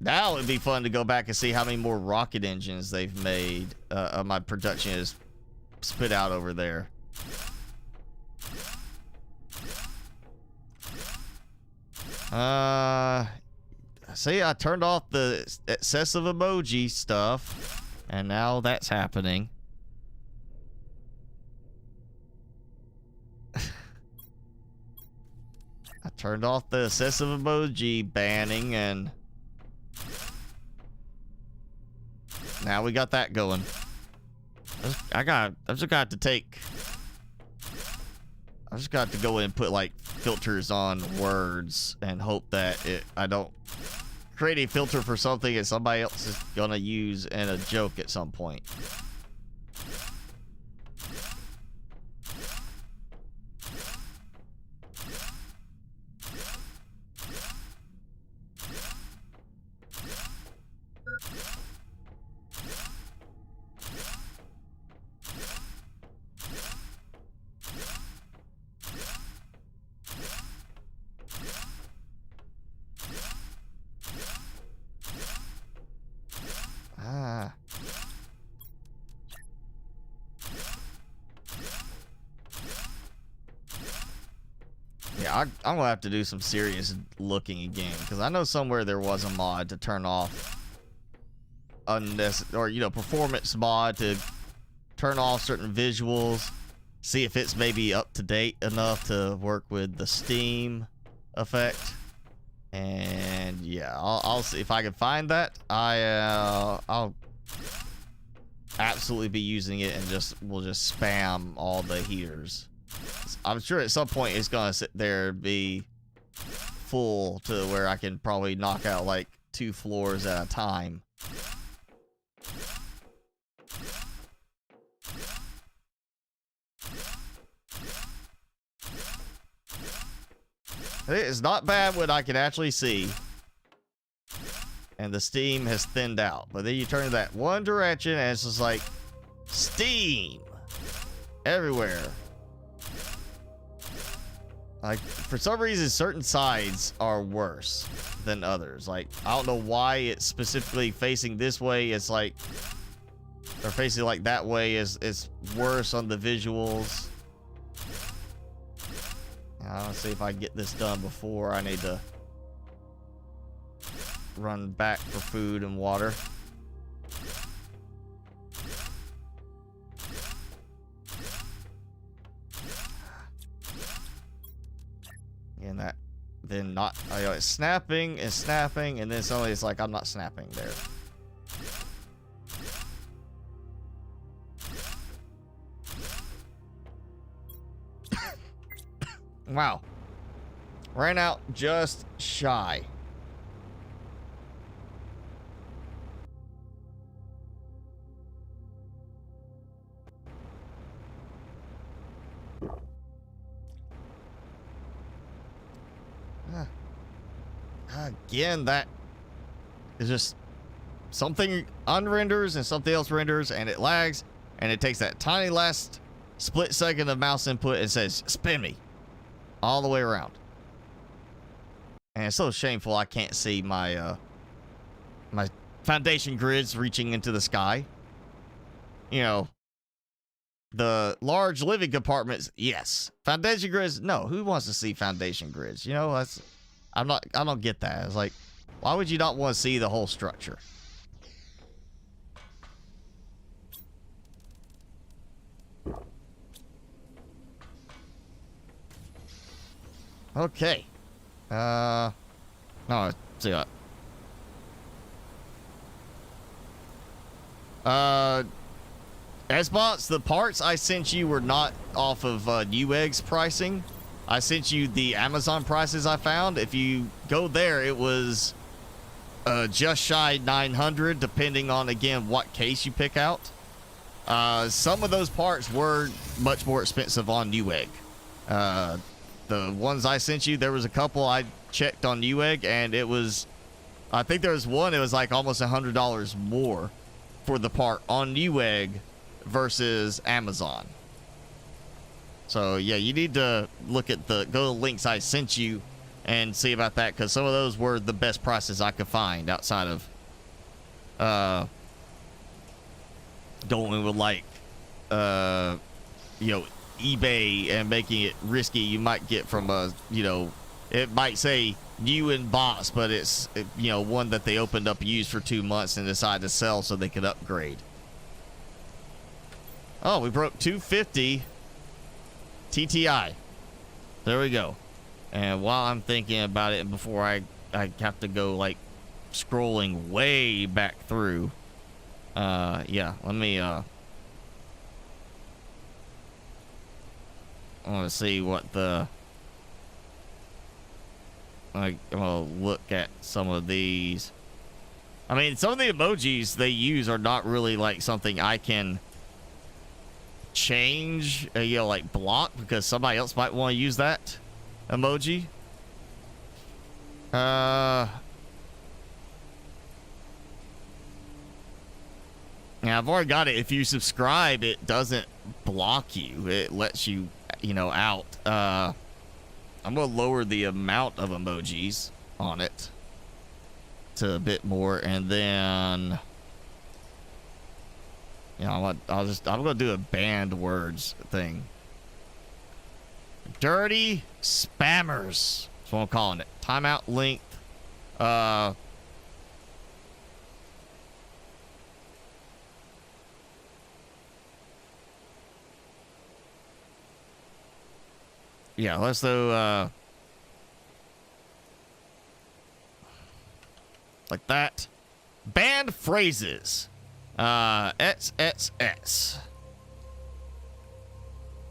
Now it'd be fun to go back and see how many more rocket engines they've made. My production is spit out over there. See, I turned off the excessive emoji stuff, and now that's happening. I turned off the excessive emoji banning, and now we got that going. I just got to go in and put like filters on words and hope that I don't create a filter for something that somebody else is gonna use in a joke at some point. Yeah, I'm gonna have to do some serious looking again, because I know somewhere there was a mod to turn off unnecessary, or you know, performance mod to turn off certain visuals, see if it's maybe up to date enough to work with the Steam effect. And yeah, I'll see if I can find that. I'll absolutely be using it, and we'll just spam all the heaters. I'm sure at some point it's gonna sit there and be full to where I can probably knock out like 2 floors at a time. It's not bad what I can actually see. And the steam has thinned out. But then you turn that one direction and it's just like steam everywhere. Like, for some reason, certain sides are worse than others. Like, I don't know why it's specifically facing this way. It's like, or facing like that way is worse on the visuals. I'll see if I can get this done before I need to run back for food and water. And that, then not, it's snapping and snapping, and then suddenly it's like I'm not snapping there. Wow. Ran out just shy. Again, that is just something unrenders and something else renders, and it lags, and it takes that tiny last split second of mouse input and says, spin me all the way around. And it's so shameful I can't see my my foundation grids reaching into the sky. You know, the large living compartments, yes. Foundation grids, no. Who wants to see foundation grids? You know, that's, I don't get that. It's like, why would you not want to see the whole structure? Okay. No, let's see what. Xbox, the parts I sent you were not off of Newegg's pricing. I sent you the Amazon prices I found. If you go there, it was just shy 900, depending on, again, what case you pick out. Some of those parts were much more expensive on Newegg. The ones I sent you, there was a couple I checked on Newegg, and it was, I think there was one, it was like almost $100 more for the part on Newegg versus Amazon. So yeah, you need to look at go to the links I sent you and see about that, because some of those were the best prices I could find outside of going with like you know, eBay and making it risky, you might get from a, you know, it might say new in box, but it's, you know, one that they opened up used for 2 months and decided to sell so they could upgrade. Oh, we broke 250 TTI. There we go. And while I'm thinking about it, before I have to go like scrolling way back through, yeah, let me I want to see what the I'm gonna look at some of these. I mean, some of the emojis they use are not really like something I can change, you know, like block, because somebody else might want to use that emoji. Yeah, I've already got it. If you subscribe, it doesn't block you. It lets you, you know, out. I'm gonna lower the amount of emojis on it to a bit more, and then, you know, I'm gonna do a banned words thing. Dirty spammers. That's what I'm calling it. Timeout length. Yeah, let's do like that. Banned phrases. XXX.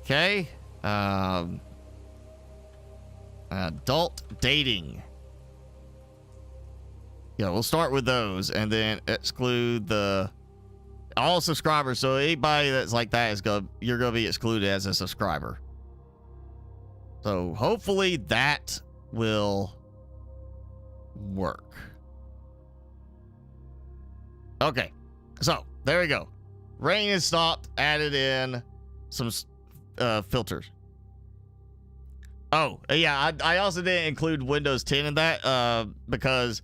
Okay. Adult dating. Yeah, we'll start with those and then exclude the all subscribers. So anybody that's like that is you're gonna be excluded as a subscriber. So hopefully that will work. Okay, so there we go. Rain is stopped. Added in some filters. Oh yeah, I also didn't include Windows 10 in that because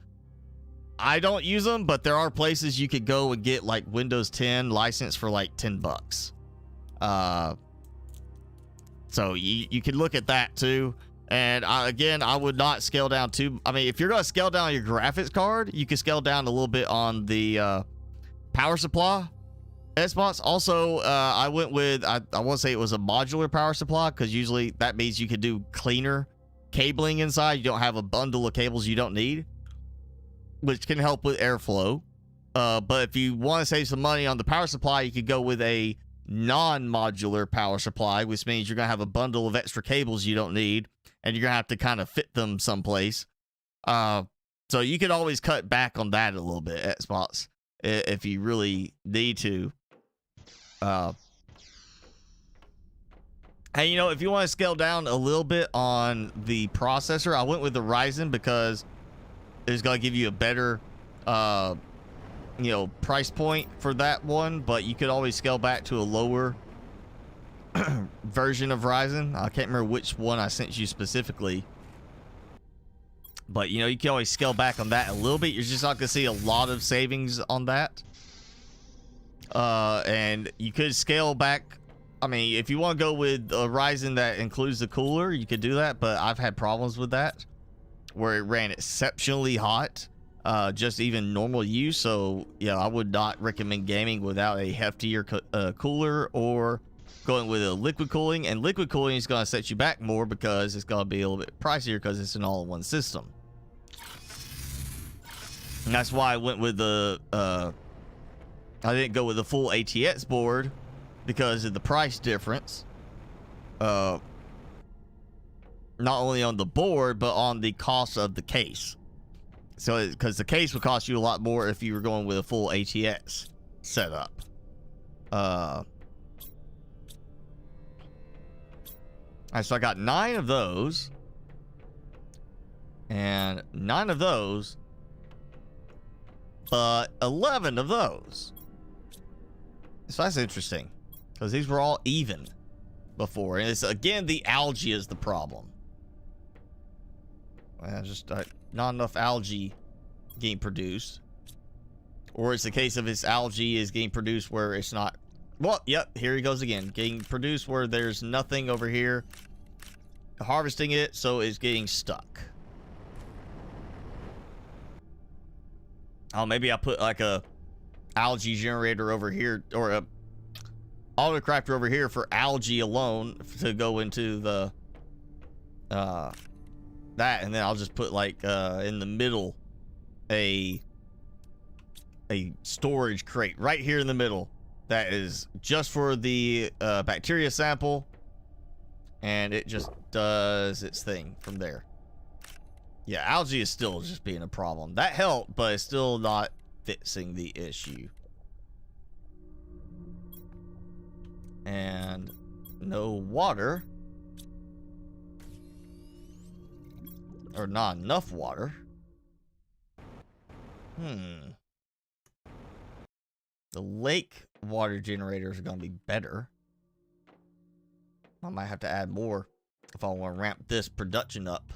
I don't use them, but there are places you could go and get like Windows 10 license for like $10. So you can look at that too. And again, I would not scale down too. I mean, if you're going to scale down your graphics card, you can scale down a little bit on the power supply spots. Also, I went with, I want to say it was a modular power supply, because usually that means you can do cleaner cabling inside. You don't have a bundle of cables you don't need, which can help with airflow. But if you want to save some money on the power supply, you could go with a non-modular power supply, which means you're gonna have a bundle of extra cables you don't need, and you're gonna have to kind of fit them someplace. So you could always cut back on that a little bit at spots if you really need to. And you know, if you want to scale down a little bit on the processor, I went with the Ryzen because it's gonna give you a better you know, price point for that one, but you could always scale back to a lower version of Ryzen. I can't remember which one I sent you specifically, but you know, you can always scale back on that a little bit. You're just not gonna see a lot of savings on that. And you could scale back. I mean, if you want to go with a Ryzen that includes the cooler, you could do that, but I've had problems with that where it ran exceptionally hot. Just even normal use. So yeah, I would not recommend gaming without a heftier cooler, or going with a liquid cooling. And liquid cooling is going to set you back more because it's going to be a little bit pricier because it's an all-in-one system. And that's why I went with the I didn't go with the full ATX board, because of the price difference, not only on the board but on the cost of the case. So, because the case would cost you a lot more if you were going with a full ATX setup. Alright, so I got 9 of those. And 9 of those. But 11 of those. So that's interesting, because these were all even before. And it's, again, the algae is the problem. Just not enough algae getting produced, or it's the case of its algae is getting produced where it's not Well, yep, here he goes again. Getting produced where there's nothing over here. Harvesting it, so it's getting stuck. Oh, maybe I put like a algae generator over here, or a autocrafter over here for algae alone to go into the that, and then I'll just put like in the middle a storage crate right here in the middle that is just for the bacteria sample, and it just does its thing from there. Yeah, algae is still just being a problem. That helped, but it's still not fixing the issue. And no water. Or not enough water. The lake water generators are going to be better. I might have to add more if I want to ramp this production up.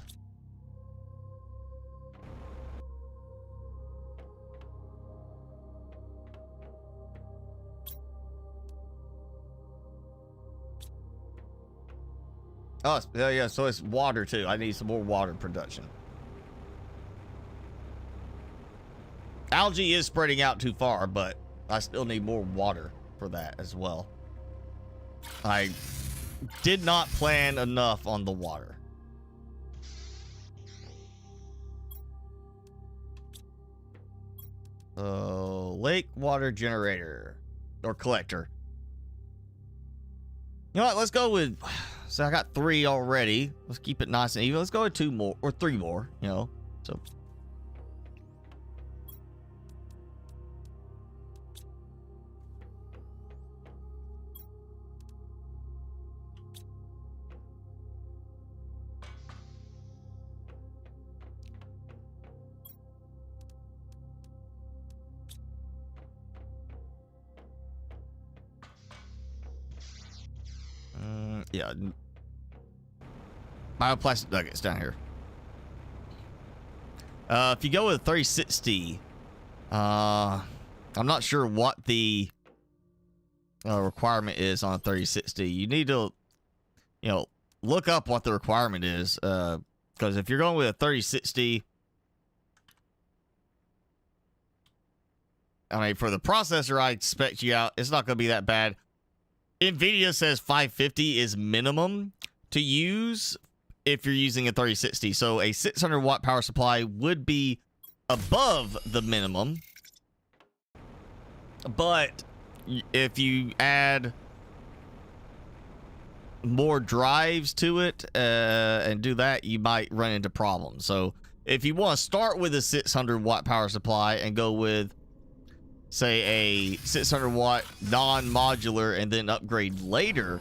Oh, yeah, so it's water too. I need some more water production. Algae is spreading out too far, but I still need more water for that as well. I did not plan enough on the water. Lake water generator or collector. You know what? Let's go with. So I got 3 already. Let's keep it nice and even. Let's go with 2 more or 3 more. You know, so. Yeah. Bioplastic nuggets down here. If you go with 3060, I'm not sure what the requirement is on a 3060. You need to, you know, look up what the requirement is. Because if you're going with a 3060, I mean, for the processor I expect you out, it's not going to be that bad. NVIDIA says 550 is minimum to use if you're using a 3060. So a 600 watt power supply would be above the minimum. But if you add more drives to it and do that, you might run into problems. So if you want to start with a 600 watt power supply and go with, say, a 600 watt non-modular and then upgrade later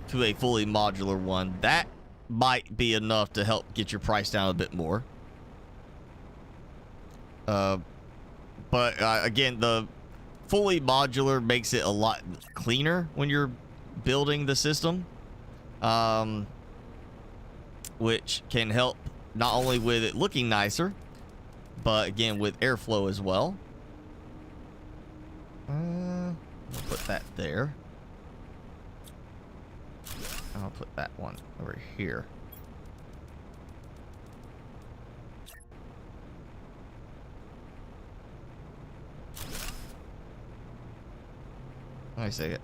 to a fully modular one, that might be enough to help get your price down a bit more. But again, the fully modular makes it a lot cleaner when you're building the system, which can help not only with it looking nicer, but again with airflow as well. I'll put that there. I'll put that one over here. Let me see it.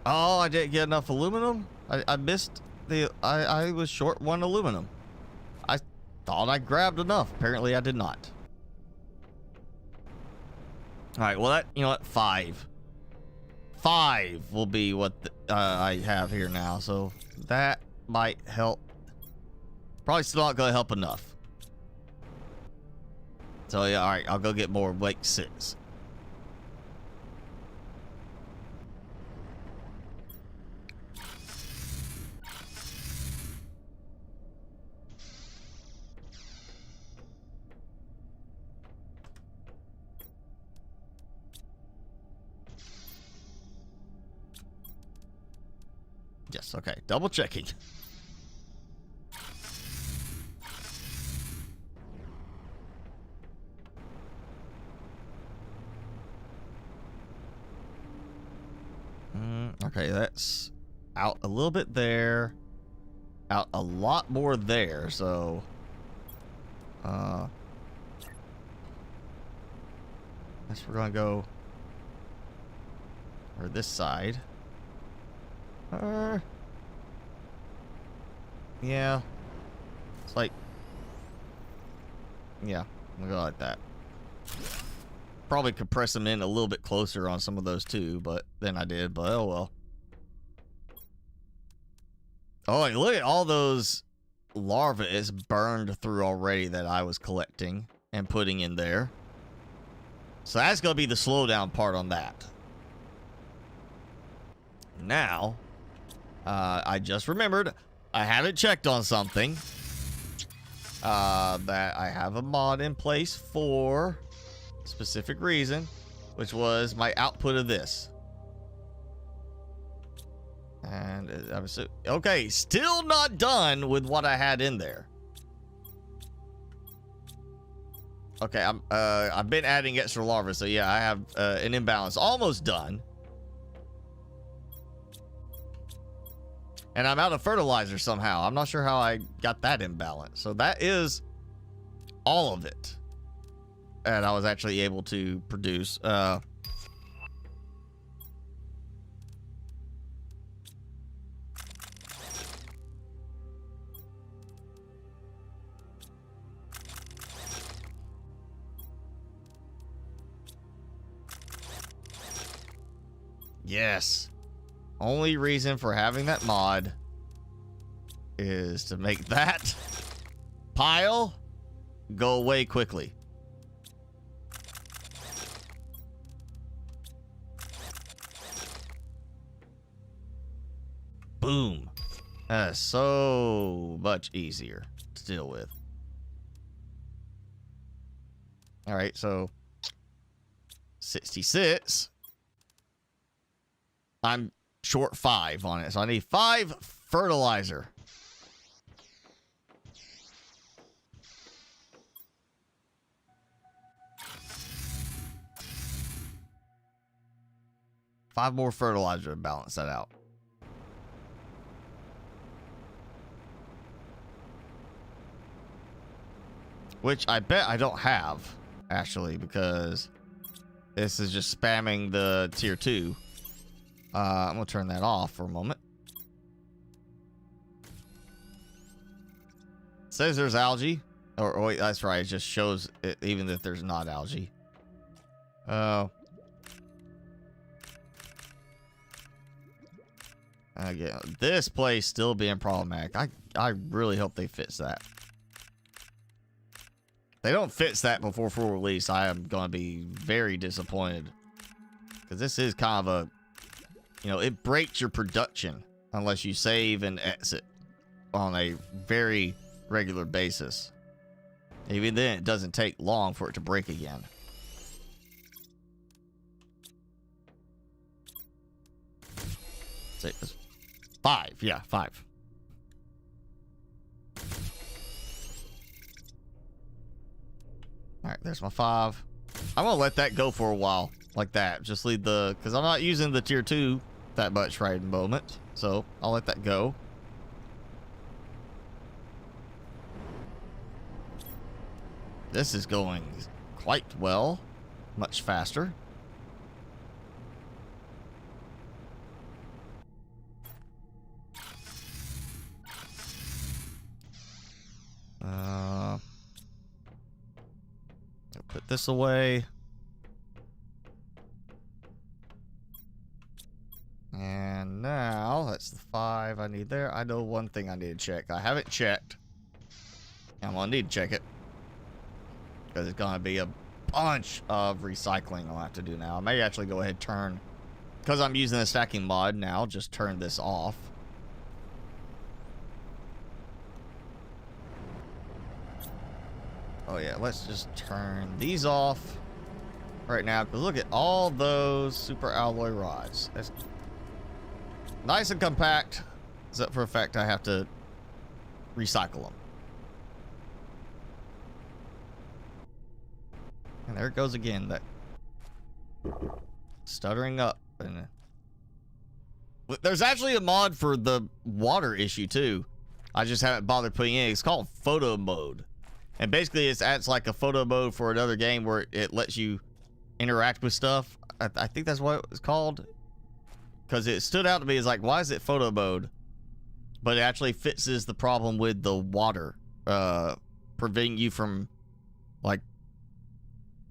Oh, I didn't get enough aluminum. I missed the. I was short 1 aluminum. I thought I grabbed enough. Apparently, I did not. All right, well, that, you know what, 5 will be what I have here now, so that might help. Probably still not gonna help enough. So yeah, all right, I'll go get more Wake 6. Yes, okay. Double checking. Okay, that's out a little bit there. Out a lot more there, so... I guess we're gonna go... or this side. Yeah. It's like... yeah, we'll go like that. Probably could press them in a little bit closer on some of those too, but then I did, but oh well. Oh, like, look at all those larvae it's burned through already that I was collecting and putting in there. So that's going to be the slowdown part on that. Now, I just remembered I haven't checked on something. That I have a mod in place for a specific reason, which was my output of this. And I was okay, still not done with what I had in there. Okay, I've been adding extra larvae, so yeah, I have an imbalance almost done. And I'm out of fertilizer somehow. I'm not sure how I got that imbalance. So that is all of it. And I was actually able to produce. Yes. Only reason for having that mod is to make that pile go away quickly. Boom. That is so much easier to deal with. All right, so 66. I'm short 5 on it, so I need 5 fertilizer. Five more fertilizer to balance that out. Which I bet I don't have, actually, because this is just spamming the tier 2. I'm going to turn that off for a moment. It says there's algae. Or wait, that's right. It just shows it, even if there's not algae. Again, this place still being problematic. I really hope they fix that. If they don't fix that before full release, I am going to be very disappointed. Because this is kind of a... you know, it breaks your production unless you save and exit on a very regular basis. Even then, it doesn't take long for it to break again. Say 5, yeah, 5. All right, there's my 5. I'm gonna let that go for a while, like that. Just leave the, because I'm not using the tier 2 that much right at the moment, so I'll let that go. This is going quite well, much faster. Put this away. And now that's the 5 I need there. I know one thing I need to check. I haven't checked. I'm gonna need to check it, because it's gonna be a bunch of recycling I'll have to do now. I may actually go ahead and turn, because I'm using the stacking mod now, just turn this off. Oh yeah, let's just turn these off right now, because look at all those super alloy rods. That's nice and compact, except for the fact I have to recycle them. And there it goes again, that stuttering up. And There's actually a mod for the water issue too. I just haven't bothered putting it in. It's called photo mode. And basically it's like a photo mode for another game where it lets you interact with stuff. I think that's what it's called. Because it stood out to me as like, why is it photo mode? But it actually fixes the problem with the water. Preventing you from like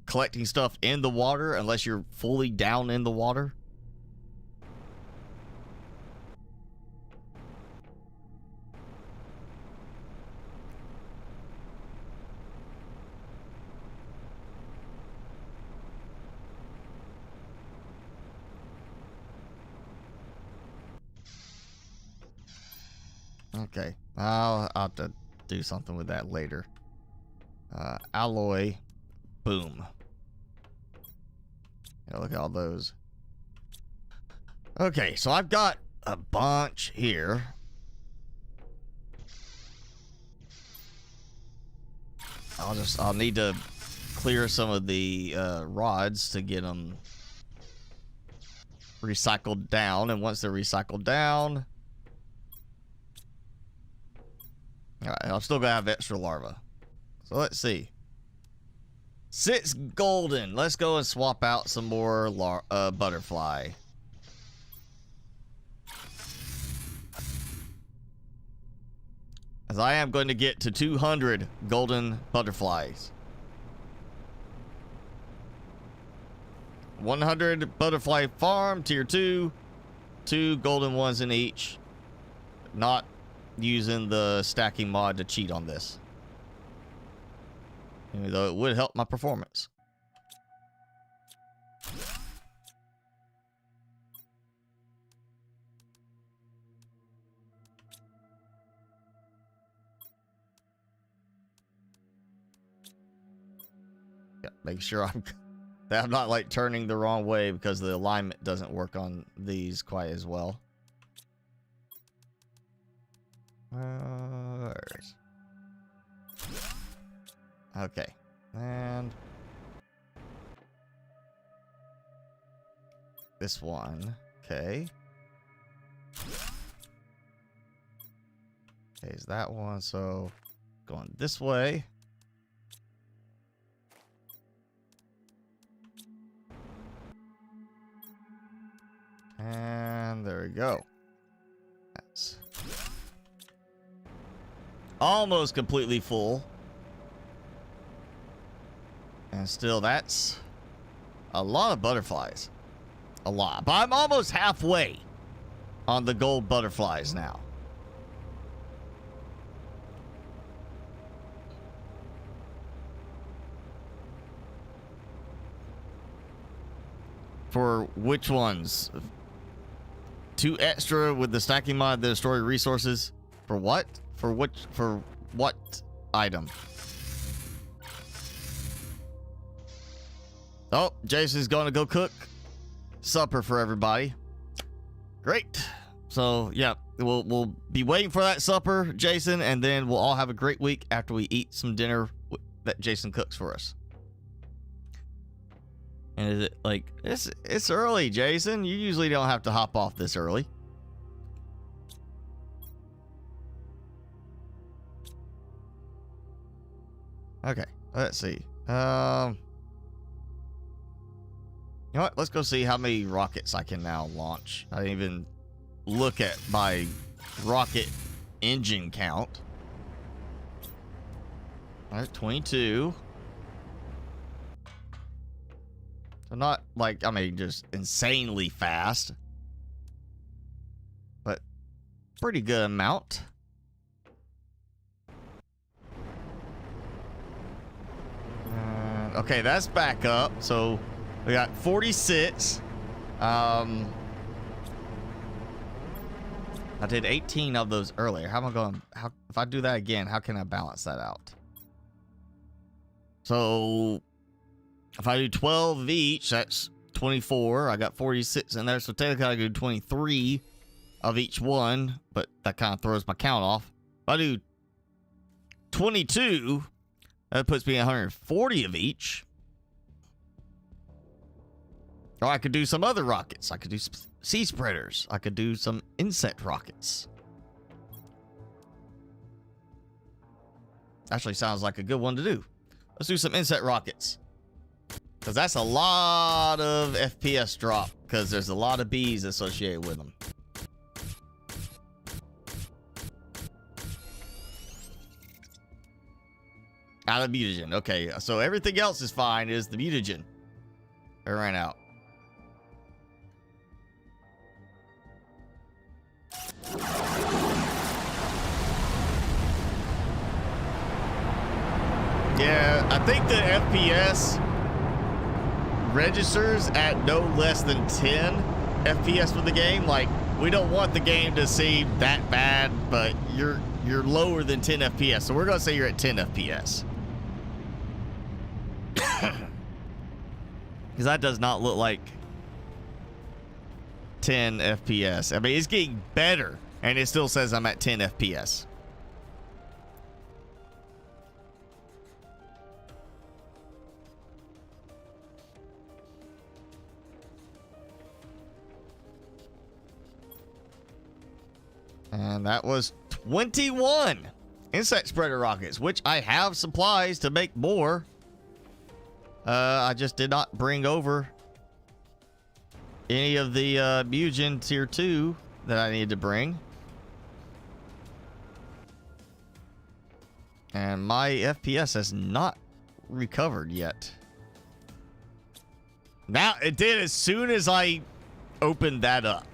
collecting stuff in the water unless you're fully down in the water. Okay, I'll have to do something with that later. Alloy, boom. Yeah, look at all those. Okay, so I've got a bunch here. I'll need to clear some of the rods to get them recycled down, and once they're recycled down, all right, I'll still gotta have extra larvae. So let's see. 6 golden. Let's go and swap out some more butterfly. As I am going to get to 200 golden butterflies. 100 butterfly farm, tier 2. 2 golden ones in each. Not using the stacking mod to cheat on this. Even though it would help my performance. Yeah, make sure that I'm not like turning the wrong way because the alignment doesn't work on these quite as well. Okay, and this one. Okay. Okay, is that one? So going this way. And there we go. That's almost completely full. And still, that's a lot of butterflies. A lot. But I'm almost halfway on the gold butterflies now. For which ones? 2 extra with the stacking mod that destroy resources. For what? For what item? Oh, Jason's going to go cook supper for everybody. Great. So, yeah, we'll be waiting for that supper, Jason, and then we'll all have a great week after we eat some dinner that Jason cooks for us. And is it like it's early, Jason? You usually don't have to hop off this early. Okay, let's see. You know what? Let's go see how many rockets I can now launch. I didn't even look at my rocket engine count. All right, 22. So not like, I mean, just insanely fast, but pretty good amount. Okay, that's back up. So we got 46. I did 18 of those earlier. How am I going? How if I do that again? How can I balance that out? So if I do 12 of each, that's 24. I got 46 in there, so technically I do 23 of each one, but that kind of throws my count off. If I do 22, that puts me at 140 of each. Or I could do some other rockets. I could do sea spreaders. I could do some insect rockets. Actually sounds like a good one to do. Let's do some insect rockets. Because that's a lot of FPS drop. Because there's a lot of bees associated with them. Out of mutagen. Okay, so everything else is fine. Is the mutagen. It ran out. Yeah, I think the FPS registers at no less than 10 FPS for the game. Like, we don't want the game to seem that bad, but you're lower than 10 FPS. So we're gonna say you're at 10 FPS. Because that does not look like 10 FPS. I mean, it's getting better, and it still says I'm at 10 FPS. And that was 21 insect spreader rockets, which I have supplies to make more. I just did not bring over any of the mutagen tier 2 that I needed to bring. And my FPS has not recovered yet. Now, it did as soon as I opened that up.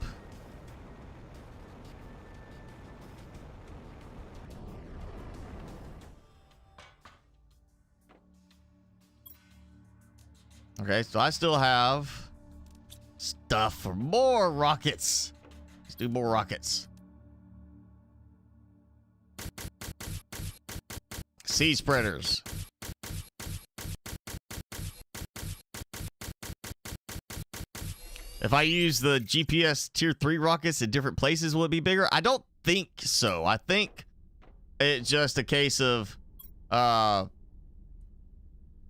Okay, so I still have stuff for more rockets. Let's do more rockets. Sea spreaders. If I use the GPS tier 3 rockets in different places, will it be bigger? I don't think so. I think it's just a case of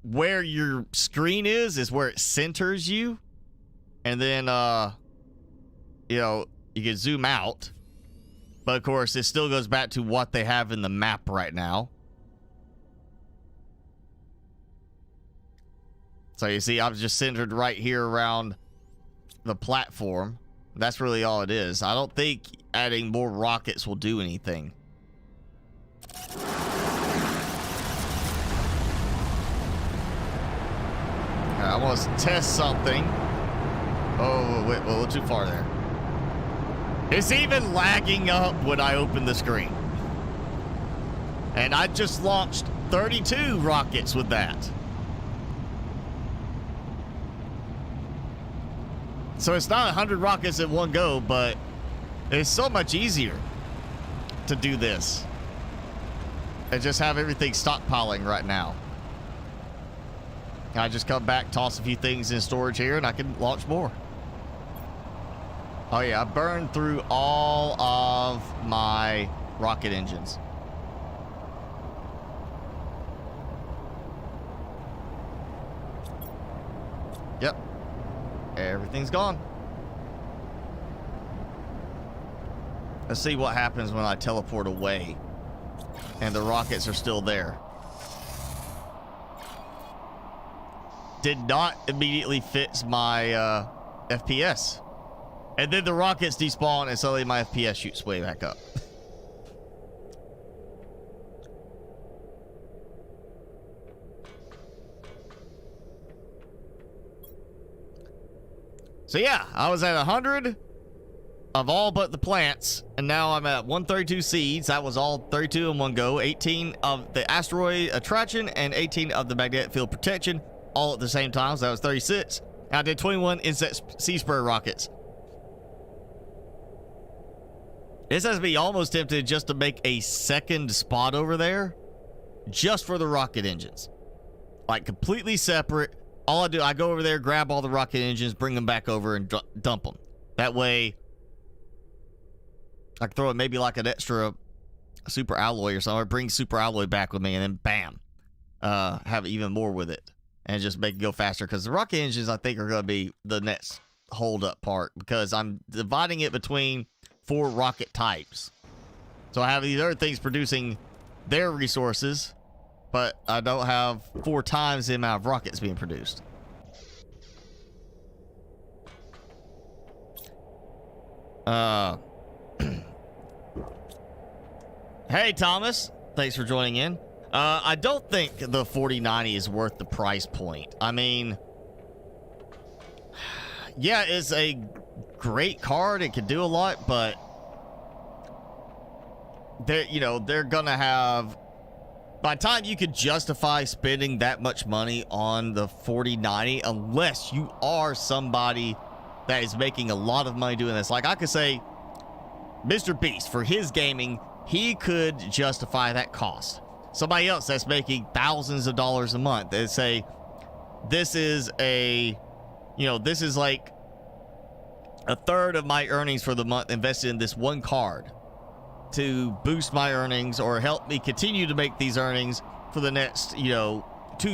where your screen is where it centers you. And then, you know, you can zoom out. But of course, it still goes back to what they have in the map right now. So you see, I'm just centered right here around the platform. That's really all it is. I don't think adding more rockets will do anything. I want to test something. Oh, wait, well, too far there. It's even lagging up when I open the screen. And I just launched 32 rockets with that. So it's not 100 rockets at one go, but it's so much easier to do this. And just have everything stockpiling right now. I just come back, toss a few things in storage here, and I can launch more. Oh yeah, I burned through all of my rocket engines. Yep. Everything's gone. Let's see what happens when I teleport away and the rockets are still there. Did not immediately fix my FPS. And then the rockets despawn and suddenly my FPS shoots way back up. So yeah, I was at 100 of all but the plants, and now I'm at 132 seeds. That was all 32 in one go. 18 of the asteroid attraction and 18 of the magnetic field protection, all at the same time. So that was 36. And I did 21 insect sea spray rockets. This has me almost tempted just to make a second spot over there just for the rocket engines. Like completely separate. All I do, I go over there, grab all the rocket engines, bring them back over and dump them. That way, I can throw it maybe like an extra super alloy or something, or bring super alloy back with me, and then bam, have even more with it. and just make it go faster. Because the rocket engines, I think, are going to be the next hold up part, because I'm dividing it between 4 rocket types. So I have these other things producing their resources, but I don't have 4 times the amount of rockets being produced. Hey, Thomas. Thanks for joining in. I don't think the 4090 is worth the price point. I mean, yeah, it's a great card. It can do a lot, but they're gonna have, by the time you could justify spending that much money on the 4090, unless you are somebody that is making a lot of money doing this. Like, I could say Mr. Beast, for his gaming, he could justify that cost. Somebody else that's making thousands of dollars a month, they say, this is this is like a third of my earnings for the month invested in this one card to boost my earnings or help me continue to make these earnings for the next, 2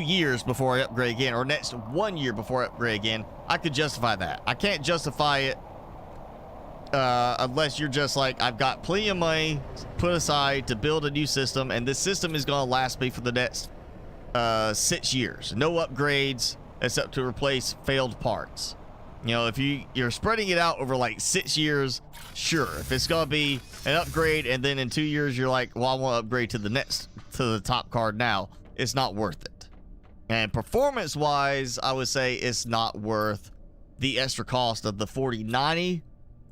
years before I upgrade again, or next 1 year before I upgrade again. I could justify that. I can't justify it unless you're just like, I've got plenty of money put aside to build a new system, and this system is going to last me for the next 6 years. No upgrades except to replace failed parts. If you're spreading it out over like 6 years, sure. If it's going to be an upgrade and then in 2 years you're like, well, I want to upgrade to the top card now, it's not worth it. And performance wise, I would say it's not worth the extra cost of the 4090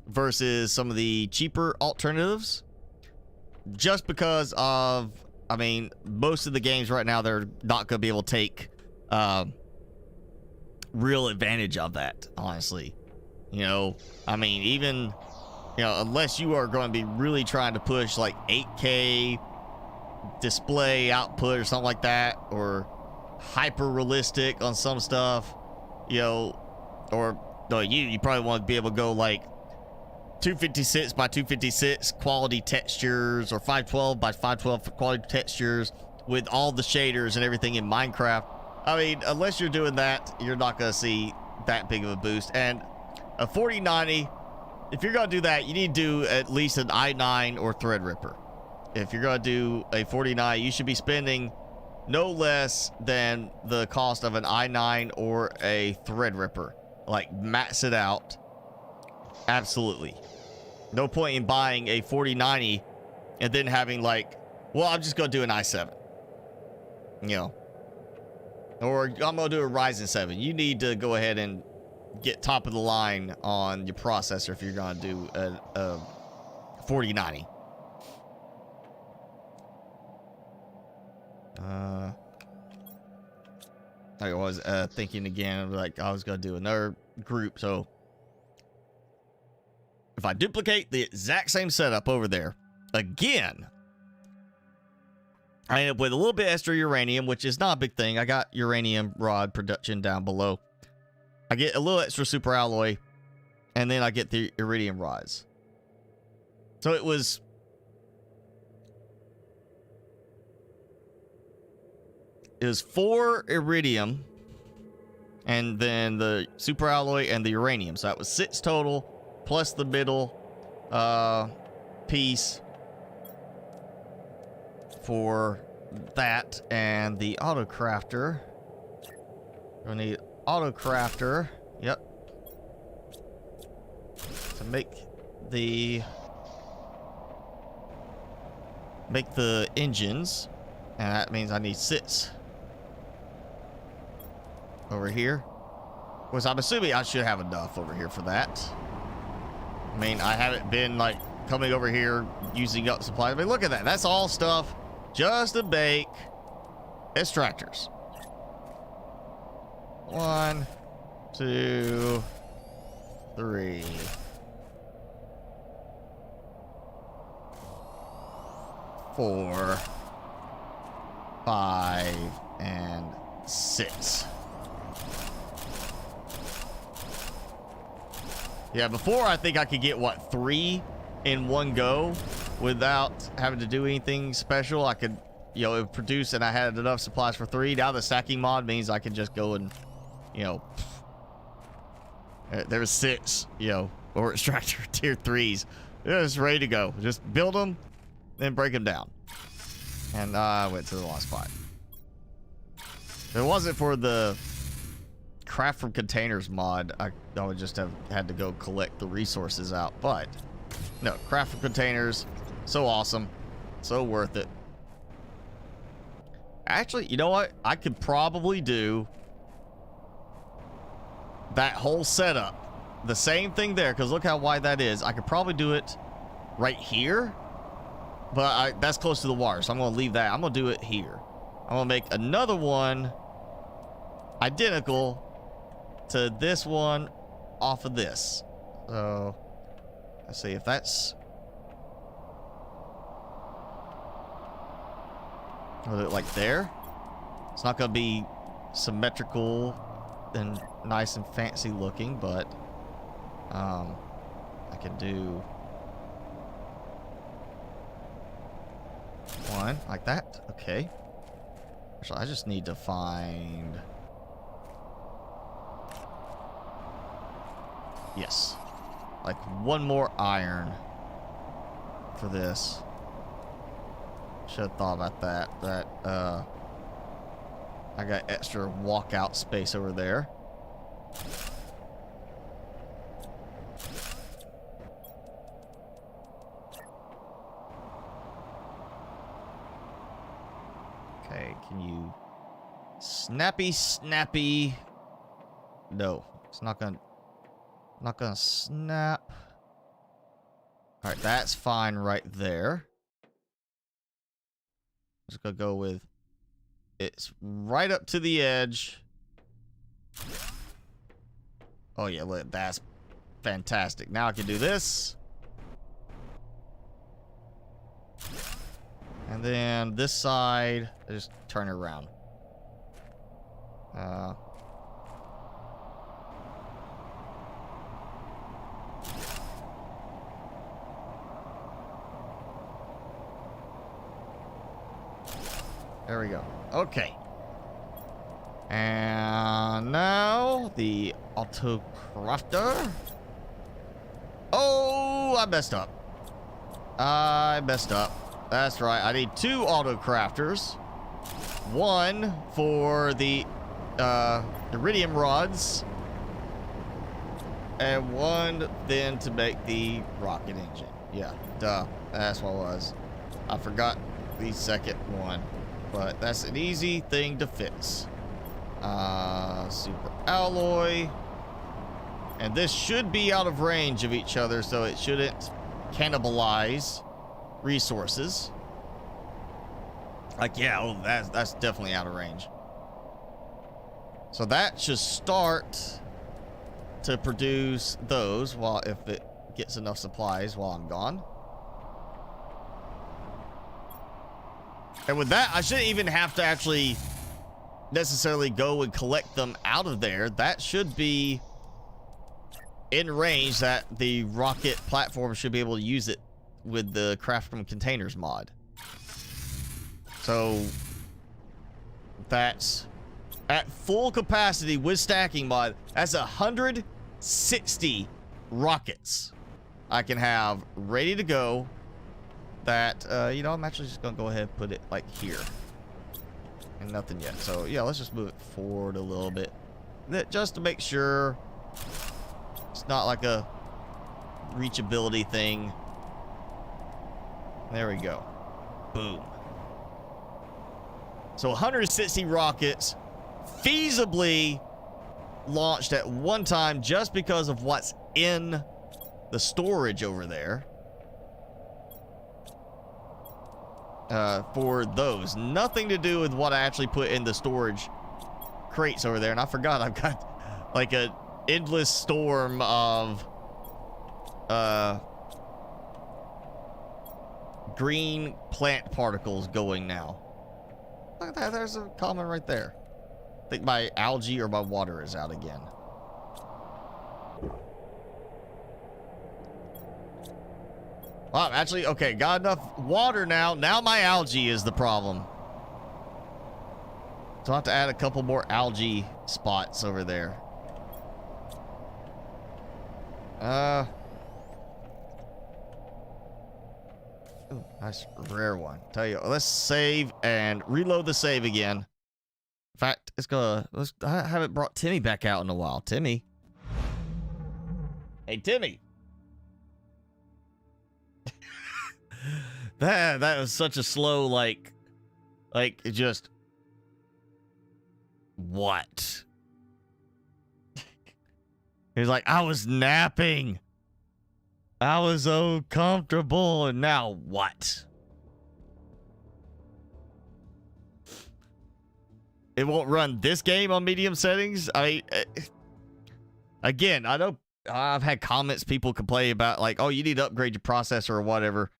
versus some of the cheaper alternatives, just because of, most of the games right now, they're not going to be able to take real advantage of that, honestly. Even unless you are going to be really trying to push like 8K display output or something like that, or hyper realistic on some stuff, you probably want to be able to go like 256 by 256 quality textures, or 512 by 512 quality textures with all the shaders and everything in Minecraft. Unless you're doing that, you're not going to see that big of a boost. And a 4090, if you're going to do that, you need to do at least an i9 or Threadripper. If you're going to do a 4090, you should be spending no less than the cost of an i9 or a Threadripper. Like, max it out. Absolutely. No point in buying a 4090 and then having like, well, I'm just going to do an i7. Or I'm going to do a Ryzen 7. You need to go ahead and get top of the line on your processor if you're going to do a 4090. I was thinking again, like I was going to do another group. So if I duplicate the exact same setup over there again, I end up with a little bit extra uranium, which is not a big thing. I got uranium rod production down below. I get a little extra super alloy, and then I get the iridium rods. So it was 4 iridium, and then the super alloy and the uranium. So that was 6 total, plus the middle piece for that, and the auto crafter. We'll need auto crafter. Yep. To make the engines, and that means I need 6 over here. Which I'm assuming I should have enough over here for that. I haven't been like coming over here using up supplies. Look at that. That's all stuff just to make extractors. 1, 2, 3, 4, 5, and 6. Yeah, before I think I could get, 3 in one go without having to do anything special. I could you know, it would produce and I had enough supplies for 3. Now the stacking mod means I can just go and, you know, there was 6, you know, or extractor tier 3s. It was ready to go. Just build them, then break them down. And I went to the lost spot. If it wasn't for the craft from containers mod, I would just have had to go collect the resources out. But no, craft from containers, so awesome, so worth it. Actually, you know what? I could probably do that whole setup, the same thing there, because look how wide that is. I could probably do it right here, but that's close to the water, so I'm going to leave that. I'm going to do it here. I'm going to make another one identical to this one off of this. So let's see if that's like there. It's not going to be symmetrical and nice and fancy looking, but I can do one like that. Okay. So I just need to find, yes, like one more iron for this. Should have thought about that. I got extra walkout space over there. Okay, can you snappy? No, it's not gonna snap. All right, that's fine right there. Just gonna go with it's right up to the edge. Oh yeah, look, that's fantastic. Now I can do this. And then this side, I just turn it around. There we go. Okay. And now the auto crafter. Oh, I messed up. That's right. I need 2 auto crafters. One for the iridium rods, and one then to make the rocket engine. Yeah, duh. That's what it was. I forgot the second one, but that's an easy thing to fix. Super alloy, and this should be out of range of each other, so it shouldn't cannibalize resources. Like, yeah, oh, that's definitely out of range. So that should start to produce those while, if it gets enough supplies while I'm gone. And with that, I shouldn't even have to actually necessarily go and collect them out of there. That should be in range that the rocket platform should be able to use it with the craft from containers mod. So that's at full capacity with stacking mod. That's 160 rockets I can have ready to go. That you know, I'm actually just gonna go ahead and put it like here, and nothing yet. So yeah, let's just move it forward a little bit, just to make sure it's not like a reachability thing. There we go. Boom. So 160 rockets feasibly launched at one time just because of what's in the storage over there. For those. Nothing to do with what I actually put in the storage crates over there. And I forgot I've got like an endless storm of green plant particles going now. Look at that. There's a comment right there. I think my algae or my water is out again. Well, actually, okay, got enough water now. Now my algae is the problem. So I'll have to add a couple more algae spots over there. Ooh, nice rare one. Tell you, let's save and reload the save again. In fact, I haven't brought Timmy back out in a while. Timmy. Hey, Timmy. That was such a slow, like it just. What? He's like, I was napping. I was so comfortable, and now what? It won't run this game on medium settings. Again, I know I've had comments people complain about, like, oh, you need to upgrade your processor or whatever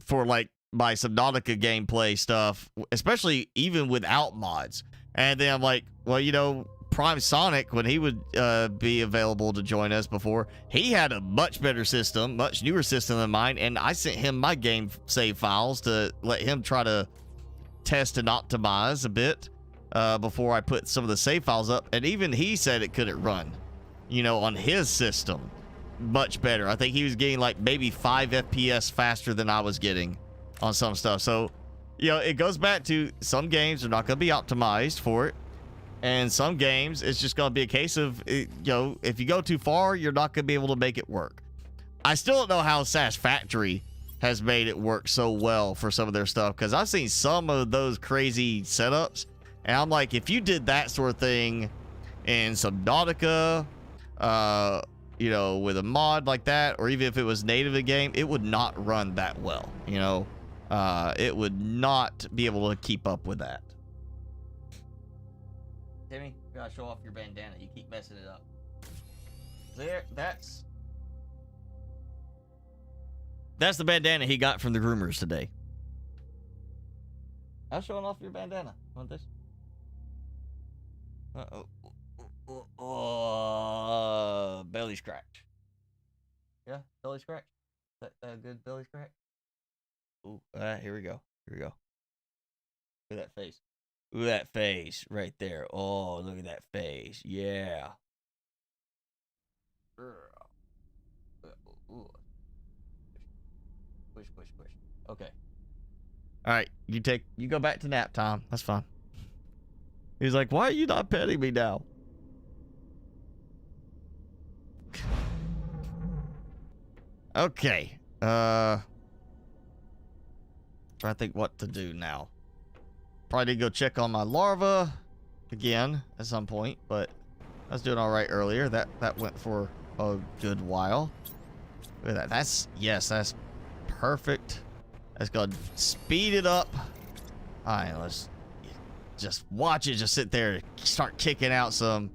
for like my Subnautica gameplay stuff, especially even without mods. And then I'm like, well, you know, Prime Sonic, when he would be available to join us before, he had a much better system, much newer system than mine, and I sent him my game save files to let him try to test and optimize a bit before I put some of the save files up, and even he said it couldn't run, you know, on his system much better. I think he was getting like maybe 5 FPS faster than I was getting on some stuff. So, you know, it goes back to some games are not going to be optimized for it. And some games, it's just going to be a case of, you know, if you go too far, you're not going to be able to make it work. I still don't know how Satisfactory has made it work so well for some of their stuff, because I've seen some of those crazy setups, and I'm like, if you did that sort of thing in Subnautica, you know, with a mod like that, or even if it was native in the game, it would not run that well, you know. It would not be able to keep up with that. Timmy, you gotta show off your bandana. You keep messing it up. There, that's the bandana he got from the groomers today. I'm showing off your bandana. Want this? Belly scratch. Yeah, belly scratch. That a good belly scratch? Ooh, here we go. Here we go. Look at that face. Look at that face right there. Oh, look at that face. Yeah. Push, push, push. Okay. All right, you go back to nap time. That's fine. He's like, why are you not petting me now? Okay. Trying to think what to do now. Probably need to go check on my larva again at some point, but I was doing all right earlier. That went for a good while. Look at that. That's perfect. That's gonna speed it up. All right, let's just watch it just sit there and start kicking out some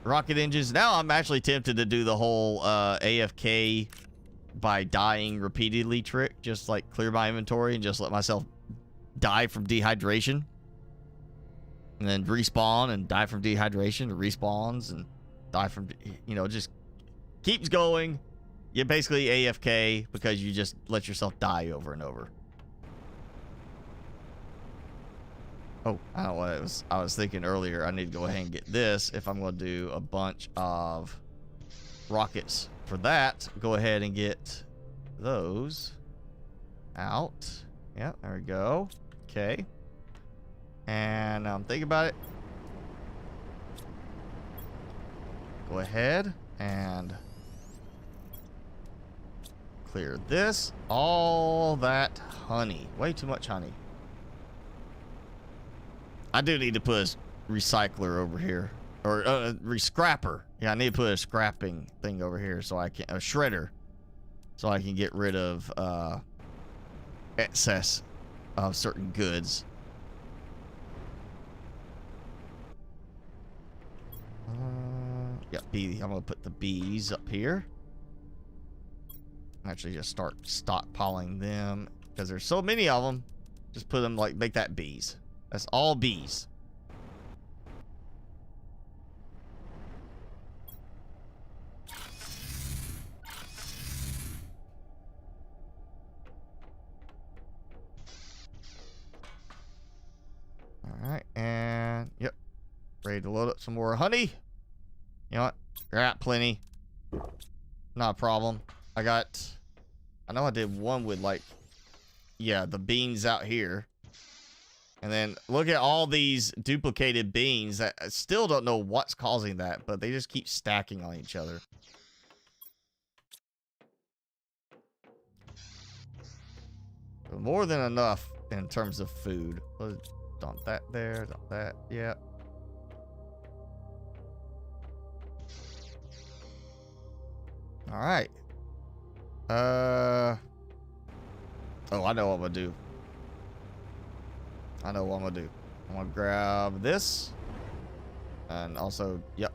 rocket engines. Now I'm actually tempted to do the whole AFK by dying repeatedly trick, just like clear my inventory and just let myself die from dehydration, and then respawn and die from dehydration, respawns and die from, you know, just keeps going. You basically AFK because you just let yourself die over and over. Oh, I don't know what it was. I was thinking earlier I need to go ahead and get this if I'm going to do a bunch of rockets. For that, go ahead and get those out. Yeah, there we go. Okay. And now I'm thinking about it. Go ahead and clear this. All that honey. Way too much honey. I do need to put a recycler over here. Or scrapper. Yeah, I need to put a scrapping thing over here so I can, a shredder, so I can get rid of excess of certain goods. Yeah, I'm gonna put the bees up here. Actually, just start stockpiling them because there's so many of them. Just put them, like, make that bees. That's all bees. ready to load up some more honey. You know what? Got plenty. Not a problem. I know I did one with like, yeah, the beans out here. And then look at all these duplicated beans that I still don't know what's causing that, but they just keep stacking on each other. More than enough in terms of food. Dump that there, dump that, yeah. All right. Oh, I know what I'm gonna do. I'm gonna grab this. And also, yep,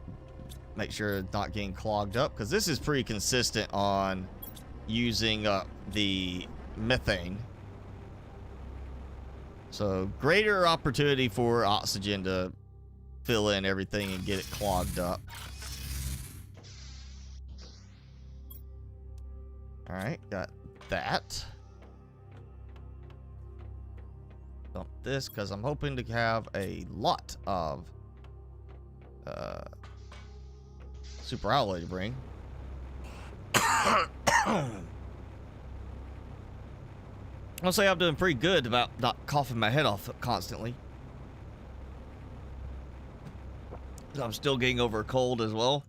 make sure it's not getting clogged up, because this is pretty consistent on using up the methane. So, greater opportunity for oxygen to fill in everything and get it clogged up. Alright, got that. Dump this, because I'm hoping to have a lot of super alloy to bring. I'll say I'm doing pretty good about not coughing my head off constantly. I'm still getting over a cold as well.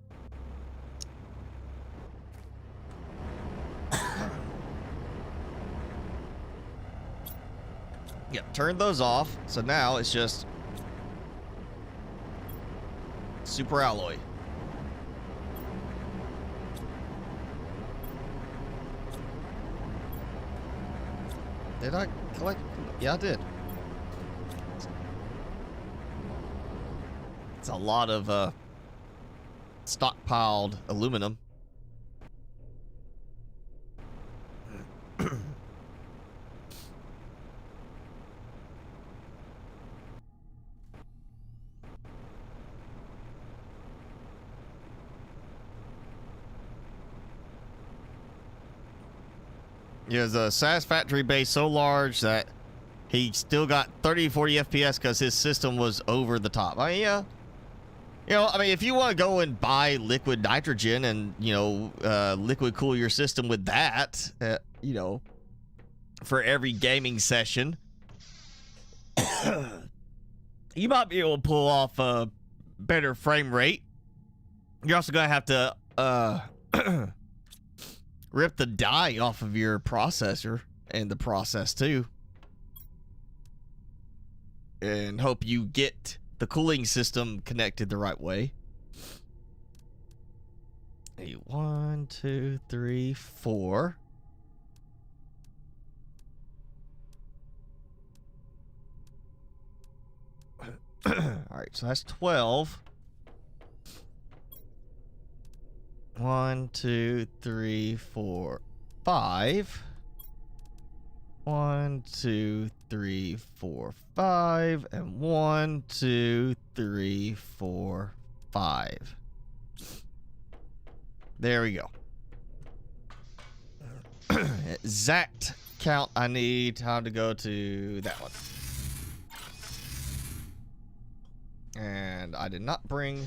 Yep, turn those off. So now it's just super alloy. Did I collect? Yeah, I did. It's a lot of stockpiled aluminum. Yeah, the SAS factory base so large that he still got 30, 40 FPS because his system was over the top. I mean, yeah. You know, I mean, if you want to go and buy liquid nitrogen and, you know, liquid cool your system with that, you know, for every gaming session, you might be able to pull off a better frame rate. You're also going to have to, rip the die off of your processor and the process too. And hope you get the cooling system connected the right way. 1, 2, 3, 4. All right, so that's 12. 1, 2, 3, 4, 5. 1, 2, 3, 4, 5. And 1, 2, 3, 4, 5. There we go. Exact count I need. Time to go to that one. And I did not bring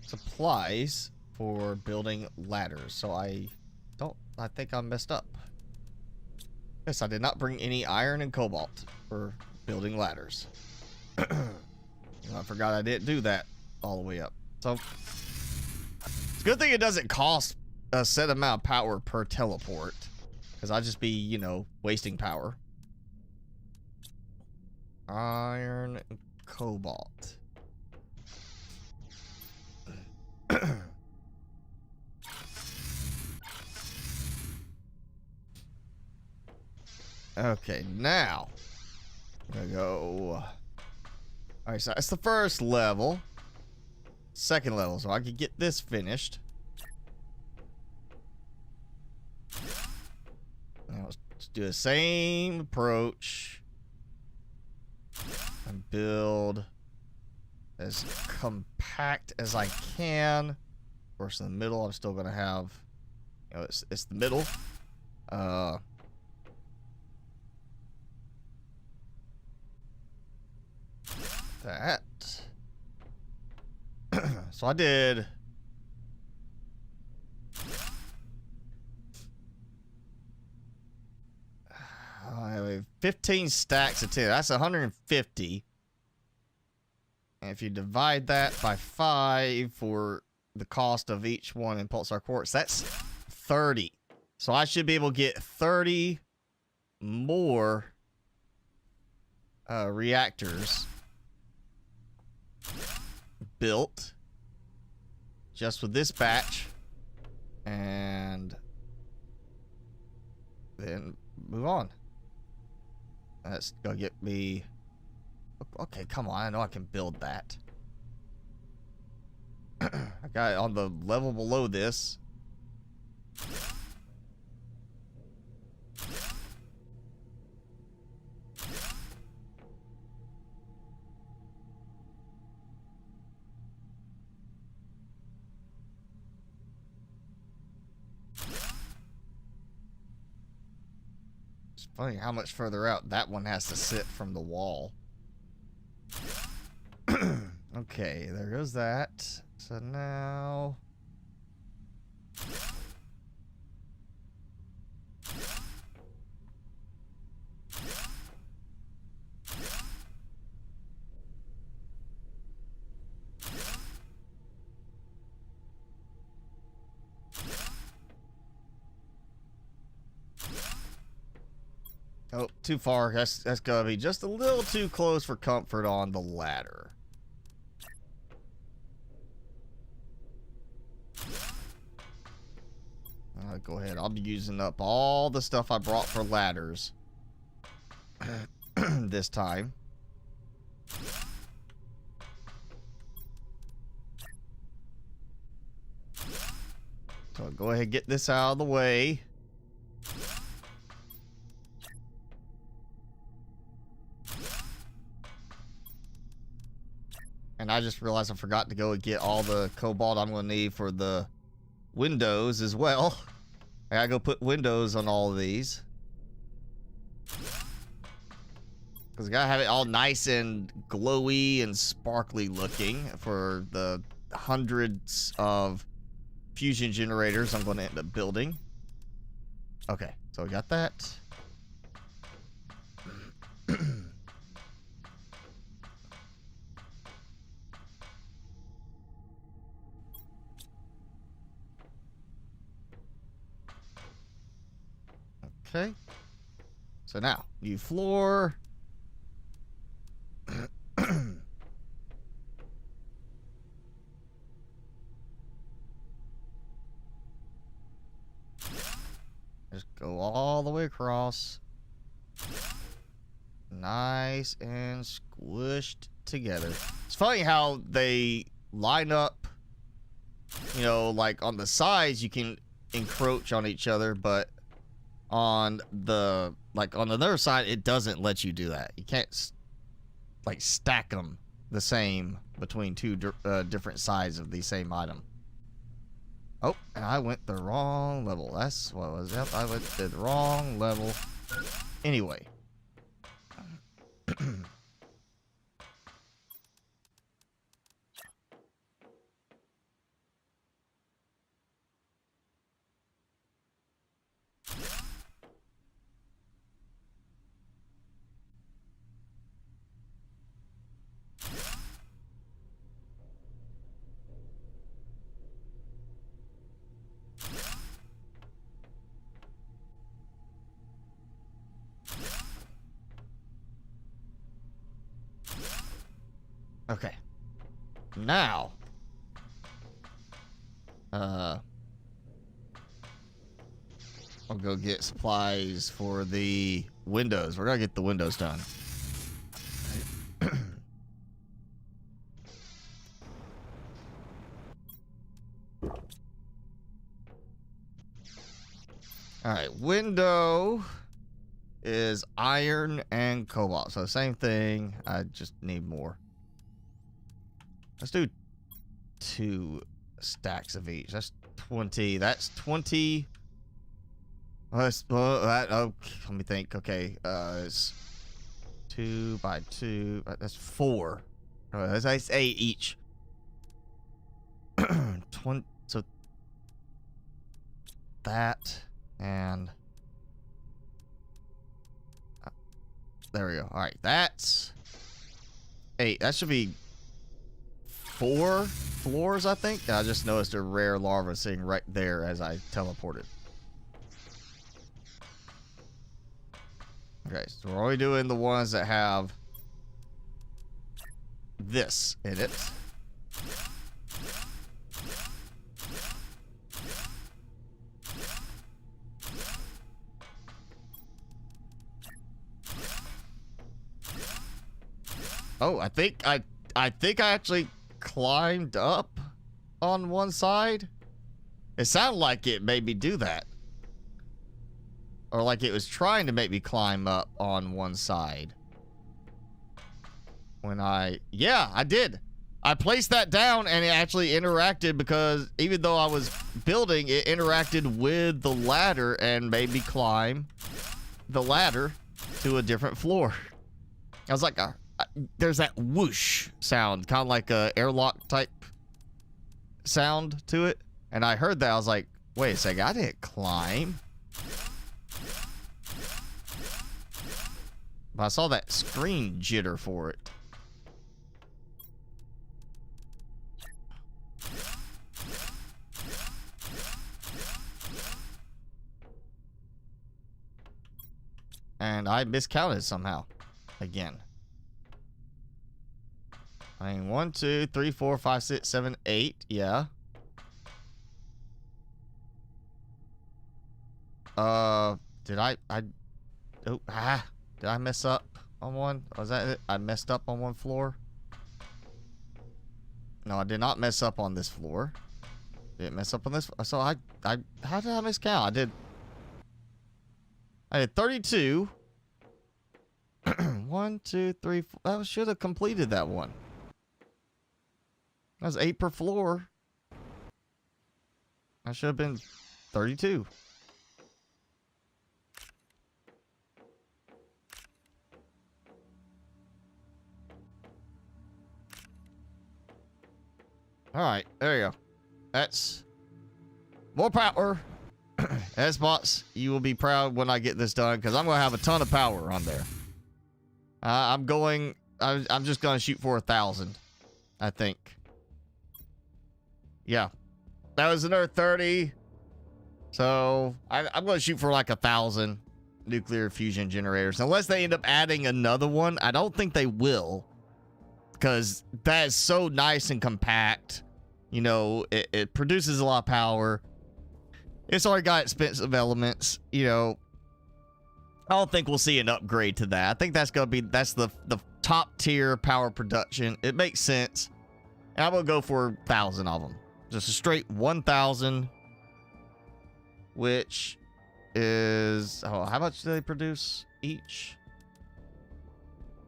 supplies for building ladders, so I think I messed up. Yes, I did not bring any iron and cobalt for building ladders. I forgot I didn't do that all the way up. So it's a good thing it doesn't cost a set amount of power per teleport, because I'd just be, you know, wasting power. Iron and cobalt. Okay, now I'm gonna go. Alright, so that's the first level. Second level, so I can get this finished. Now let's do the same approach and build as compact as I can. Of course, in the middle, I'm still gonna have, you know, it's the middle. That. So I did 15 stacks of tin. That's 150. And if you divide that by 5 for the cost of each one in pulsar quartz, that's 30. So I should be able to get 30 more reactors built just with this batch, and then move on. That's gonna get me. Okay, come on. I know I can build that. I got it on the level below this. It's funny how much further out that one has to sit from the wall. Okay, there goes that. So now... Oh, too far. That's gonna be just a little too close for comfort on the ladder. Go ahead. I'll be using up all the stuff I brought for ladders this time. So go ahead and get this out of the way. And I just realized I forgot to go and get all the cobalt I'm going to need for the windows as well. I gotta go put windows on all of these. Because I gotta have it all nice and glowy and sparkly looking for the hundreds of fusion generators I'm going to end up building. Okay, so we got that. Okay. So now, new floor. Just go all the way across. Nice and squished together. It's funny how they line up, you know, like on the sides you can encroach on each other, but on the, like on the other side, it doesn't let you do that. You can't like stack them the same between two different sides of the same item. Oh, and I went the wrong level. That's what was up. I went to the wrong level. Anyway. Okay. Now. I'll go get supplies for the windows. We're gonna get the windows done. Alright, window is iron and cobalt. So same thing. I just need more. Let's do 2 stacks of each. That's 20. That's 20. Let's, let me think. Okay, it's 2 by 2. That's 4. That's 8 each. 20, so that and there we go. All right, that's 8. That should be 4 floors, I think. I just noticed a rare larva sitting right there as I teleported. Okay, so we're only doing the ones that have this in it. Oh, I think I actually climbed up on one side. It sounded like it made me do that. Or like it was trying to make me climb up on one side. When yeah, I did. I placed that down and it actually interacted, because even though I was building, it interacted with the ladder and made me climb the ladder to a different floor. I was like, there's that whoosh sound, kind of like a airlock type sound to it. And I heard that, I was like, wait a second, I didn't climb. But I saw that screen jitter for it. And I miscounted somehow. Again. I mean, 1, 2, 3, 4, 5, 6, 7, 8. Yeah. Did I mess up on one? Was that it? I messed up on one floor? No, I did not mess up on this floor. Didn't mess up on this. So how did I miscount? I did 32. 1, 2, 3, 4. I should have completed that one. That was 8 per floor. I should have been 32. All right, there you go. That's more power. Xbox, you will be proud when I get this done, because I'm going to have a ton of power on there. I'm just going to shoot for 1,000, I think. Yeah. That was another 30. So I'm going to shoot for like 1,000 nuclear fusion generators. Unless they end up adding another one. I don't think they will, because that is so nice and compact. You know, it produces a lot of power. It's already got expensive elements. You know, I don't think we'll see an upgrade to that. I think that's the top tier power production. It makes sense. And I'm gonna go for 1,000 of them. Just a straight 1,000, which is, oh, how much do they produce each?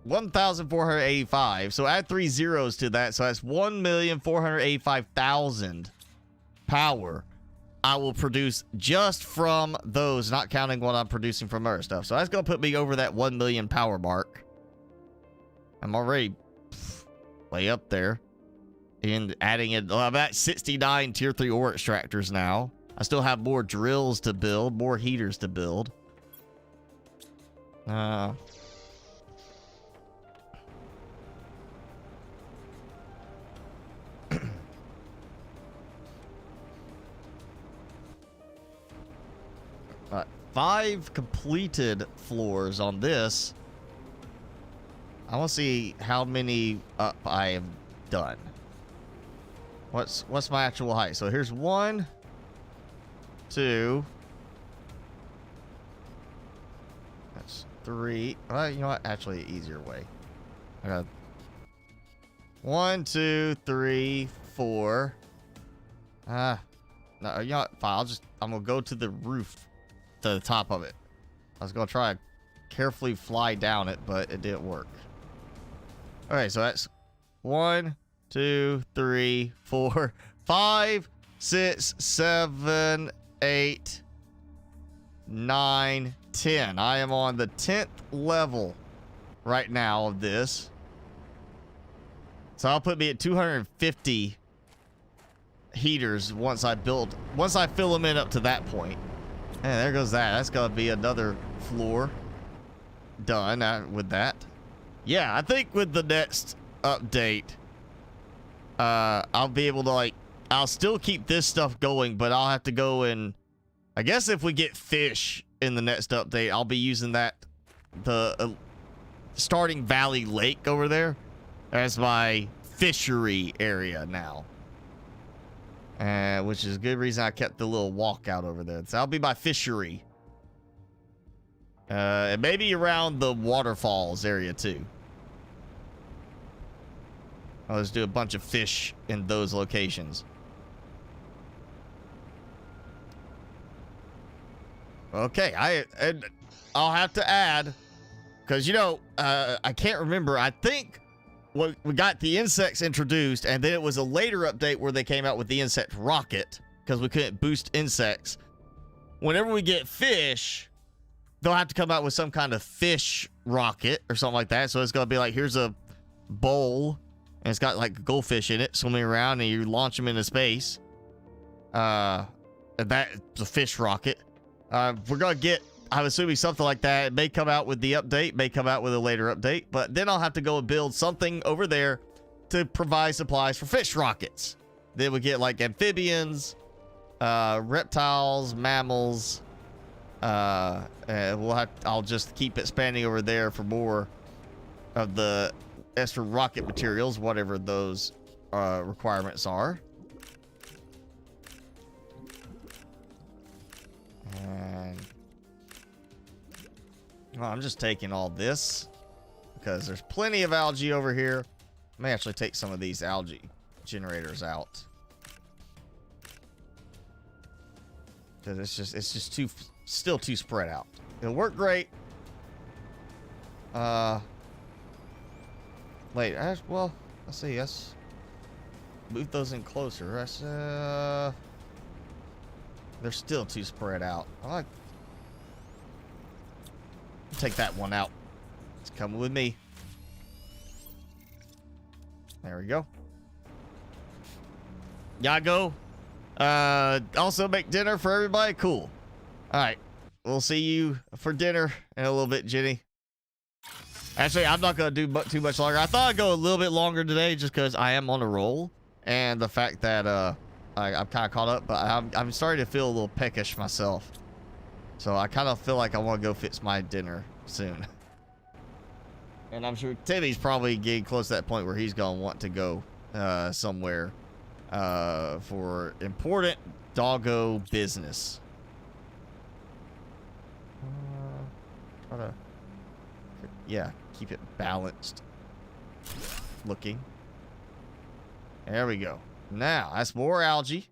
1,485. So add 3 zeros to that. So that's 1,485,000 power I will produce just from those, not counting what I'm producing from other stuff. So that's going to put me over that 1 million power mark. I'm already way up there. And adding it, I'm at 69 tier 3 ore extractors now. I still have more drills to build, more heaters to build. Alright, 5 completed floors on this. I want to see how many up I have done. What's my actual height? So here's 1, 2. That's 3. Well, you know what? Actually, easier way. I got 1, 2, 3, 4. No, you know what? Fine. I'm gonna go to the roof, to the top of it. I was gonna try to carefully fly down it, but it didn't work. Okay, so that's 1, 2, 3, 4, 5, 6, 7, 8, 9, 10. I am on the 10th level right now of this. So I'll put me at 250 heaters once I fill them in up to that point. And there goes that. That's gonna be another floor done with that. Yeah, I think with the next update, I'll be able to, like, I'll still keep this stuff going, but I'll have to go and, I guess if we get fish in the next update, I'll be using that, the Starting Valley Lake over there as my fishery area now. Which is a good reason I kept the little walkout over there. So I'll be my fishery. And maybe around the waterfalls area too. I'll just do a bunch of fish in those locations. Okay, I'll have to add, because, you know, I can't remember. I think we got the insects introduced, and then it was a later update where they came out with the insect rocket, because we couldn't boost insects. Whenever we get fish, they'll have to come out with some kind of fish rocket or something like that. So it's going to be like, here's a bowl, and it's got like a goldfish in it swimming around, and you launch them into space. And that's a fish rocket. We're going to get, I'm assuming, something like that. It may come out with the update, may come out with a later update, but then I'll have to go and build something over there to provide supplies for fish rockets. Then we get like amphibians, reptiles, mammals. I'll just keep expanding over there for more of the extra rocket materials, whatever those requirements are. And well, I'm just taking all this because there's plenty of algae over here. I may actually take some of these algae generators out because it's just still too spread out. It'll work great. Wait, well, let's see. Let's move those in closer. That's they're still too spread out. Take that one out. It's coming with me. There we go. Yago. Also make dinner for everybody. Cool. All right. We'll see you for dinner in a little bit, Jenny. Actually, I'm not going to do too much longer. I thought I'd go a little bit longer today just because I am on a roll. And the fact that I'm kind of caught up, but I'm starting to feel a little peckish myself. So I kind of feel like I want to go fix my dinner soon. And I'm sure Timmy's probably getting close to that point where he's going to want to go somewhere for important doggo business. Try to, yeah, keep it balanced looking. There we go. Now, that's more algae.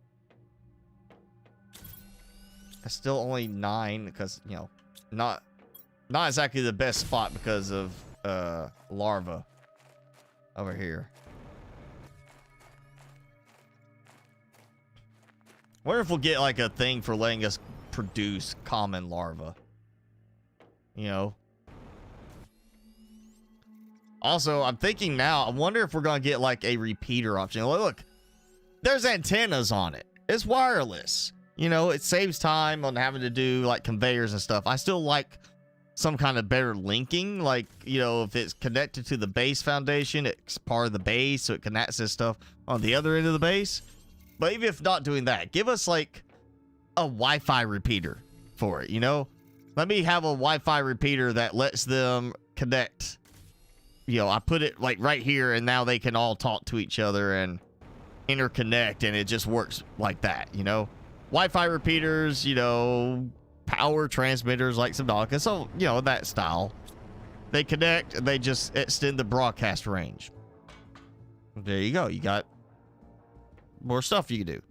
That's still only 9 because, you know, not exactly the best spot because of larva over here. Wonder if we'll get like a thing for letting us produce common larvae. You know. Also, I'm thinking now, I wonder if we're going to get like a repeater option. Look, there's antennas on it. It's wireless. You know, it saves time on having to do like conveyors and stuff. I still like some kind of better linking. Like, you know, if it's connected to the base foundation, it's part of the base, so it can access stuff on the other end of the base. But even if not doing that, give us like a Wi-Fi repeater for it, you know? Let me have a Wi-Fi repeater that lets them connect. You know, I put it like right here, and now they can all talk to each other and interconnect, and it just works like that, you know? Wi-Fi repeaters, you know, power transmitters like Subnautica, so, you know, that style. They connect, and they just extend the broadcast range. There you go. You got more stuff you can do.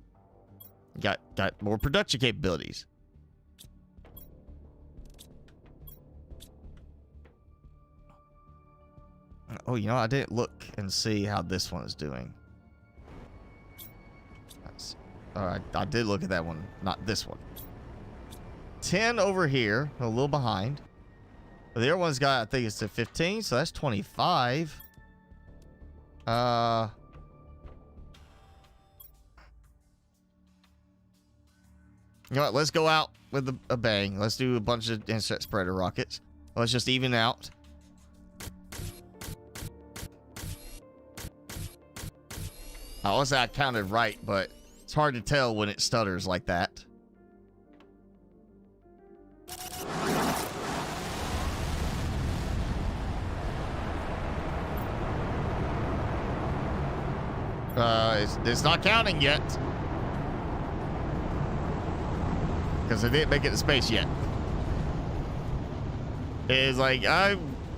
You got more production capabilities. Oh, you know, I didn't look and see how this one is doing. All right, I did look at that one, not this one. 10 over here, a little behind. The other one's got, I think it's a 15, so that's 25. You know what? Let's go out with a bang. Let's do a bunch of insect spreader rockets. Let's just even out. I want to say I counted right, but it's hard to tell when it stutters like that. It's not counting yet. Because it didn't make it to space yet. It's like,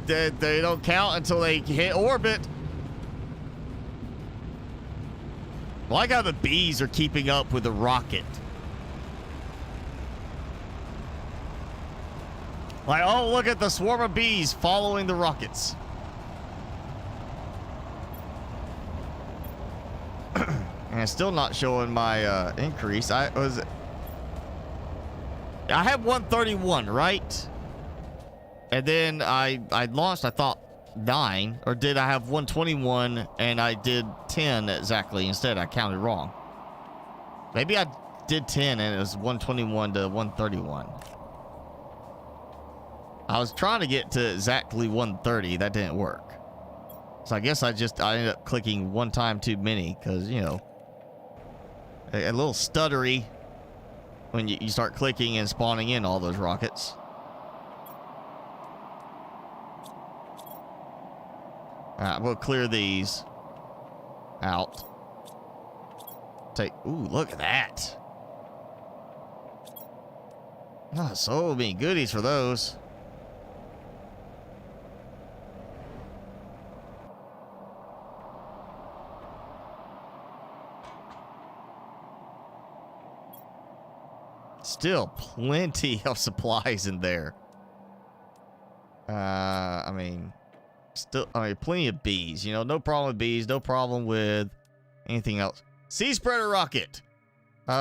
they don't count until they hit orbit. I like how the bees are keeping up with the rocket. Like, oh, look at the swarm of bees following the rockets. And it's still not showing my increase. I had 131, right? And then I launched, I thought 9, or did I have 121 and I did 10 exactly instead? I counted wrong. Maybe I did 10 and it was 121 to 131. I was trying to get to exactly 130. That didn't work. So I guess I ended up clicking one time too many because, you know, a little stuttery when you start clicking and spawning in all those rockets. Alright, we'll clear these out. Ooh, look at that. Oh, so many goodies for those. Still plenty of supplies in there. I mean, plenty of bees. You know, no problem with bees. No problem with anything else. Sea spreader rocket. You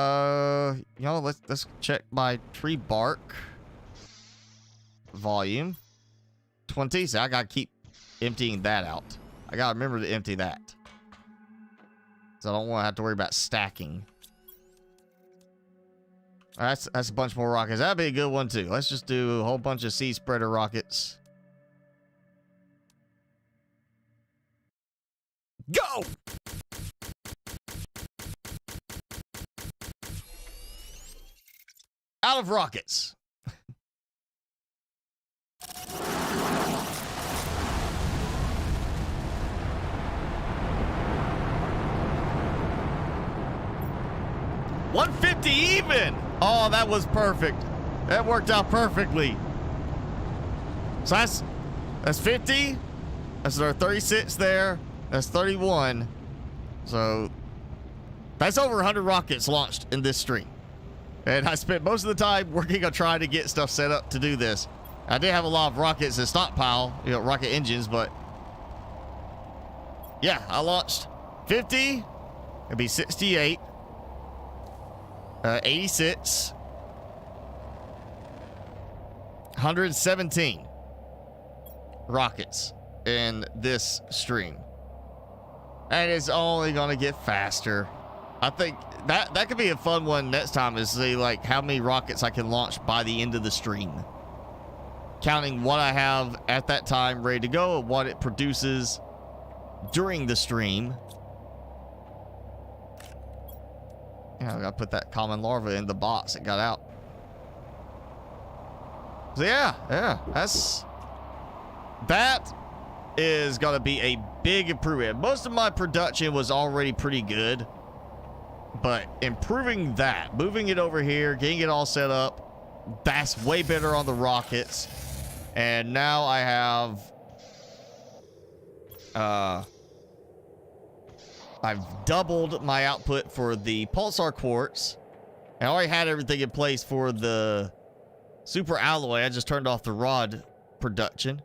know, let's check my tree bark volume. 20. So I gotta keep emptying that out. I gotta remember to empty that. So I don't want to have to worry about stacking. That's a bunch more rockets. That'd be a good one too. Let's just do a whole bunch of sea spreader rockets. Go! Out of rockets. $150 even. Oh, that was perfect. That worked out perfectly. So that's 50. That's our 36 there. That's 31. So that's over 100 rockets launched in this stream. And I spent most of the time working on trying to get stuff set up to do this. I did have a lot of rockets in stockpile, you know, rocket engines, but yeah, I launched 50. It'd be 68. 86. 117 rockets in this stream. And it's only gonna get faster. I think that could be a fun one next time, is see like how many rockets I can launch by the end of the stream. Counting what I have at that time ready to go and what it produces during the stream. Yeah, I gotta put that common larva in the box that got out. So yeah, that is gonna be a big improvement. Most of my production was already pretty good, but improving that, moving it over here, getting it all set up, that's way better on the rockets. And now I have I've doubled my output for the pulsar quartz. I already had everything in place for the super alloy. I just turned off the rod production.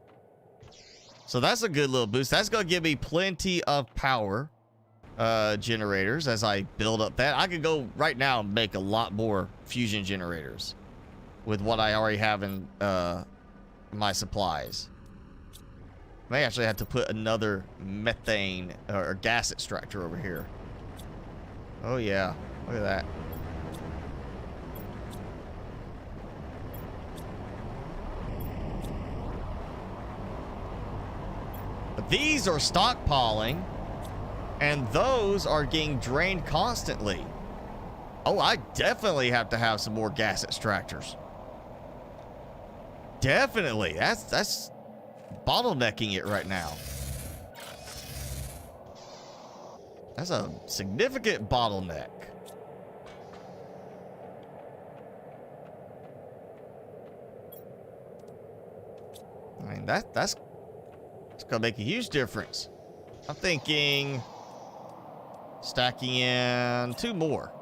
So that's a good little boost. That's going to give me plenty of power generators as I build up that. I could go right now and make a lot more fusion generators with what I already have in my supplies. May actually have to put another methane or gas extractor over here. Oh yeah, look at that. these are stockpiling, and those are getting drained constantly. Oh, I definitely have to have some more gas extractors. Definitely. That's bottlenecking it right now. That's a significant bottleneck. I mean, that's gonna make a huge difference. I'm thinking stacking in 2 more.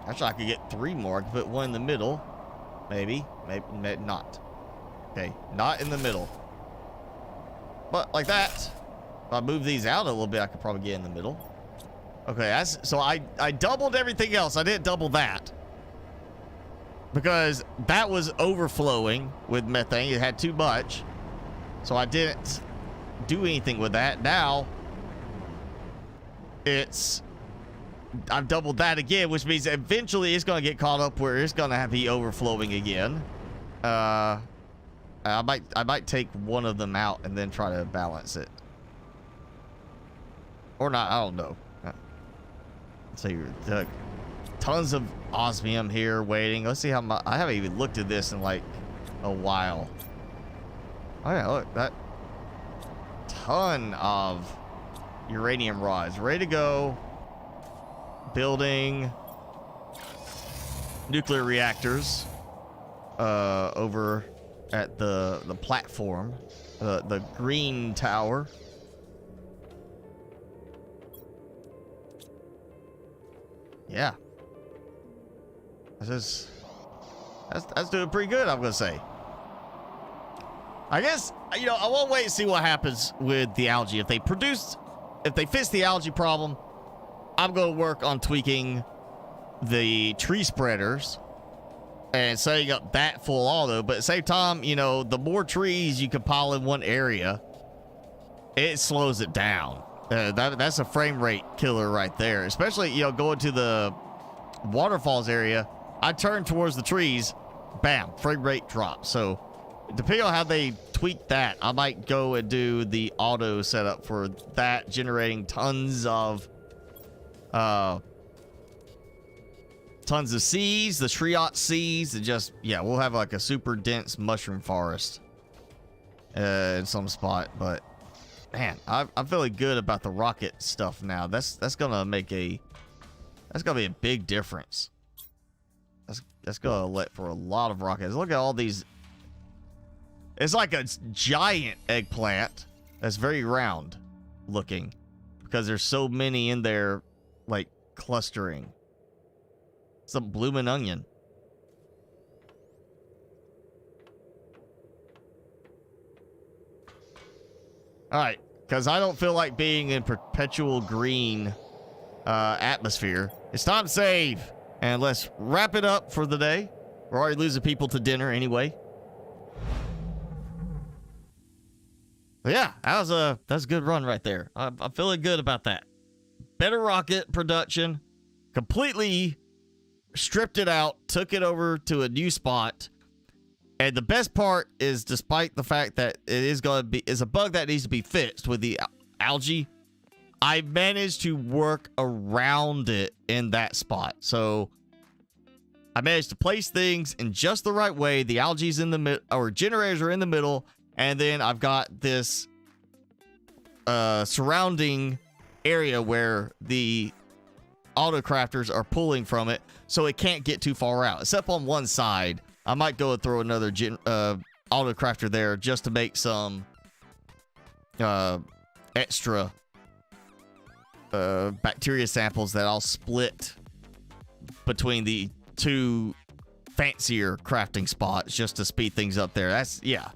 Actually, I could get 3 more. I could put 1 in the middle. Maybe not. Okay, not in the middle. But like that. If I move these out a little bit, I could probably get in the middle. Okay, so I doubled everything else. I didn't double that. Because that was overflowing with methane. It had too much. So I didn't do anything with that. Now, I've doubled that again, which means eventually it's going to get caught up where it's going to be overflowing again. I might take one of them out and then try to balance it. Or not, I don't know. Let's see, tons of osmium here waiting. Let's see how much. I haven't even looked at this in like a while. Oh yeah, look, that ton of uranium rods ready to go. Building nuclear reactors over at the platform, the green tower. Yeah, that's doing pretty good, I'm gonna say. I guess, you know, I won't wait and see what happens with the algae. If they fix the algae problem, I'm going to work on tweaking the tree spreaders and setting up that full auto. But at the same time, you know, the more trees you can pile in one area, it slows it down. That's a frame rate killer right there. Especially, you know, going to the waterfalls area, I turn towards the trees, bam, frame rate drops. So depending on how they tweak that, I might go and do the auto setup for that, generating tons of seeds, the Shriot seeds, and just, yeah, we'll have like a super dense mushroom forest in some spot. But man, I'm feeling good about the rocket stuff now. That's gonna be a big difference. That's gonna let for a lot of rockets. Look at all these. It's like a giant eggplant that's very round looking because there's so many in there, like clustering. It's a blooming onion. All right, because I don't feel like being in perpetual green atmosphere. It's time to save, and let's wrap it up for the day. We're already losing people to dinner anyway. But yeah, that's a good run right there. I'm feeling good about that. Better rocket production. Completely stripped it out, took it over to a new spot. And the best part is, despite the fact that it is a bug that needs to be fixed with the algae, I managed to work around it in that spot. So I managed to place things in just the right way. The algae's in the middle, or generators are in the middle, and then I've got this surrounding area where the autocrafters are pulling from it, so it can't get too far out, except on one side. I might go and throw another autocrafter there just to make some extra bacteria samples that I'll split between the two fancier crafting spots just to speed things up there. That's, yeah.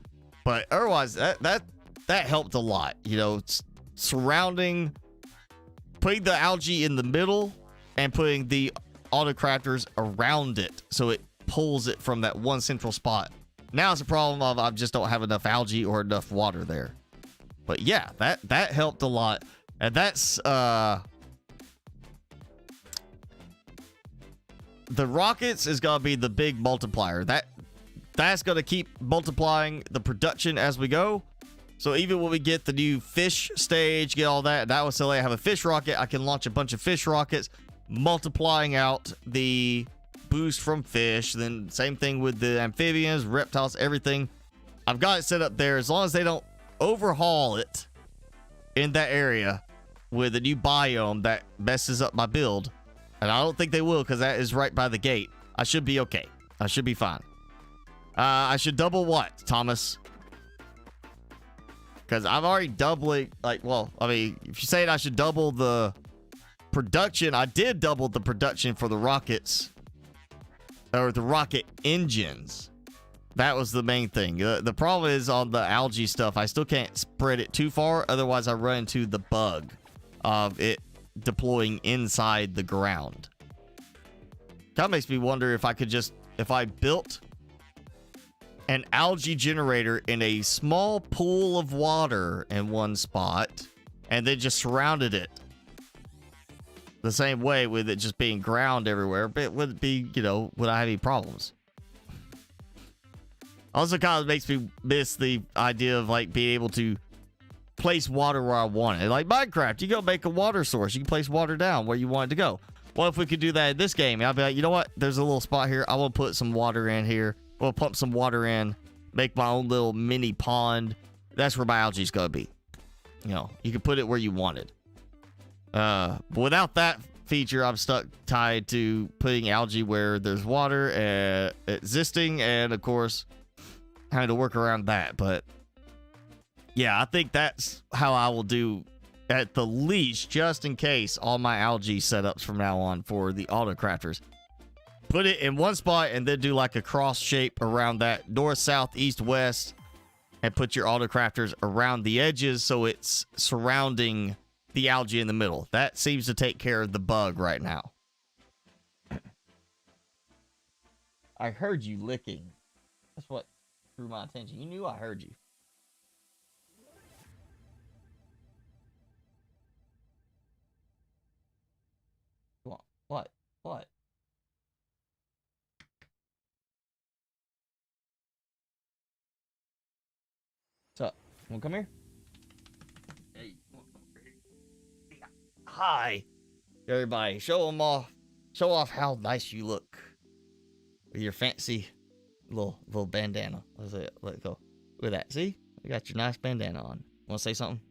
But otherwise, that helped a lot. You know, surrounding, putting the algae in the middle and putting the autocrafters around it so it pulls it from that one central spot. Now it's a problem of I just don't have enough algae or enough water there. But yeah, that helped a lot. And that's the rockets is gonna be the big multiplier. That's gonna keep multiplying the production as we go. So even when we get the new fish stage, get all that, that was silly. I have a fish rocket. I can launch a bunch of fish rockets, multiplying out the boost from fish. Then same thing with the amphibians, reptiles, everything. I've got it set up there. As long as they don't overhaul it in that area with a new biome that messes up my build, and I don't think they will because that is right by the gate, I should be okay. I should be fine. I should double what, Thomas? Because I'm already doubling, like, well, I mean, if you're saying I should double the production, I did double the production for the rockets, or the rocket engines. That was the main thing. The problem is on the algae stuff, I still can't spread it too far, otherwise I run into the bug of it deploying inside the ground. Kind of makes me wonder if I could just, if I built an algae generator in a small pool of water in one spot and then just surrounded it the same way with it just being ground everywhere, but would it be, you know, would I have any problems? Also kind of makes me miss the idea of like being able to place water where I want it. Like Minecraft, you go make a water source. You can place water down where you want it to go. Well, if we could do that in this game, I'll be like, you know what? There's a little spot here. I will put some water in here. We'll pump some water in, make my own little mini pond. That's where my algae's gonna be. You know, you can put it where you wanted. Without that feature, I'm stuck tied to putting algae where there's water existing, and of course, having to work around that. But yeah, I think that's how I will do at the least, just in case, all my algae setups from now on for the auto crafters. Put it in one spot and then do like a cross shape around that north, south, east, west, and put your auto crafters around the edges so it's surrounding the algae in the middle. That seems to take care of the bug right now. I heard you licking. That's what drew my attention. You knew I heard you. What? What? What's up? You wanna come here? Hey, hi. Everybody, show them off. Show off how nice you look with your fancy little bandana. Let it go. Look at that. See? You got your nice bandana on. Want to say something?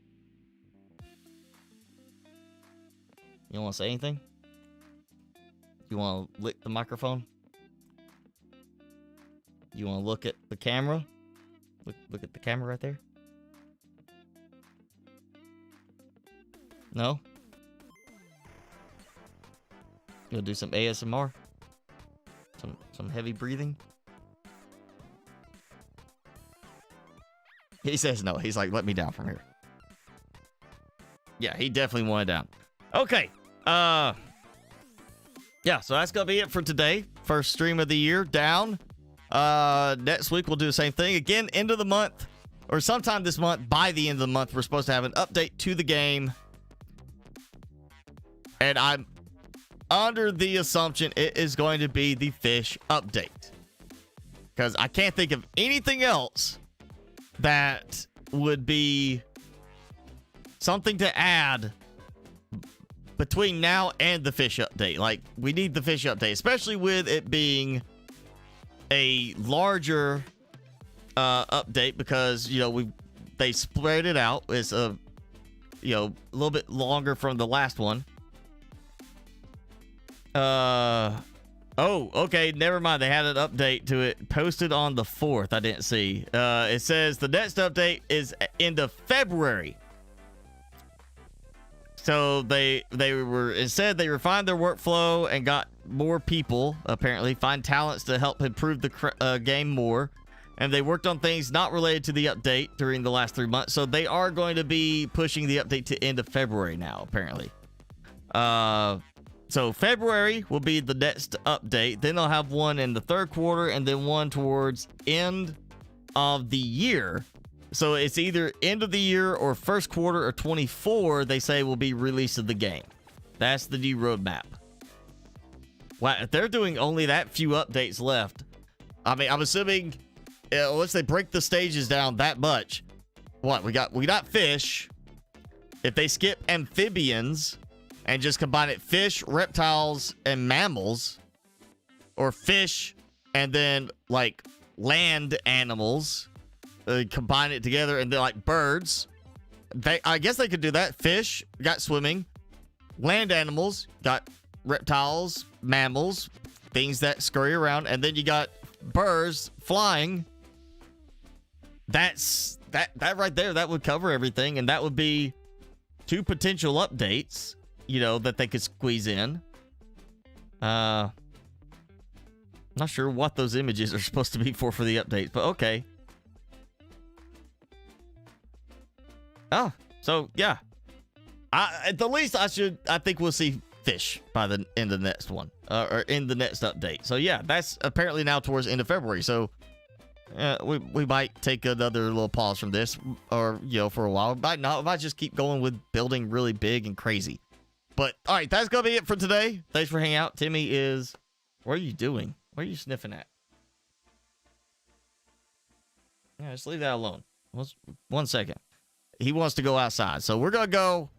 You want to say anything? You want to lick the microphone? You want to look at the camera? Look at the camera right there. No? You want to do some ASMR? Some heavy breathing? He says no. He's like, let me down from here. Yeah, he definitely wanted down. Okay. Yeah, so that's gonna be it for today. First stream of the year down. Next week we'll do the same thing. Again, end of the month, or sometime this month, by the end of the month, we're supposed to have an update to the game. And I'm under the assumption it is going to be the fish update. Because I can't think of anything else that would be something to add between now and the fish update. Like, we need the fish update, especially with it being a larger update, because, you know, they spread it out. It's a little bit longer from the last one. Oh, okay, never mind. They had an update to it posted on the 4th. I didn't see. It says the next update is end of February. So they refined their workflow and got more people, apparently, find talents to help improve the game more. And they worked on things not related to the update during the last 3 months. So they are going to be pushing the update to end of February now, apparently. So February will be the next update. Then they'll have one in the 3rd quarter and then one towards end of the year. So it's either end of the year or 1st quarter or 24, they say, will be release of the game. That's the new roadmap. Wow, if they're doing only that few updates left, I mean, I'm assuming once they break the stages down that much, what we got fish. If they skip amphibians and just combine it fish, reptiles, and mammals, or fish and then like land animals, combine it together, and then like birds. I guess they could do that. Fish got swimming, land animals got reptiles, mammals, things that scurry around, and then you got birds flying. That right there, that would cover everything, and that would be 2 potential updates, you know, that they could squeeze in. Not sure what those images are supposed to be for the updates, but okay. Oh, so yeah. At the least, I think we'll see fish by the end of the next one, or in the next update. So yeah, that's apparently now towards the end of February. So we might take another little pause from this, or you know, for a while. Might not. Might just keep going with building really big and crazy. But all right, that's gonna be it for today. Thanks for hanging out. Timmy is. What are you doing? What are you sniffing at? Yeah, just leave that alone. 1 second. He wants to go outside, so we're gonna go.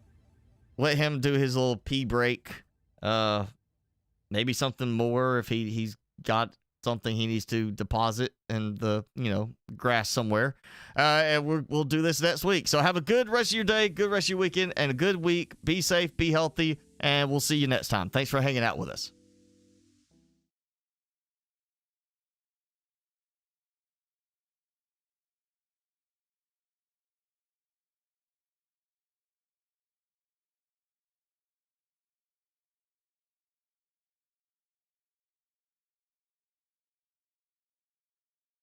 Let him do his little pee break. Maybe something more if he's got something he needs to deposit in the, you know, grass somewhere. And we'll do this next week. So have a good rest of your day, good rest of your weekend, and a good week. Be safe, be healthy, and we'll see you next time. Thanks for hanging out with us.